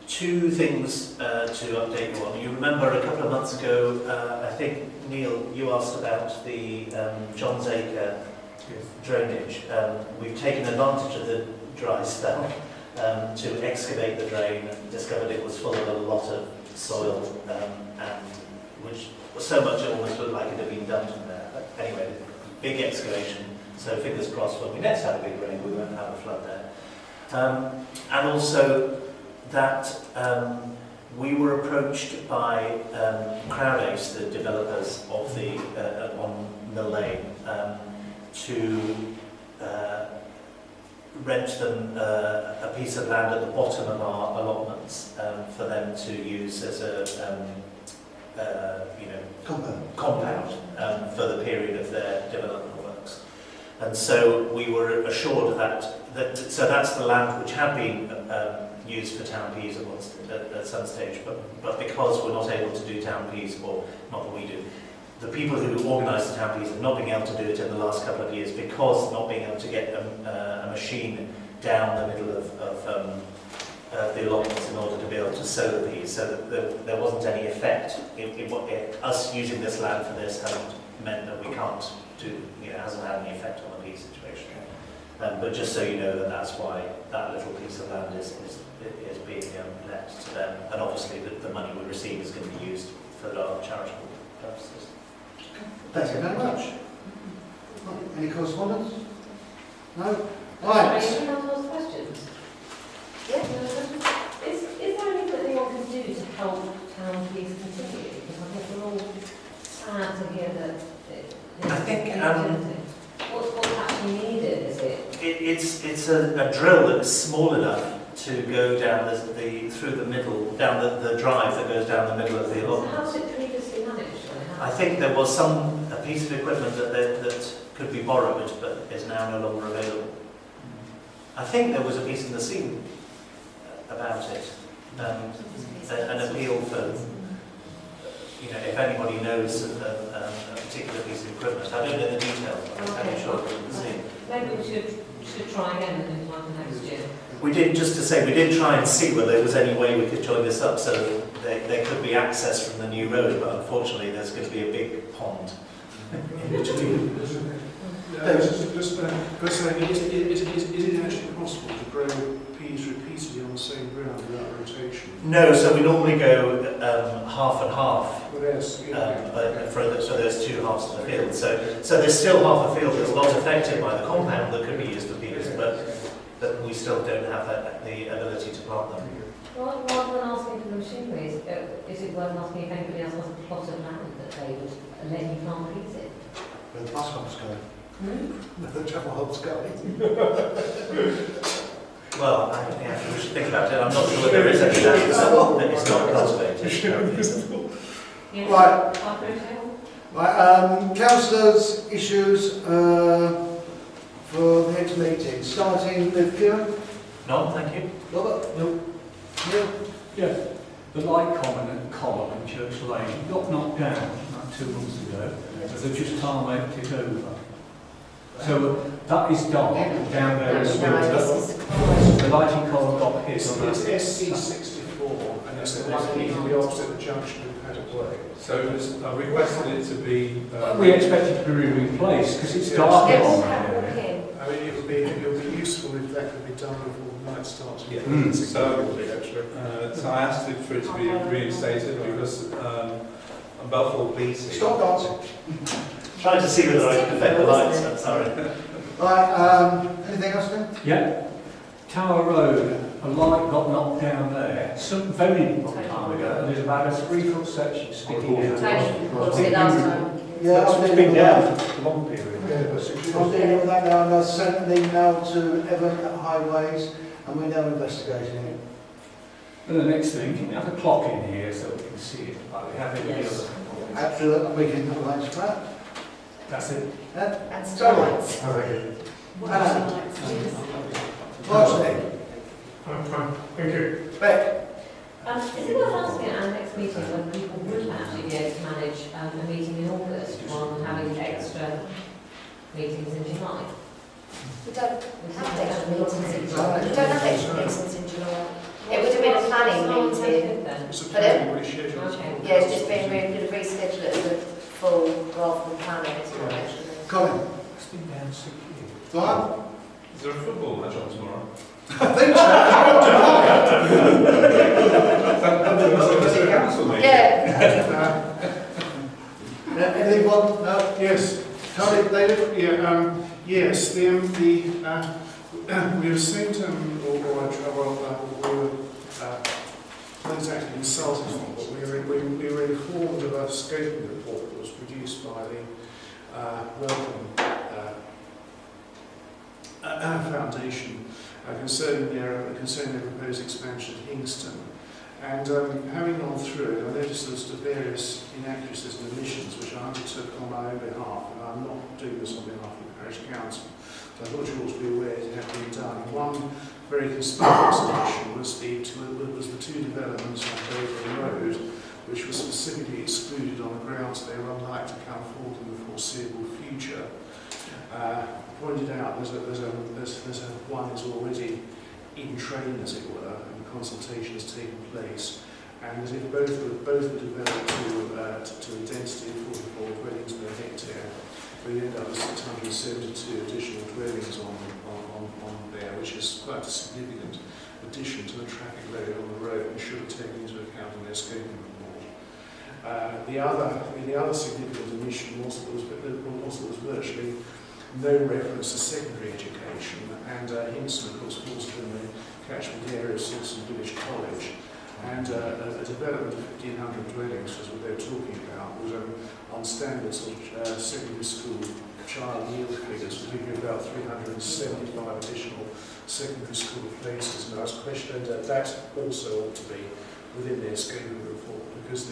Two things to update you on. You remember a couple of months ago, I think, Neil, you asked about the John's Acre drainage. We've taken advantage of the dry spell to excavate the drain, discovered it was full of a lot of soil, and which was so much it almost looked like it had been dumped from there. But anyway, big excavation, so fingers crossed when we next have a big rain we won't have a flood there. And also that we were approached by Crowdace, the developers of the on Mill Lane, to rent them a piece of land at the bottom of our allotments for them to use as a compound for the period of their development works. And so we were assured that so that's the land which had been used for town peas at some stage, but because we're not able to do town peas, or not that we do, the people who organise the town peas have not been able to do it in the last couple of years because not being able to get a machine down the middle of the allotments in order to be able to sow the peas, so that there wasn't any effect. Us using this land for this hasn't meant that we can't do, hasn't had any effect on the pea situation. But just so you know that's why that little piece of land is being let to them, and obviously the money we receive is going to be used for our charitable purposes. Thank you very much. Any correspondence? No? Right. Anyone else ask questions? Yeah. Is there anything that anyone can do to help town peas continue? Because I think we're all sad to hear that. I think what's actually needed, is it? It's a drill that's small enough to go down through the middle, down the drive that goes down the middle of the So allotment. how's it previously managed? I think there was a piece of equipment that could be borrowed, but is now no longer available. I think there was a piece in the scene about it, an appeal for, if anybody knows a particular piece of equipment. I don't know the details, but I'm fairly sure it was in the scene. Maybe we should try again in time for next year. We did try and see whether there was any way we could join this up so there could be access from the new road, but unfortunately there's going to be a big pond in between. Just is it actually possible to grow peas repeatedly on the same ground without rotation? No, so we normally go half and half. Well, yes, So there's two halves of the field. So there's still half a field that's not affected by the compound that could be used for peas, but we still don't have the ability to plant them. Rather than asking for the machinery, is it worth asking if anybody else has a plot of land that they would let you plant peas in? Where the bus hop's going. Where the travel hop's going. Well, we should think about it. I'm not sure whether there is any land that is not cultivated. Right, councillors' issues for the next meeting, starting with Kieran. No, thank you. Robert? No. Neil? Yeah, the light column in Church Lane got knocked down about 2 months ago, so they've just tarmacked it over. So that is dark down there in the winter. The lighting column got hit on that. It's SC64, and it's the one immediately opposite the junction with Paddock Way. So I requested it to be... we expect it to be replaced because it's dark on there. I mean, it would be useful if that could be done before the night starts. So I asked it for it to be reinstated because I'm Belfort BC. Stop dancing. Trying to see whether I can affect the lights, I'm sorry. Right, anything else then? Yeah. Tower Road, a light got knocked down there some very long time ago, and there's about a 3-foot section sticking out. Yeah, it's been down for a long period. I'm dealing with that now, and I sent an email to Evan at Highways, and we're now investigating it. And the next thing, can we have a clock in here so we can see it, like we have in the other? And we can arrange for that. That's it. Yeah? And Starlights. Oh, very good. Martin. I'm fine, thank you. Beck. Is it worth asking at our next meeting whether people would actually be able to manage a meeting in August rather than having extra meetings in July? We don't have extra meetings in July. We don't have extra meetings in July. It would have been a planning meeting. It's a Pardon? planning reschedule. Okay. Yeah, it's just been going to reschedule it as a full rather than planning. It's not extra meeting. Colin. It's been down 6 years. Brian. Is there a football match on tomorrow? I think so. That's a council meeting. Yeah. Anything one? No? Yes. Tony, David? Yeah, yes, we received, we were not exactly insulted on, but we were informed of a scoping report that was produced by the Wellcome Foundation concerning their proposed expansion at Hingston. And having gone through it, I noticed there was various inaccuracies and omissions which I undertook on my own behalf, and I'm not doing this on behalf of the Parish Council. So I thought you ought to be aware it had been done. One very conspicuous omission was the two developments on Dover Road, which were specifically excluded on the grounds they were unlikely to come forward in the foreseeable future. Pointed out there's one is already in train, as it were, and consultation has taken place, and as if both were developed to a density of 44 dwellings per hectare, we end up with 672 additional dwellings on there, which is quite a significant addition to the traffic load on the road and should have taken into account in their scoping report. The other significant omission was that there was virtually no reference to secondary education, and Hingston, of course, falls within the catchment area of Sawston Village College, and a development of 1,500 dwellings, as what they're talking about, was on standard sort of secondary school child yield figures, would give you about 375 additional secondary school places, and I was questioned that also ought to be within their scoping report, because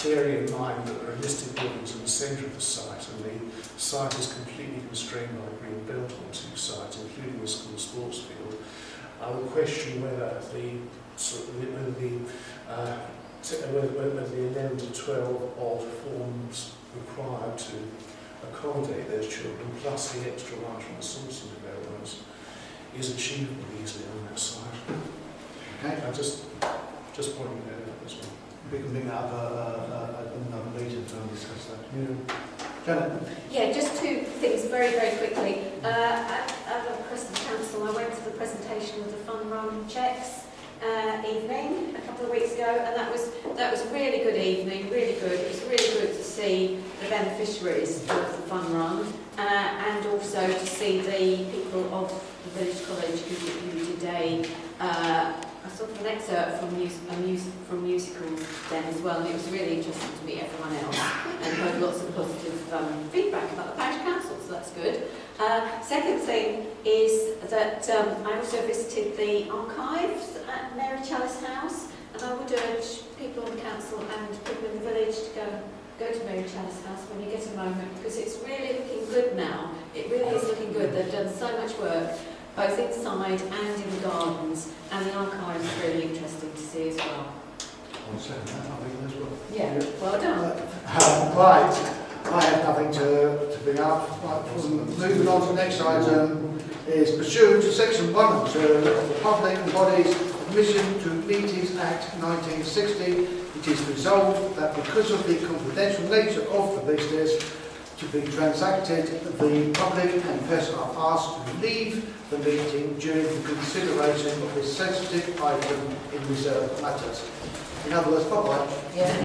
bearing in mind that there are listed buildings in the centre of the site, and the site is completely constrained by the green belt on two sides, including the school sports field. I would question whether the 11 to 12 odd forms required to accommodate those children, plus the extra large from the Sawston developments, is achievable easily on that site. Okay. I'm just pointing that out as well. We can bring that up another meeting to discuss that. Janet? Yeah, just two things very, very quickly. At the Preston Council, I went to the presentation of the fun run checks evening a couple of weeks ago, and that was a really good evening, really good. It was really good to see the beneficiaries of the fun run, and also to see the people of the Village College who did I saw an excerpt from musicals then as well, and it was really interesting to meet everyone else and heard lots of positive feedback about the Parish Council, so that's good. Second thing is that I also visited the archives at Mary Chalice House, and I would urge people on the council and people in the village to go to Mary Chalice House when you get a moment, because it's really looking good now. It really is looking good. They've done so much work, both inside and in the gardens, and the archives is really interesting to see as well. I'll second that, I think, as well. Yeah, well done. Right, I have nothing to bring up. Right, moving on to the next item is pursuant to section 1 and 2 of the Public Bodies Admission to Meetings Act 1960, it is resolved that because of the confidential nature of the business to be transacted, the public and press are asked to leave the meeting during the consideration of this sensitive item in reserved matters. In other words, bye-bye. Yeah.